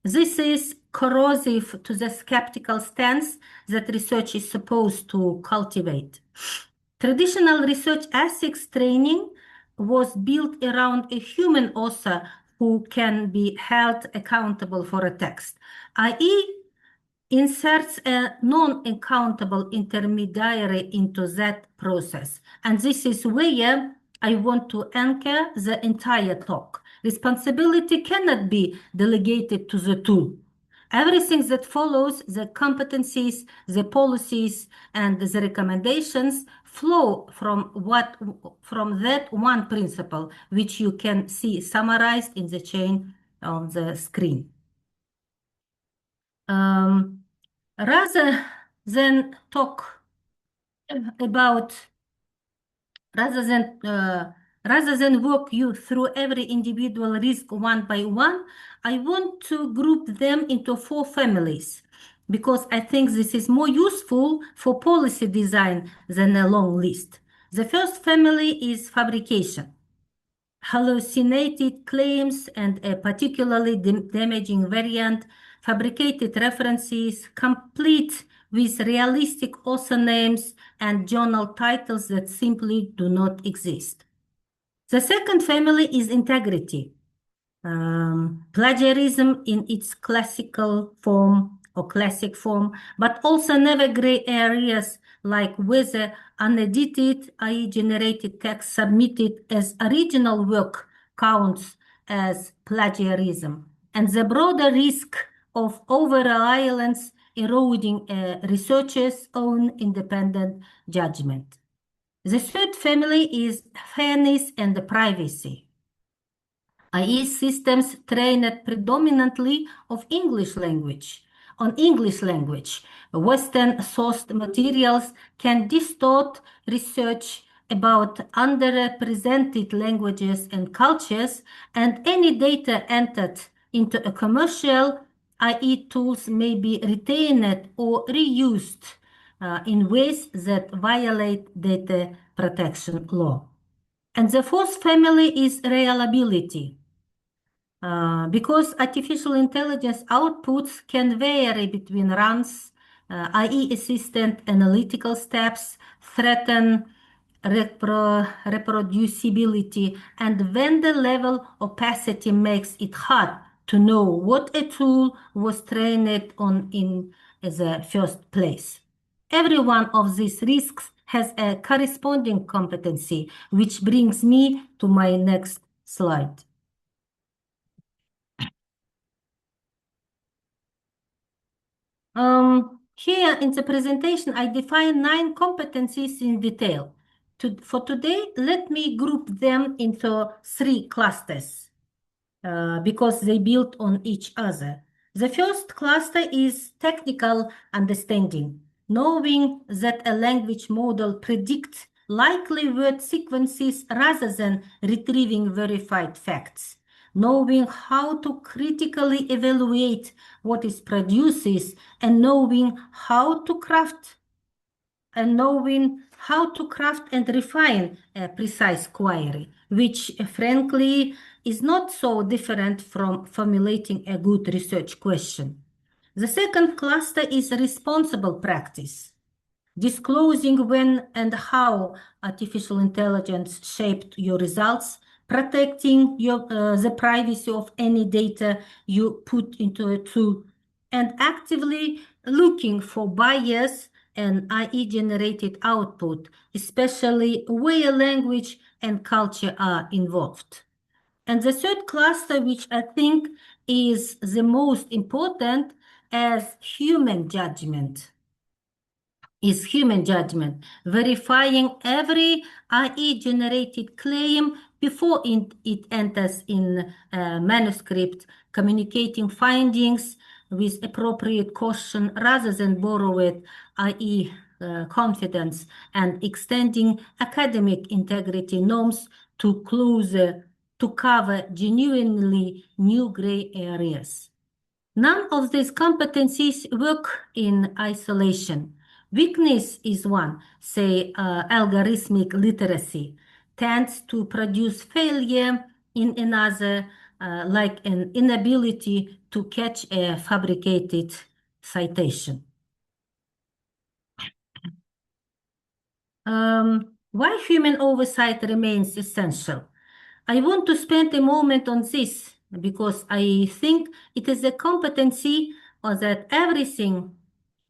This is corrosive to the skeptical stance that research is supposed to cultivate. Traditional research ethics training was built around a human author who can be held accountable for a text, i.e., inserts a non-accountable intermediary into that process. And this is where I want to anchor the entire talk. Responsibility cannot be delegated to the tool. Everything that follows, the competencies, the policies, and the recommendations flow from that one principle, which you can see summarized in the chain on the screen. Rather than talk about, rather than walk you through every individual risk one by one, I want to group them into 4 families because I think this is more useful for policy design than a long list. The first family is fabrication. Hallucinated claims and a particularly damaging variant, fabricated references, complete with realistic author names and journal titles that simply do not exist. The second family is integrity. Plagiarism in its classical form or classic form, but also never gray areas like whether unedited, i.e. generated text submitted as original work counts as plagiarism, and the broader risk of over-reliance eroding a researcher's own independent judgment. The third family is fairness and privacy, i.e. systems trained predominantly on English language. Western sourced materials can distort research about underrepresented languages and cultures, and any data entered into a commercial, i.e. tools may be retained or reused in ways that violate data protection law. And the fourth family is reliability. Because artificial intelligence outputs can vary between runs, i.e. assistant analytical steps, threaten reproducibility, and vendor level opacity makes it hard to know what a tool was trained on in the first place. Every one of these risks has a corresponding competency, which brings me to my next slide. Here in the presentation, I define 9 competencies in detail. For today, let me group them into 3 clusters because they build on each other. The first cluster is technical understanding, knowing that a language model predicts likely word sequences rather than retrieving verified facts. Knowing how to critically evaluate what it produces, and knowing how to craft and refine a precise query, which frankly is not so different from formulating a good research question. The second cluster is responsible practice, disclosing when and how artificial intelligence shaped your results, protecting the privacy of any data you put into a tool, and actively looking for bias and IE generated output, especially where language and culture are involved. And the third cluster, which I think is the most important as human judgment. Is human judgment, verifying every IE-generated claim before it enters in manuscript, communicating findings with appropriate caution rather than borrowed IE confidence, and extending academic integrity norms to cover genuinely new gray areas. None of these competencies work in isolation. Weakness is one, say algorithmic literacy, tends to produce failure in another, like an inability to catch a fabricated citation. Why human oversight remains essential? I want to spend a moment on this because I think it is a competency that everything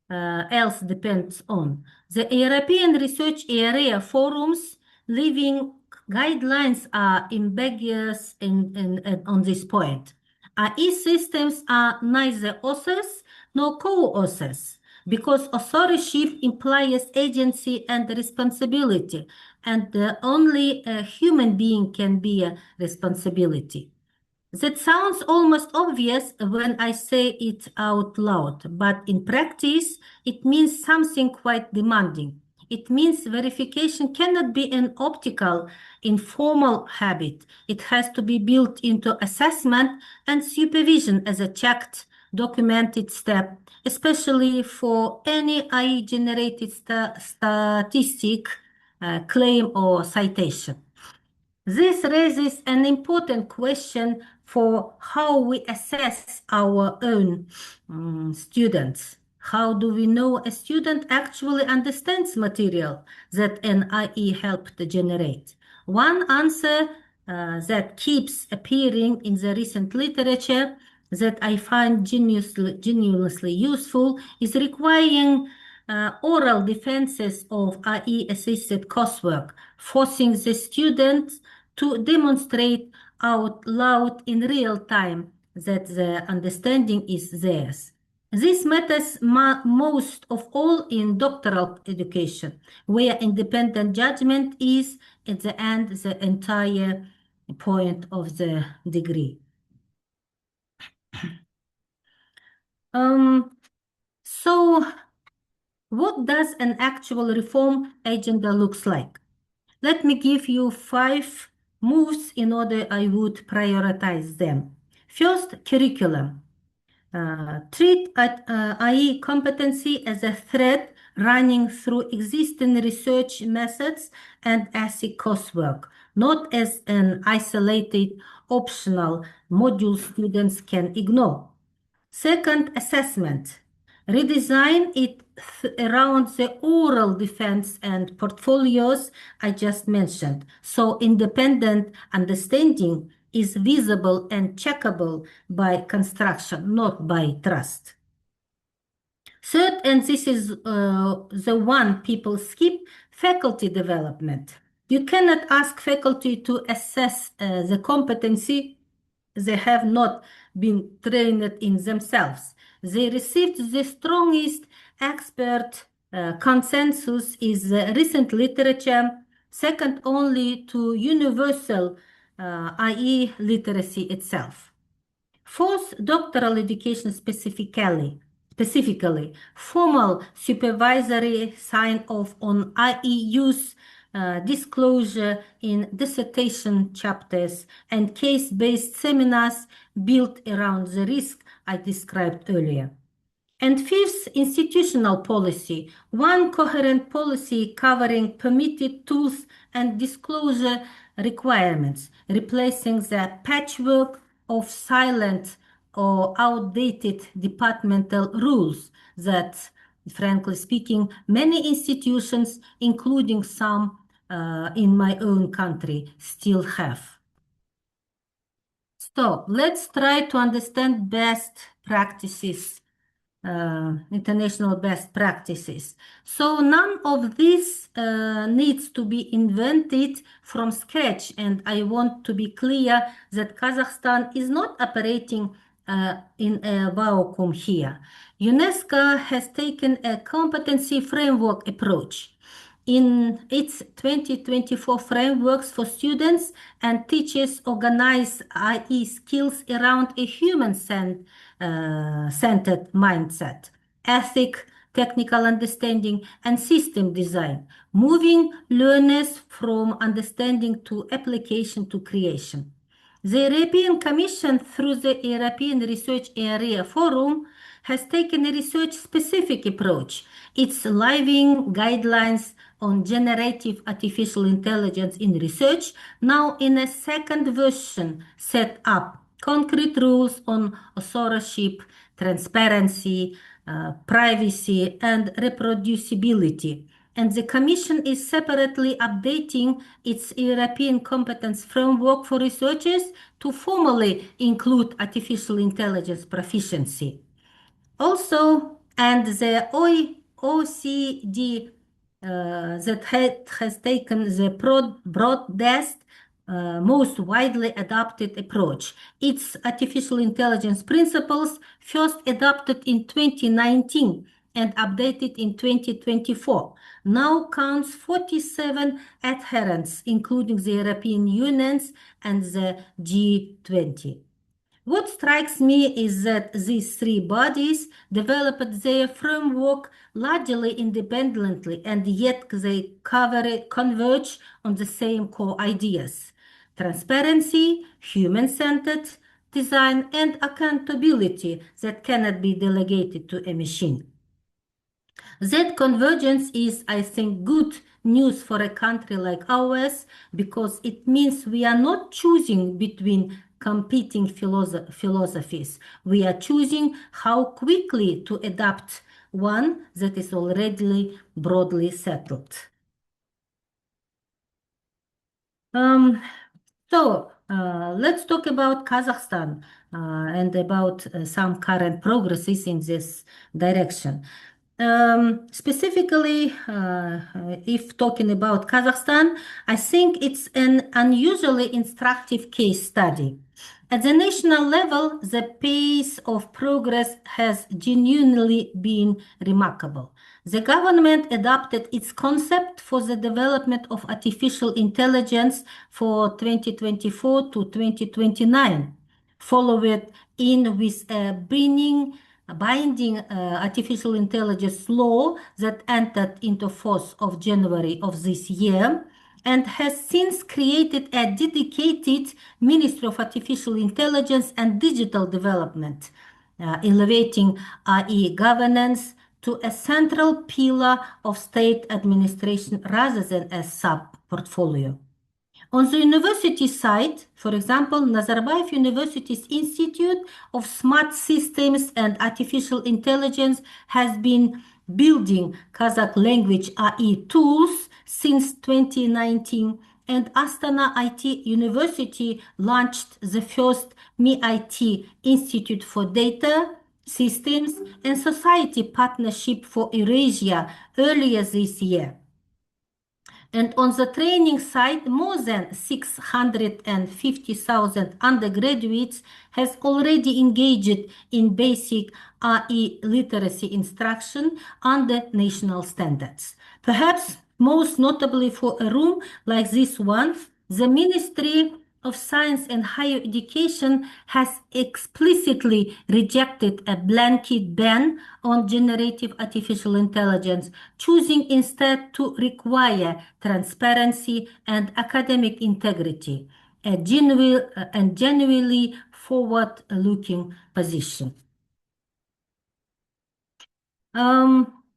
else depends on. The European Research Area Forum's living guidelines are ambiguous on this point. AI systems are neither authors nor co-authors because authorship implies agency and responsibility, and only a human being can be a responsibility. That sounds almost obvious when I say it out loud, but in practice, it means something quite demanding. It means verification cannot be an optical, informal habit. It has to be built into assessment and supervision as a checked, documented step, especially for any AI-generated statistic, claim, or citation. This raises an important question for how we assess our own students. How do we know a student actually understands material that an IE helped generate? One answer that keeps appearing in the recent literature that I find genuinely useful is requiring oral defenses of IE-assisted coursework, forcing the students to demonstrate out loud in real time that the understanding is theirs. This matters most of all in doctoral education, where independent judgment is, at the end, the entire point of the degree. So, what does an actual reform agenda looks like? Let me give you 5 moves in order I would prioritize them. First, curriculum. Treat IE competency as a thread running through existing research methods and ASIC coursework, not as an isolated optional module students can ignore. Second, assessment. Redesign it around the oral defense and portfolios I just mentioned, so independent understanding is visible and checkable by construction, not by trust. Third, and this is the one people skip, faculty development. You cannot ask faculty to assess the competency they have not been trained in themselves. They received the strongest expert consensus is recent literature, second only to universal IE literacy itself. Fourth, doctoral education specifically, formal supervisory sign-off on IE use, disclosure in dissertation chapters, and case-based seminars built around the risk I described earlier. And fifth, institutional policy, one coherent policy covering permitted tools and disclosure requirements, replacing the patchwork of silent or outdated departmental rules that, frankly speaking, many institutions, including some in my own country, still have. So let's try to understand best practices, international best practices. So none of this needs to be invented from scratch, and I want to be clear that Kazakhstan is not operating in a vacuum here. UNESCO has taken a competency framework approach. In its 2024 frameworks for students and teachers organize IE skills around a human-centered mindset, ethic, technical understanding, and system design, moving learners from understanding to application to creation. The European Commission, through the European Research Area Forum, has taken a research-specific approach. Its living guidelines on generative artificial intelligence in research, now in a second version, set up concrete rules on authorship, transparency, privacy, and reproducibility. And the Commission is separately updating its European competence framework for researchers to formally include artificial intelligence proficiency. Also, and the OECD that has taken the broadest, most widely adopted approach. Its artificial intelligence principles, first adopted in 2019 and updated in 2024, now counts 47 adherents, including the European Union and the G20. What strikes me is that these three bodies developed their framework largely independently, and yet they converge on the same core ideas: transparency, human-centered design, and accountability that cannot be delegated to a machine. That convergence is, I think, good news for a country like ours because it means we are not choosing between competing philosophies. We are choosing how quickly to adapt one that is already broadly settled. Let's talk about Kazakhstan and about some current progresses in this direction. Specifically, if talking about Kazakhstan, I think it's an unusually instructive case study. At the national level, the pace of progress has genuinely been remarkable. The government adopted its concept for the development of artificial intelligence for 2024 to 2029, followed in with a binding artificial intelligence law that entered into force of January of this year and has since created a dedicated Ministry of Artificial Intelligence and Digital Development, elevating governance to a central pillar of state administration rather than a sub-portfolio. On the university side, for example, Nazarbayev University's Institute of Smart Systems and Artificial Intelligence has been building Kazakh language AI tools since 2019, and Astana IT University launched the first MIIT Institute for Data, Systems and Society Partnership for Eurasia earlier this year. And on the training side, more than 650,000 undergraduates has already engaged in basic RE literacy instruction under national standards. Perhaps most notably for a room like this one, the Ministry of Science and Higher Education has explicitly rejected a blanket ban on generative artificial intelligence, choosing instead to require transparency and academic integrity, a genuinely forward-looking position.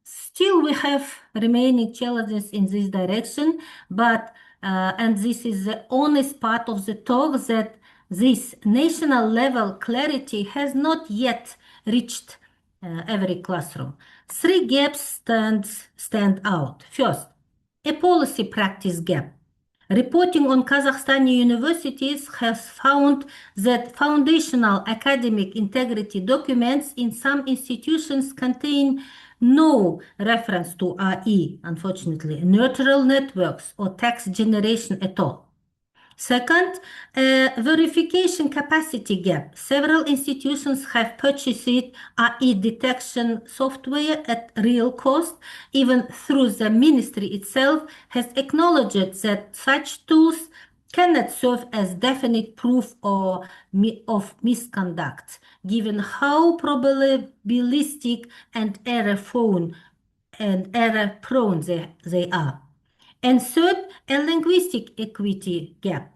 Still, we have remaining challenges in this direction, but and this is the honest part of the talk that this national level clarity has not yet reached every classroom. Three gaps stand out. First, a policy practice gap. Reporting on Kazakhstani universities has found that foundational academic integrity documents in some institutions contain no reference to RE, unfortunately, neural networks or text generation at all. Second, verification capacity gap. Several institutions have purchased AI detection software at real cost, even through the ministry itself has acknowledged that such tools cannot serve as definite proof of misconduct, given how probabilistic and error-prone they are. And third, a linguistic equity gap.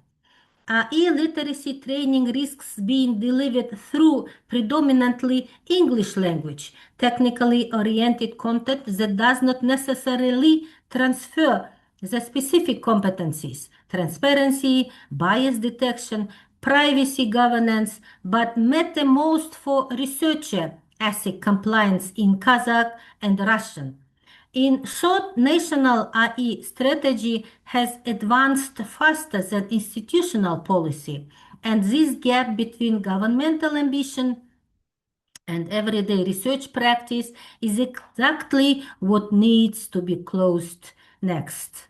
E-literacy training risks being delivered through predominantly English language, technically oriented content that does not necessarily transfer the specific competencies, transparency, bias detection, privacy governance, but matter most for researcher ethic compliance in Kazakh and Russian. In short, national AI strategy has advanced faster than institutional policy, and this gap between governmental ambition and everyday research practice is exactly what needs to be closed next.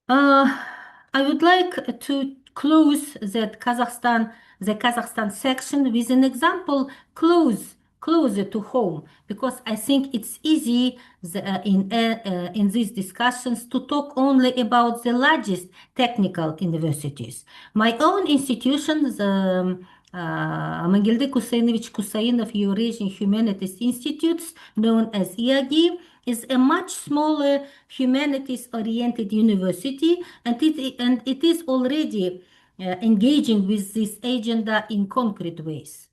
I would like to close the Kazakhstan section with an example closer to home, because I think it's easy in these discussions to talk only about the largest technical universities. My own institution, the Amangilde Kusainovich Kusainov Eurasian Humanities Institutes, known as IAGI, is a much smaller humanities-oriented university, and it is already engaging with this agenda in concrete ways.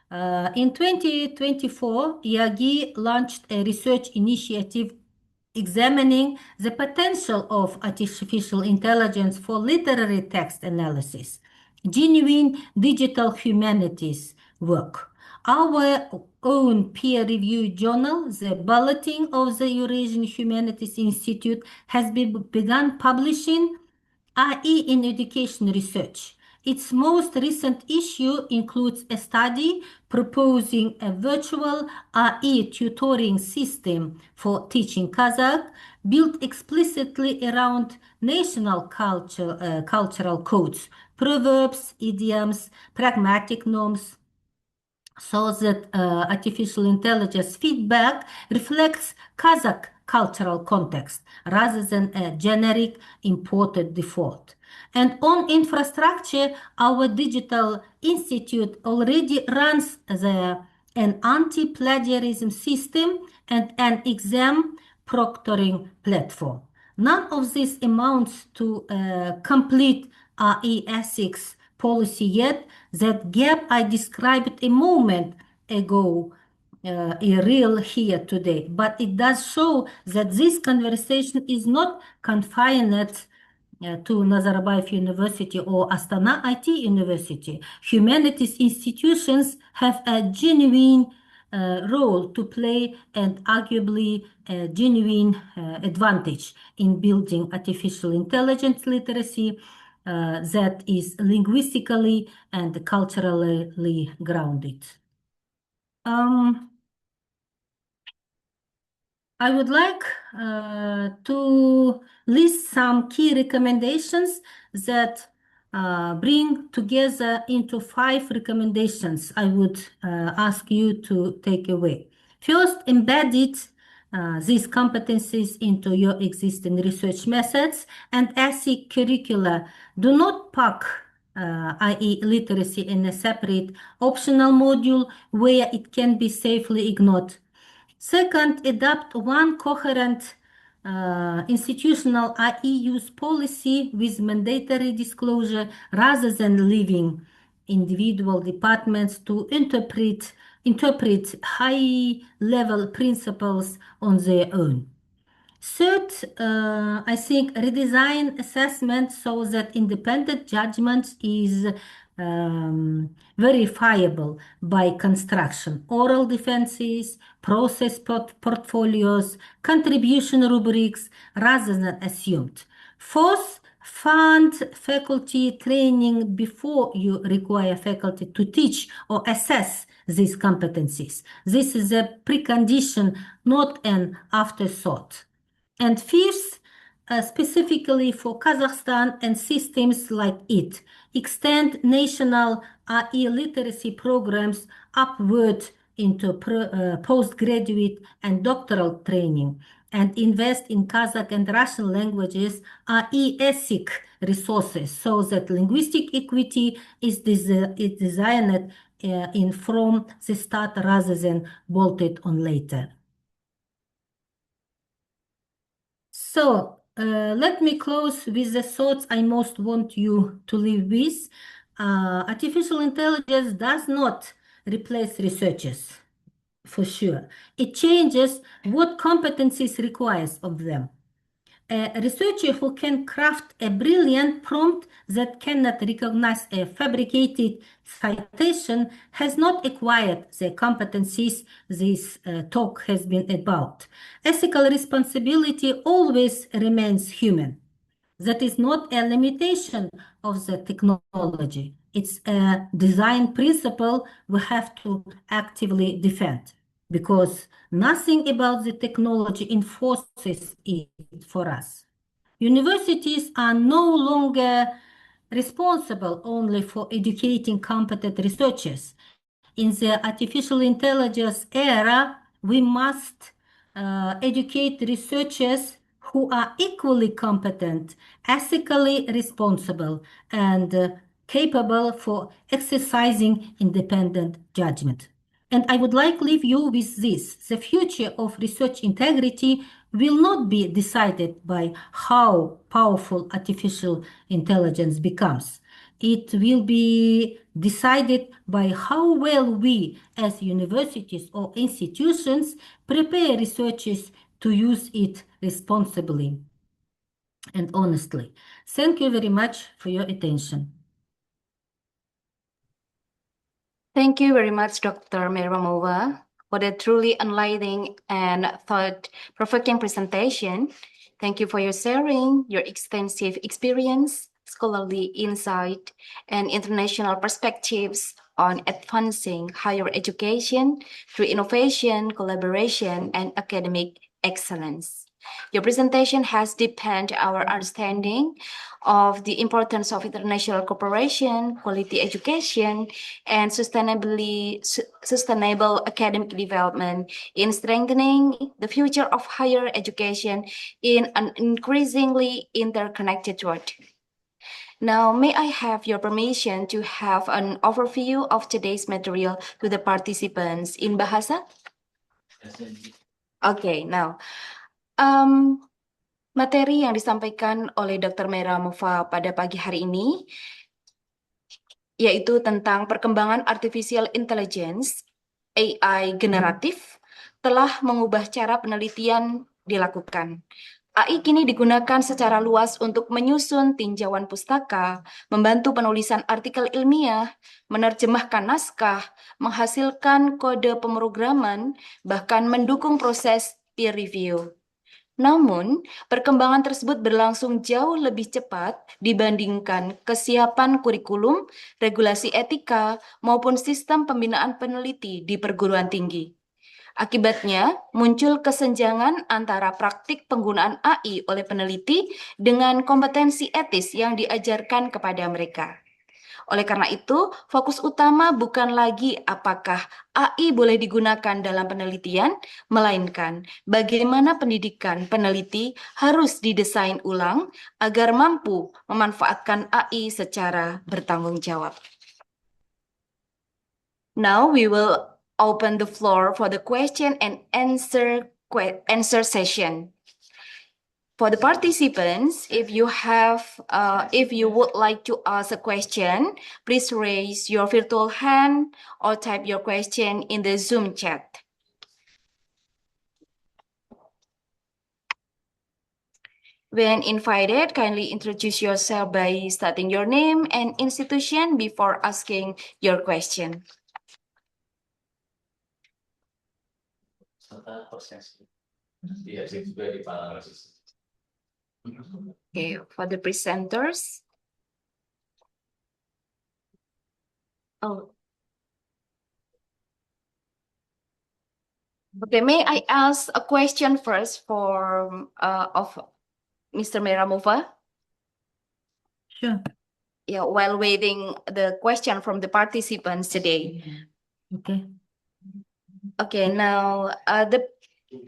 In 2024, IAGI launched a research initiative examining the potential of artificial intelligence for literary text analysis, genuine digital humanities work. Our own peer-reviewed journal, the Bulletin of the Eurasian Humanities Institute, has begun publishing AI in education research. Its most recent issue includes a study proposing a virtual AI tutoring system for teaching Kazakh, built explicitly around national cultural codes, proverbs, idioms, pragmatic norms, so that artificial intelligence feedback reflects Kazakh cultural context rather than a generic imported default. And on infrastructure, our digital institute already runs an anti-plagiarism system and an exam proctoring platform. None of this amounts to complete AI ethics policy yet. That gap I described a moment ago is real here today, but it does show that this conversation is not confined to Nazarbayev University or Astana IT University. Humanities institutions have a genuine role to play and arguably a genuine advantage in building artificial intelligence literacy that is linguistically and culturally grounded. I would like to list some key recommendations that bring together into 5 recommendations I would ask you to take away. First, embedded these competencies into your existing research methods and ethic curricula. Do not pack i.e. literacy in a separate optional module where it can be safely ignored. Second, adopt one coherent institutional AI use policy with mandatory disclosure rather than leaving individual departments to interpret high-level principles on their own. Third, I think redesign assessment so that independent judgment is verifiable by construction, oral defenses, process portfolios, contribution rubrics, rather than assumed. Fourth, fund faculty training before you require faculty to teach or assess these competencies. This is a precondition, not an afterthought. And fifth, specifically for Kazakhstan and systems like it, extend national AI literacy programs upward into postgraduate and doctoral training, and invest in Kazakh and Russian languages AI-ESIC resources so that linguistic equity is designed in from the start rather than bolted on later. So let me close with the thoughts I most want you to live with. Artificial intelligence does not replace researchers, for sure. It changes what competencies requires of them. A researcher who can craft a brilliant prompt that cannot recognize a fabricated citation has not acquired the competencies this talk has been about. Ethical responsibility always remains human. That is not a limitation of the technology. It's a design principle we have to actively defend because nothing about the technology enforces it for us. Universities are no longer responsible only for educating competent researchers. In the artificial intelligence era, we must educate researchers who are equally competent, ethically responsible, and capable for exercising independent judgment. And I would like to leave you with this. The future of research integrity will not be decided by how powerful artificial intelligence becomes. It will be decided by how well we, as universities or institutions, prepare researchers to use it responsibly and honestly. Thank you very much for your attention. Thank you very much, Dr. Meramova, for the truly enlightening and thought-provoking presentation. Thank you for your sharing, your extensive experience, scholarly insight, and international perspectives on advancing higher education through innovation, collaboration, and academic excellence. Your presentation has deepened our understanding of the importance of international cooperation, quality education, and sustainable academic development in strengthening the future of higher education in an increasingly interconnected world. Now, may I have your permission to have an overview of today's material to the participants in Bahasa? Okay, now, materi yang disampaikan oleh Dr. Meramova pada pagi hari ini yaitu tentang perkembangan artificial intelligence AI generatif telah mengubah cara penelitian dilakukan. AI kini digunakan secara luas untuk menyusun tinjauan pustaka, membantu penulisan artikel ilmiah, menerjemahkan naskah, menghasilkan kode pemrograman, bahkan mendukung proses peer review. Namun, perkembangan tersebut berlangsung jauh lebih cepat dibandingkan kesiapan kurikulum, regulasi etika, maupun sistem pembinaan peneliti di perguruan tinggi. Akibatnya, muncul kesenjangan antara praktik penggunaan AI oleh peneliti dengan kompetensi etis yang diajarkan kepada mereka. Oleh karena itu, fokus utama bukan lagi apakah AI boleh digunakan dalam penelitian, melainkan bagaimana pendidikan peneliti harus didesain ulang agar mampu memanfaatkan AI secara bertanggung jawab. Now we will open the floor for the question and answer session. For the participants, if you would like to ask a question, please raise your virtual hand or type your question in the Zoom chat. When invited, kindly introduce yourself by stating your name and institution before asking your question. Okay, for the presenters. Oh. Okay, may I ask a question first for Mr. Meramova? Sure. Yeah, while waiting the question from the participants today. Okay. Okay, now the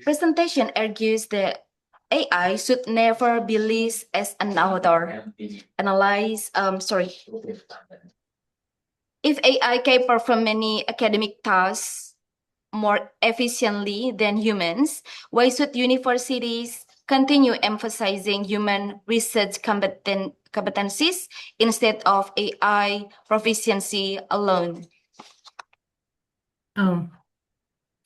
presentation argues that AI should never be listed as an author. If AI can perform many academic tasks more efficiently than humans, why should universities continue emphasizing human research competencies instead of AI proficiency alone?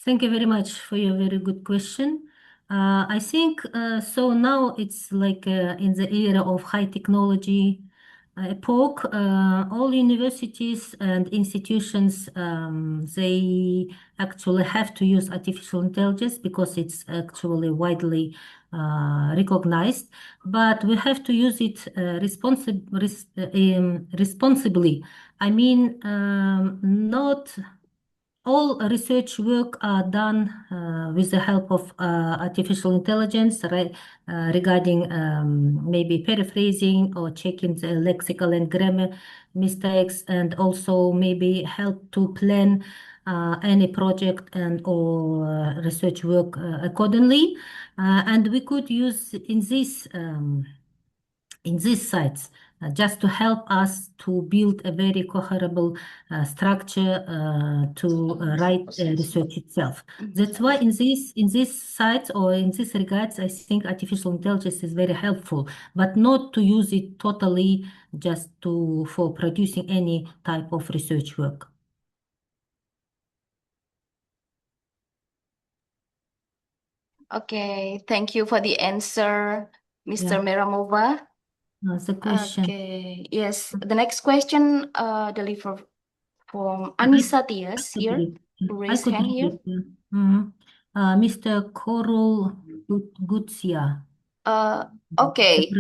Thank you very much for your very good question. I think so now it's like in the era of high technology epoch, all universities and institutions they actually have to use artificial intelligence because it's actually widely recognized. But we have to use it responsibly. I mean, not all research work are done with the help of artificial intelligence, right, regarding maybe paraphrasing or checking the lexical and grammar mistakes, and also maybe help to plan any project and or research work accordingly. And we could use in these sites just to help us to build a very coherent structure to write research itself. That's why in these sites or in this regards, I think artificial intelligence is very helpful, but not to use it totally just to for producing any type of research work. Okay, thank you for the answer, Mr. Yeah. Meramova. The question. Okay, yes, the next question delivered from Anissa Tias here. I Raise could hand read here. it. Mr. Korul Gutsia. Okay,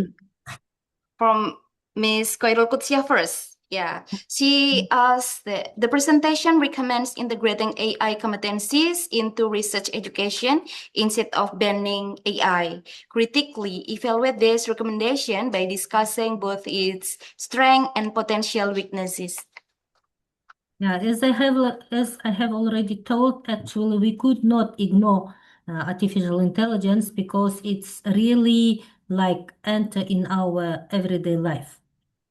from Ms. Koirul Kutsia first. Yeah, she asked the presentation recommends integrating AI competencies into research education instead of banning AI. Critically evaluate this recommendation by discussing both its strength and potential weaknesses. Yeah, as I have already told, actually we could not ignore artificial intelligence because it's really like enter in our everyday life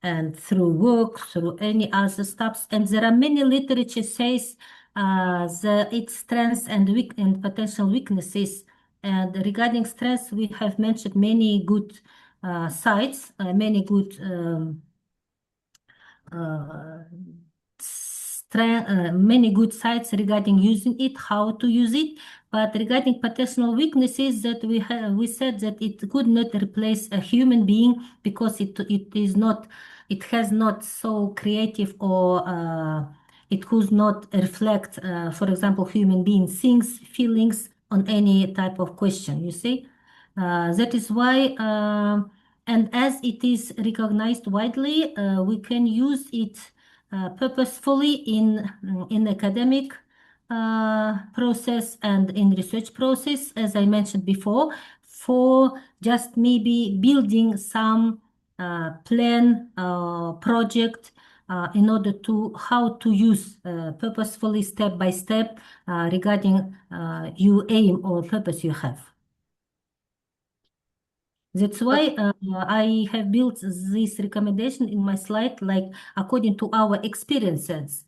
and through work, through any other stuffs. And there are many literature says its strengths and potential weaknesses. And regarding strengths, we have mentioned many good sites, many good many good sites regarding using it, how to use it. But regarding potential weaknesses, that we said that it could not replace a human being because it has not so creative or it could not reflect, for example, human being things, feelings on any type of question. You see, that is why. And as it is recognized widely, we can use it purposefully in academic process and in research process, as I mentioned before, for just maybe building some plan project in order to how to use purposefully step by step regarding you aim or purpose you have. That's why I have built this recommendation in my slide, like according to our experiences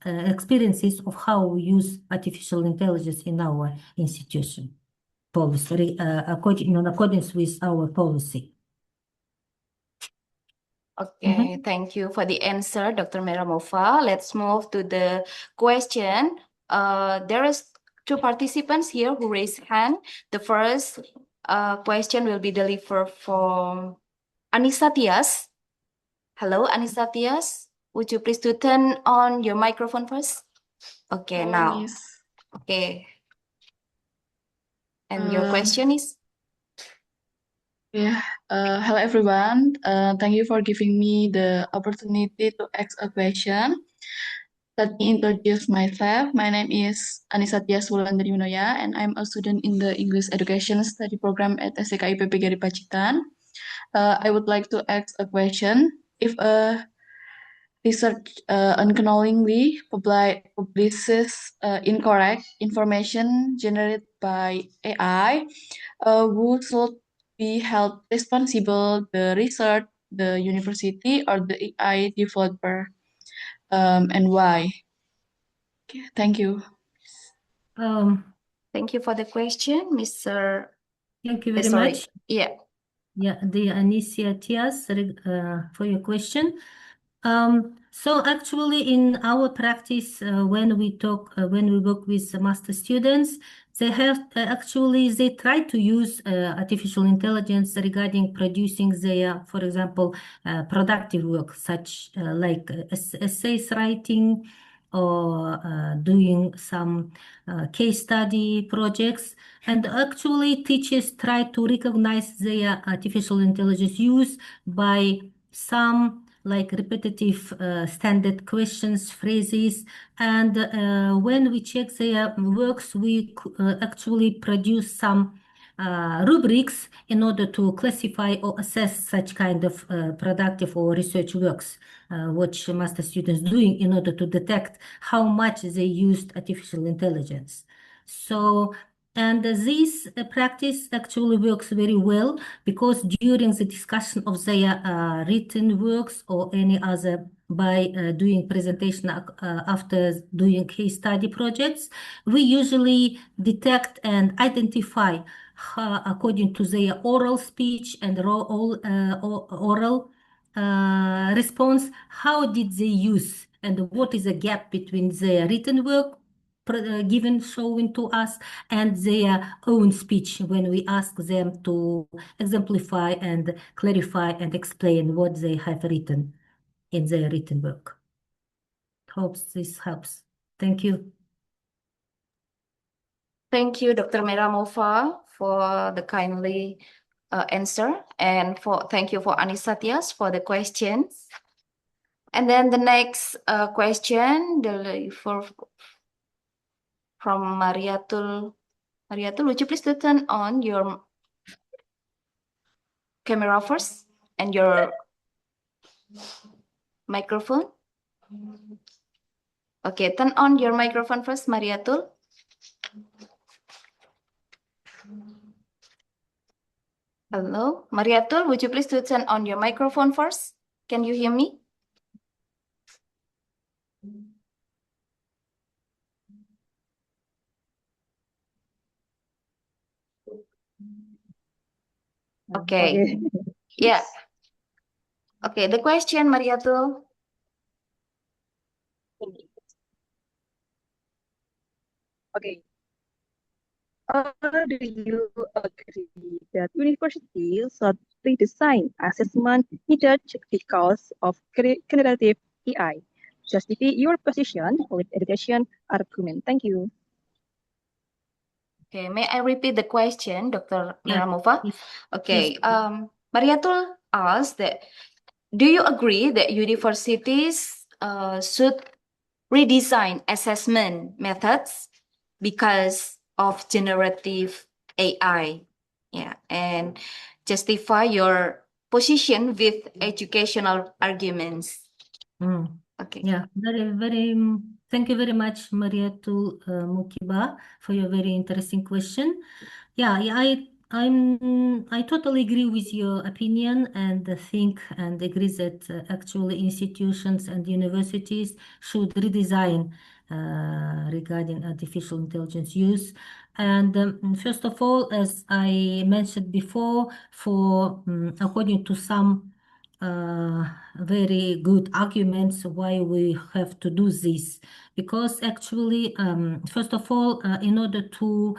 of how we use artificial intelligence in our institution policy, in accordance with our policy. Okay, thank you for the answer, Dr. Meramova. Let's move to the question. There is two participants here who raised hand. The first question will be delivered from Anissa Tias. Hello, Anissa Tias. Would you please to turn on your microphone first? Okay, Hello, now. Miss. Okay. And your question is? Yeah, hello everyone. Thank you for giving me the opportunity to ask a question. Let me introduce myself. My name is Anissa Tias Wulandari and I'm a student in the English Education Study Program at STKIP PGRI Pacitan. I would like to ask a question. If a research unknowingly publishes incorrect information generated by AI, who should be held responsible, the research, the university, or the AI developer, and why? Okay, thank you. Um, Thank you for the question, Mr. Thank you very Sorry. much. Yeah. Yeah, the Anicia Tias, for your question. So actually in our practice, when we work with master students, they try to use artificial intelligence regarding producing their, for example, productive work, such like essays writing or doing some case study projects. And actually teachers try to recognize their artificial intelligence use by some like repetitive standard questions, phrases, and when we check their works, we actually produce some rubrics in order to classify or assess such kind of productive or research works, which master students doing in order to detect how much they used artificial intelligence. So, and this practice actually works very well because during the discussion of their written works or any other by doing presentation after doing case study projects, we usually detect and identify according to their oral speech and oral response, how did they use and what is the gap between their written work given showing to us and their own speech when we ask them to exemplify and clarify and explain what they have written in their written work. Hope this helps. Thank you. Thank you, Dr. Meramova, for the kindly answer, and thank you for Anisatias for the questions. And then the next question, from Mariatul. Mariatul, would you please to turn on your camera first and your microphone? Okay, turn on your microphone first, Mariatul. Hello, Mariatul, would you please to turn on your microphone first? Can you hear me? Okay. Yeah. Okay, the question, Mariatul. Okay. Do you agree that universities should redesign assessment methods because of generative AI? Justify your position with education argument. Thank you. Okay, may I repeat the question, Dr. Yeah. Meramova? Yes. Okay, Yes. Mariatul asked that, do you agree that universities should redesign assessment methods because of generative AI? Yeah, and justify your position with educational arguments. Okay. Yeah, thank you very much, Mariatul Mukiba, for your very interesting question. Yeah, I totally agree with your opinion and think and agree that actually institutions and universities should redesign regarding artificial intelligence use. And first of all, as I mentioned before, according to some very good arguments why we have to do this, because actually first of all in order to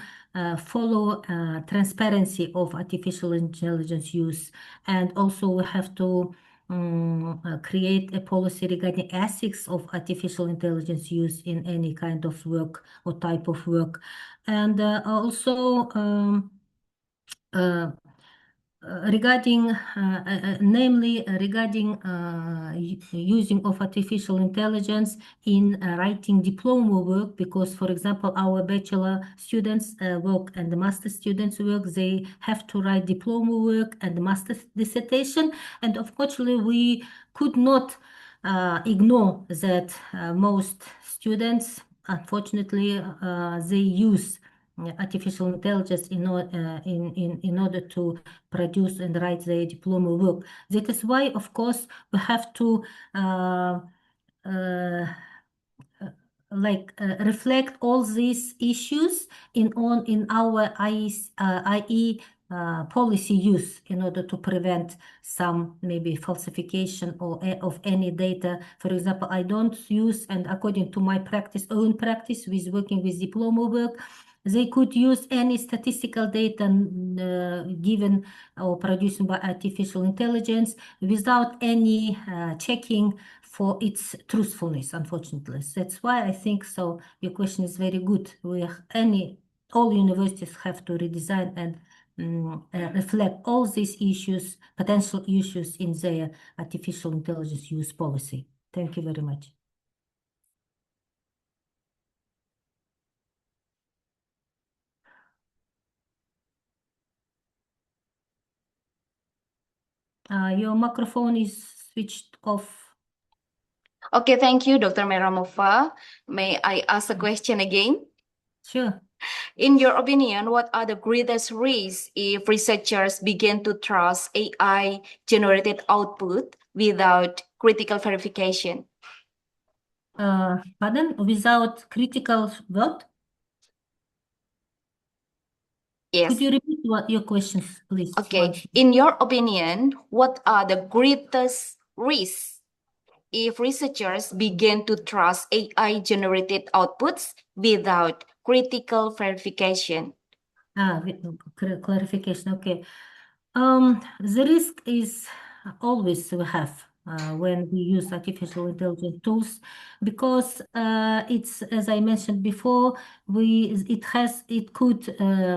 follow transparency of artificial intelligence use, and also we have to create a policy regarding ethics of artificial intelligence use in any kind of work or type of work. And also regarding, namely regarding using of artificial intelligence in writing diploma work, because, for example, our bachelor students work and the master students work, they have to write diploma work and master dissertation, and unfortunately we could not ignore that most students, unfortunately, they use artificial intelligence in order to produce and write their diploma work. That is why, of course, we have to reflect all these issues in our IE policy use in order to prevent some maybe falsification or of any data. For example, I don't use, and according to my own practice with working with diploma work, they could use any statistical data given or produced by artificial intelligence without any checking for its truthfulness, unfortunately. That's why I think so. Your question is very good. All universities have to redesign and reflect all these issues, potential issues in their artificial intelligence use policy. Thank you very much. Your microphone is switched off. Okay, thank you, Dr. Meramova. May I ask a question again? Sure. In your opinion, what are the greatest risks if researchers begin to trust AI-generated output without critical verification? Pardon? Without critical what? Yes. Could you repeat your questions, please? Okay. In your opinion, what are the greatest risks if researchers begin to trust AI-generated outputs without critical verification? Clarification. Okay. The risk is always we have when we use artificial intelligence tools, because it's, as I mentioned before, it could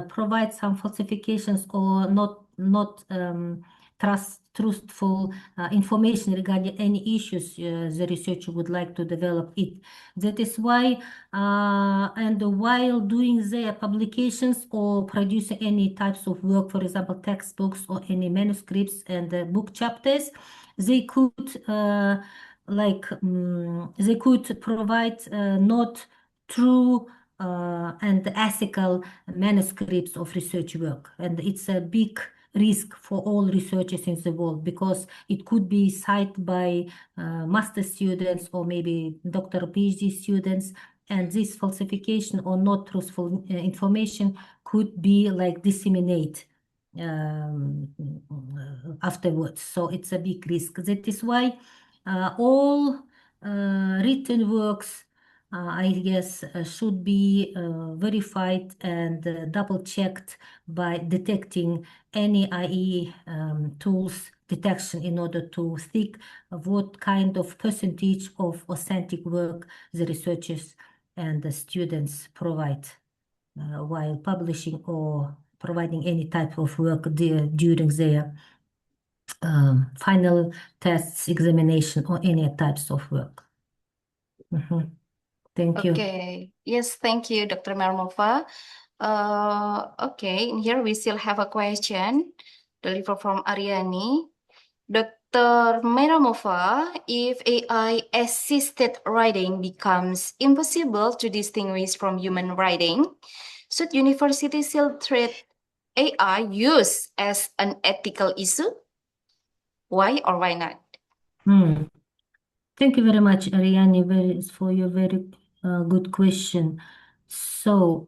provide some falsifications or not truthful information regarding any issues the researcher would like to develop it. That is why, and while doing their publications or producing any types of work, for example, textbooks or any manuscripts and book chapters, they could they could provide not true and ethical manuscripts of research work, and it's a big risk for all researchers in the world, because it could be cited by master students or maybe doctor or PhD students, and this falsification or not truthful information could be like disseminated afterwards. So it's a big risk. That is why all written works, I guess, should be verified and double checked by detecting any IE tools detection in order to think of what kind of percentage of authentic work the researchers and the students provide while publishing or providing any type of work during their final tests, examination, or any types of work. Thank you. Okay. Yes, thank you, Dr. Mermova. Okay, in here we still have a question delivered from Ariani. Dr. Meramova, if AI-assisted writing becomes impossible to distinguish from human writing, should universities still treat AI use as an ethical issue? Why or why not? Thank you very much, Ariane, for your very good question. So,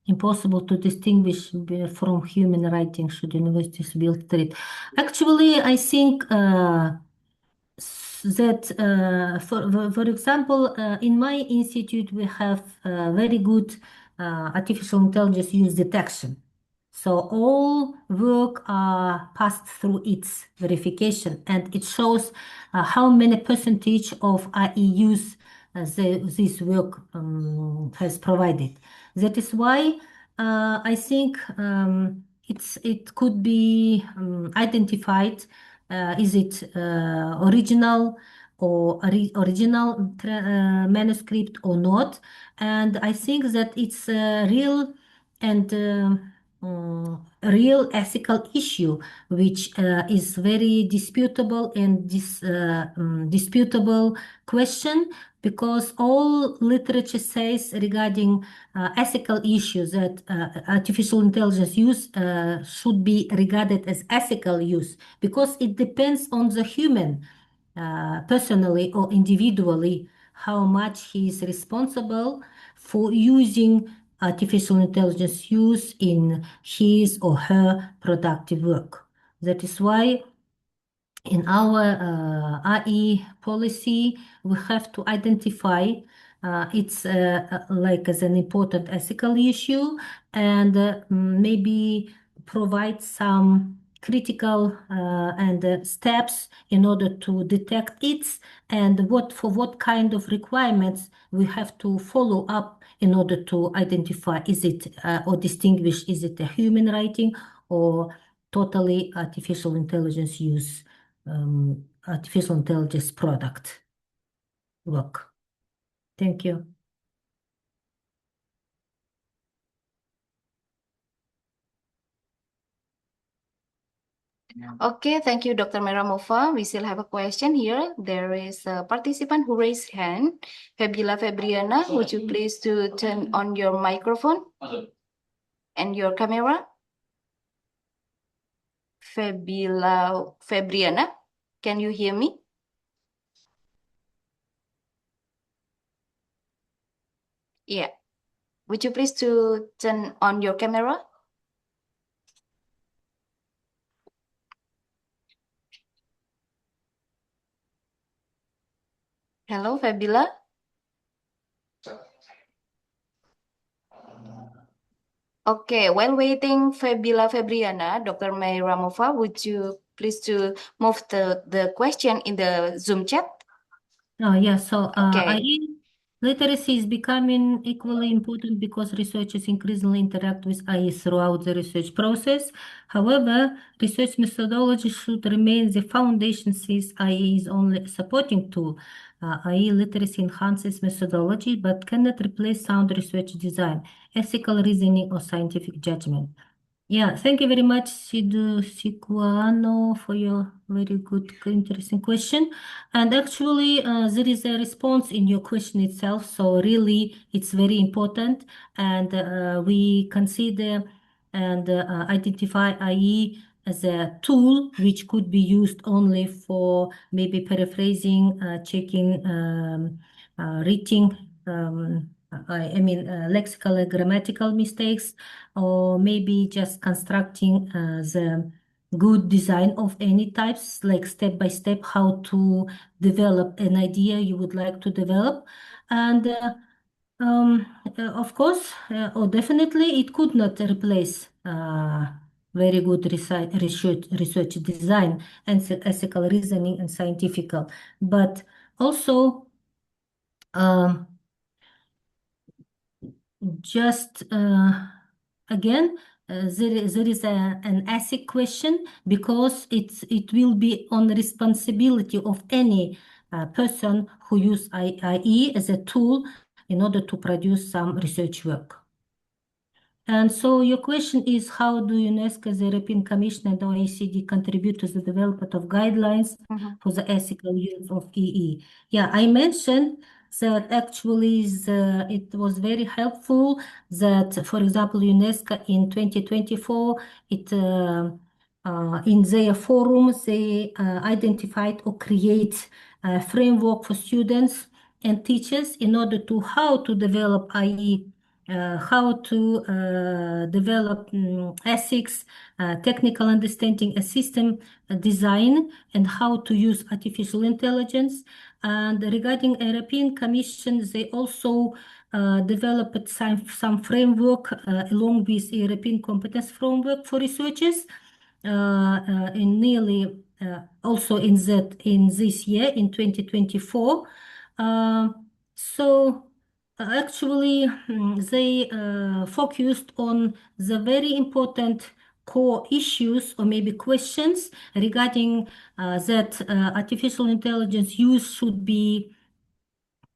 impossible to distinguish from human writing, should universities build treat? Actually, I think that, for example, in my institute, we have very good artificial intelligence use detection. So all work are passed through its verification, and it shows how many percentage of IE use this work has provided. That is why I think it could be identified. Is it original or original manuscript or not? And I think that it's a real and real ethical issue, which is very disputable and disputable question, because all literature says regarding ethical issues that artificial intelligence use should be regarded as ethical use, because it depends on the human personally or individually how much he is responsible for using artificial intelligence use in his or her productive work. That is why in our IE policy, we have to identify it's like as an important ethical issue, and maybe provide some critical and steps in order to detect it, and what kind of requirements we have to follow up in order to identify is it or distinguish is it a human writing or totally artificial intelligence use, artificial intelligence product work. Thank you. Okay, thank you, Dr. Meramova. We still have a question here. There is a participant who raised hand. Fabiola Febriana, would you please to turn on your microphone and your camera? Fabiola Febriana, can you hear me? Yeah. Would you please to turn on your camera? Hello, Fabiola. Okay, while waiting Fabiola Febriana, Dr. May Ramova, would you please to move the question in the Zoom chat? Oh, yeah, so Okay. IE literacy is becoming equally important because researchers increasingly interact with IE throughout the research process. However, research methodology should remain the foundation since IE is only a supporting tool. IE literacy enhances methodology but cannot replace sound research design, ethical reasoning, or scientific judgment. Yeah, thank you very much, Sidu Sikuano, for your very good, interesting question. And actually, there is a response in your question itself. So really, it's very important. And we consider and identify IE as a tool which could be used only for maybe paraphrasing, checking, reading, I mean, lexical and grammatical mistakes, or maybe just constructing the good design of any types, like step by step how to develop an idea you would like to develop. And of course, or definitely, it could not replace very good research design and ethical reasoning and scientific, but also um, just again, there is an ethic question, because it will be on the responsibility of any person who use IE as a tool in order to produce some research work. And so your question is, how do UNESCO, the European Commission, and OECD contribute to the development of guidelines for the ethical use of EE? Yeah, I mentioned that actually it was very helpful that, for example, UNESCO in 2024, in their forum, they identified or create a framework for students and teachers in order to how to develop IE, how to develop ethics, technical understanding, a system design, and how to use artificial intelligence. And regarding European Commission, they also developed some framework along with European competence framework for researchers in nearly also in this year in 2024. So actually, they focused on the very important core issues or maybe questions regarding that artificial intelligence use should be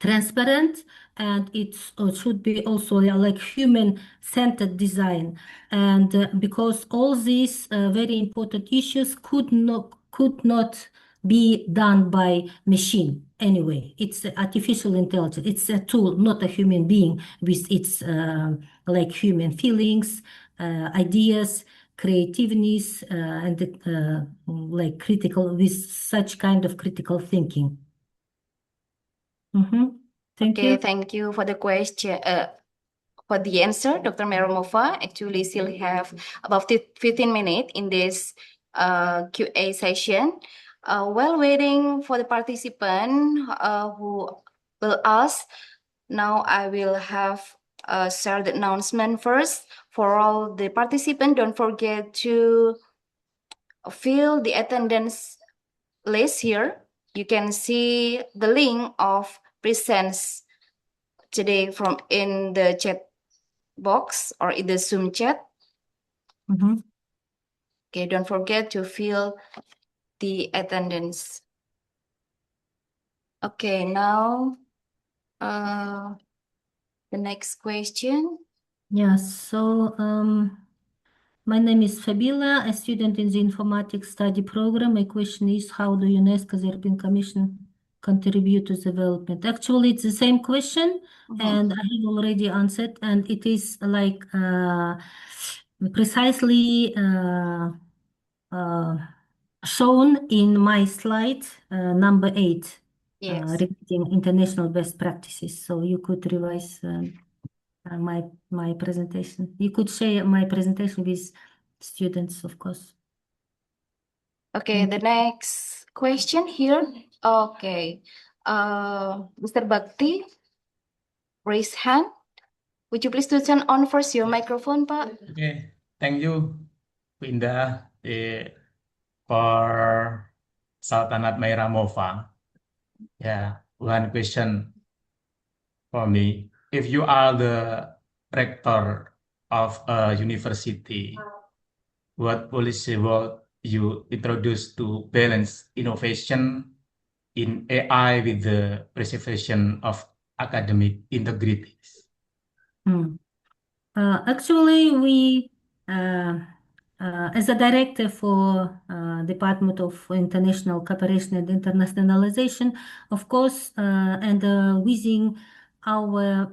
transparent, and it should be also like human-centered design. And because all these very important issues could not be done by machine anyway. It's artificial intelligence. It's a tool, not a human being with its like human feelings, ideas, creativeness, and like critical with such kind of critical thinking. Thank Okay, you. thank you for the question. For the answer, Dr. Meromova. Actually, still have about 15 minutes in this QA session. While waiting for the participant who will ask, now I will have share the announcement first. For all the participants, don't forget to fill the attendance list here. You can see the link of presents today from in the chat box or in the Zoom chat. Okay, don't forget to fill the attendance. Okay, now the next question. Yes, so my name is Fabila, a student in the informatics study program. My question is, how do UNESCO, the European Commission, contribute to development? Actually, it's the same question, and I have already answered, and it is like precisely shown in my slide number 8, regarding international best practices. So you could revise my presentation. You could share my presentation with students, of course. Okay, the next question here. Okay, Mr. Bakti, raise hand. Would you please to turn on first your microphone, Pak? Okay, thank you, Winda, for Sultanat Meiramova. Yeah, one question for me. If you are the rector of a university, what policy will you introduce to balance innovation in AI with the preservation of academic integrity? Actually, we, as a director for Department of International Cooperation and Internationalization, of course, and within our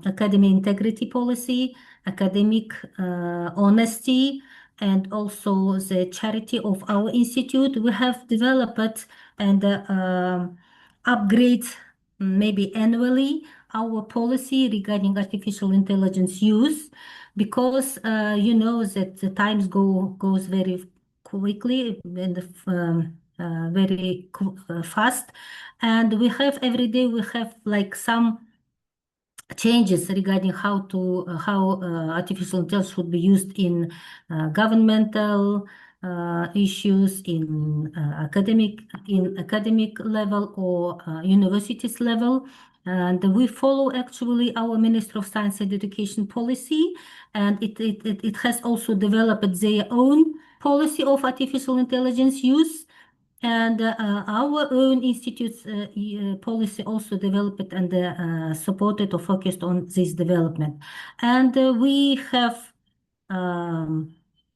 academic integrity policy, academic honesty, and also the charity of our institute, we have developed and upgrade maybe annually our policy regarding artificial intelligence use, because you know that the times goes very quickly and very fast, and we have every day we have like some changes regarding how artificial intelligence should be used in governmental issues, in academic level or universities level. And we follow actually our Ministry of Science and Education policy, and it has also developed their own policy of artificial intelligence use. And our own institute's policy also developed and supported or focused on this development. And we have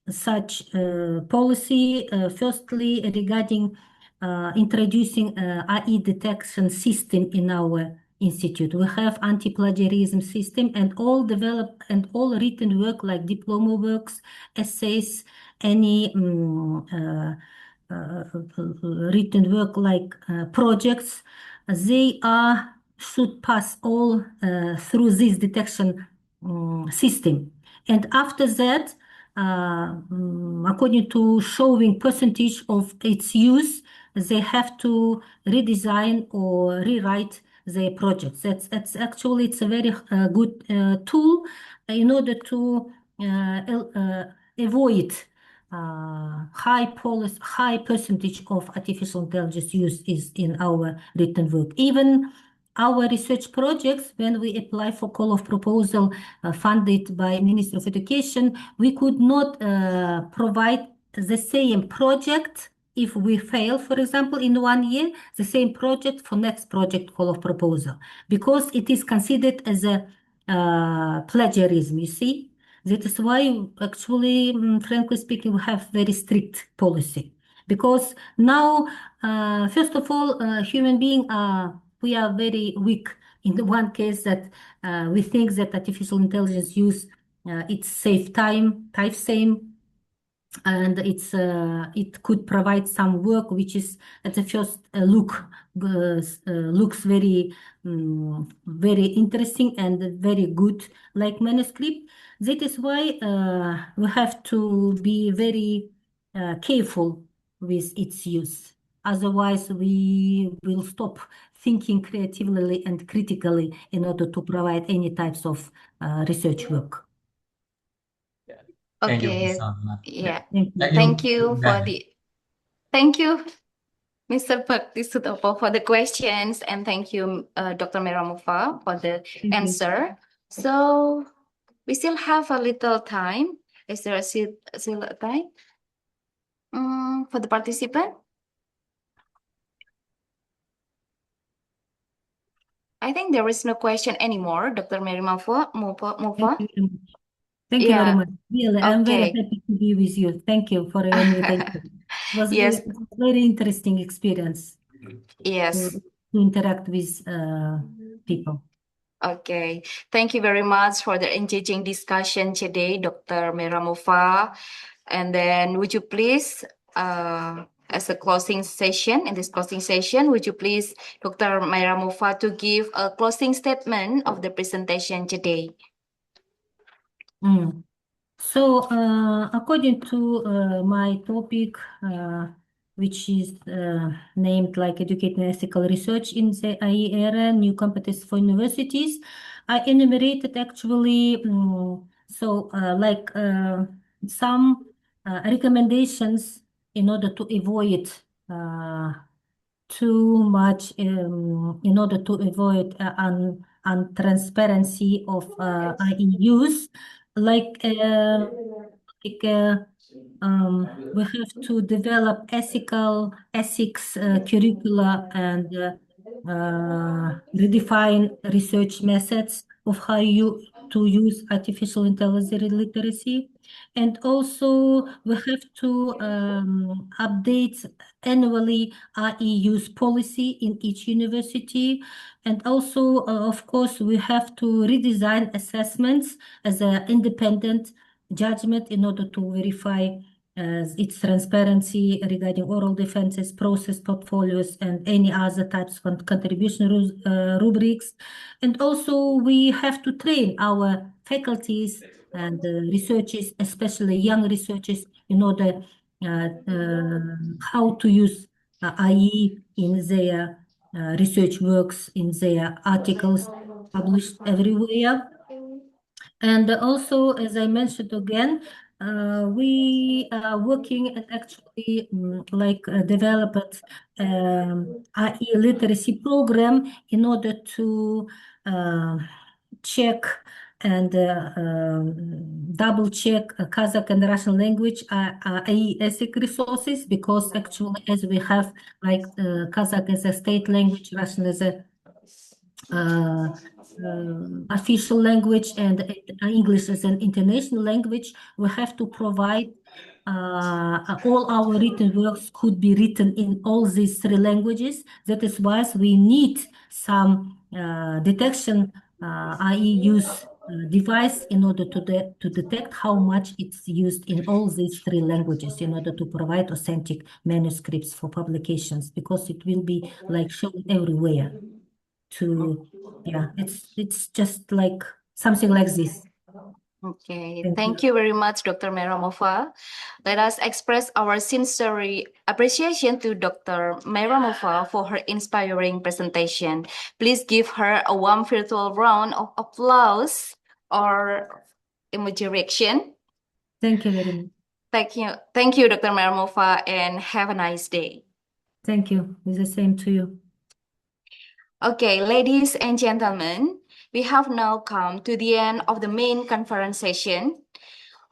such policy, firstly, regarding introducing IE detection system in our institute. We have anti-plagiarism system, and all developed and all written work like diploma works, essays, any written work like projects, they should pass all through this detection system. And after that, according to showing percentage of its use, they have to redesign or rewrite their projects. That's actually it's a very good tool in order to avoid high percentage of artificial intelligence use is in our written work. Even our research projects, when we apply for call of proposal funded by Ministry of Education, we could not provide the same project if we fail, for example, in 1 year, the same project for next project call of proposal, because it is considered as a plagiarism, you see. That is why, actually, frankly speaking, we have very strict policy. Because now, first of all, human being, we are very weak in the one case that we think that artificial intelligence use it save time same, and it could provide some work which is at the first look looks very interesting and very good, like manuscript. That is why we have to be very careful with its use. Otherwise, we will stop thinking creatively and critically in order to provide any types of research work. Thank you, Okay, Ms. Salma. yeah. Thank you. Thank you for Linda. thank you, Mr. Bakti Sutopo, for the questions, and thank you, Dr. Meramufa, for the Thank you. answer. So we still have a little time. Is there still a time for the participant? I think there is no question anymore, Dr. Meramufa. Thank you very much. Thank you very Yeah. much. Really, I'm very Okay. happy to be with you. Thank you for your invitation. Yes. It was very interesting experience Yes. to interact with people. Okay, thank you very much for the engaging discussion today, Dr. Meramufa. And then would you please, as a closing session, in this closing session, would you please, Dr. Meramufa, to give a closing statement of the presentation today? So, according to my topic, which is named like Educating Ethical Research in the IE era, New Competence for Universities, I enumerated actually, like some recommendations in order to avoid too much, in order to avoid untransparency of IE use. Like we have to develop ethics curricula and redefine research methods of how you to use artificial intelligence literacy. And also we have to update annually IE use policy in each university. And also, of course, we have to redesign assessments as an independent judgment in order to verify its transparency regarding oral defenses, process portfolios, and any other types of contribution rubrics. And also, we have to train our faculties and researchers, especially young researchers, in order how to use IE in their research works, in their articles published everywhere. And also, as I mentioned again, we are working and actually developed IE literacy program in order to check and double check Kazakh and Russian language IE ethic resources, because actually as we have like Kazakh as a state language, Russian as a official language, and English as an international language, we have to provide all our written works could be written in all these three languages. That is why we need some detection IE use device in order to detect how much it's used in all these three languages in order to provide authentic manuscripts for publications, because it will be like shown everywhere. It's just like something like this. Okay, thank you very much, Dr. Meramova. Let us express our sincere appreciation to Dr. Meramova for her inspiring presentation. Please give her a warm virtual round of applause or emoji reaction. Thank you very much. Thank you, Dr. Meramova, and have a nice day. Thank you. It's the same to you. Okay, ladies and gentlemen, we have now come to the end of the main conference session.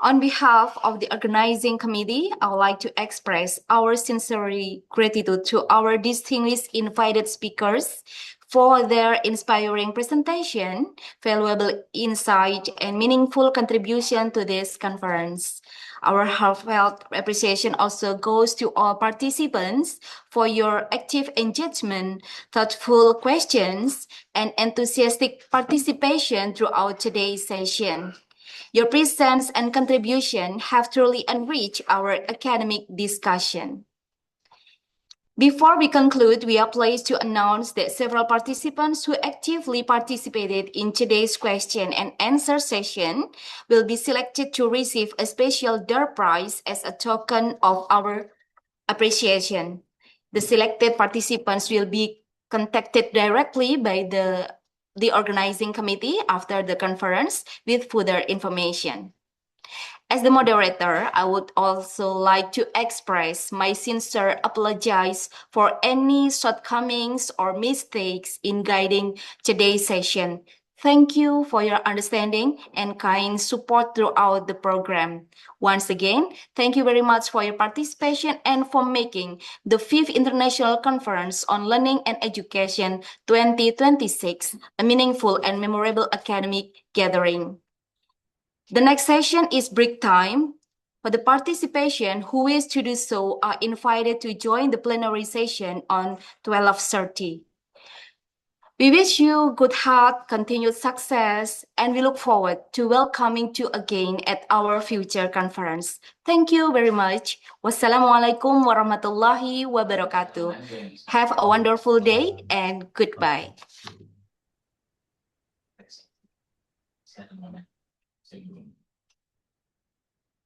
On behalf of the organizing committee, I would like to express our sincere gratitude to our distinguished invited speakers for their inspiring presentation, valuable insight, and meaningful contribution to this conference. Our heartfelt appreciation also goes to all participants for your active engagement, thoughtful questions, and enthusiastic participation throughout today's session. Your presence and contribution have truly enriched our academic discussion. Before we conclude, we are pleased to announce that several participants who actively participated in today's question and answer session will be selected to receive a special DAR prize as a token of our appreciation. The selected participants will be contacted directly by the organizing committee after the conference with further information. As the moderator, I would also like to express my sincere apologies for any shortcomings or mistakes in guiding today's session. Thank you for your understanding and kind support throughout the program. Once again, thank you very much for your participation and for making the 5th International Conference on Learning and Education 2026 a meaningful and memorable academic gathering. The next session is break time. For the participation who wish to do so are invited to join the plenary session on 12:30. We wish you good health, continued success, and we look forward to welcoming you again at our future conference. Thank you very much. Wassalamualaikum warahmatullahi wabarakatuh. Have a wonderful day and goodbye. Second moment.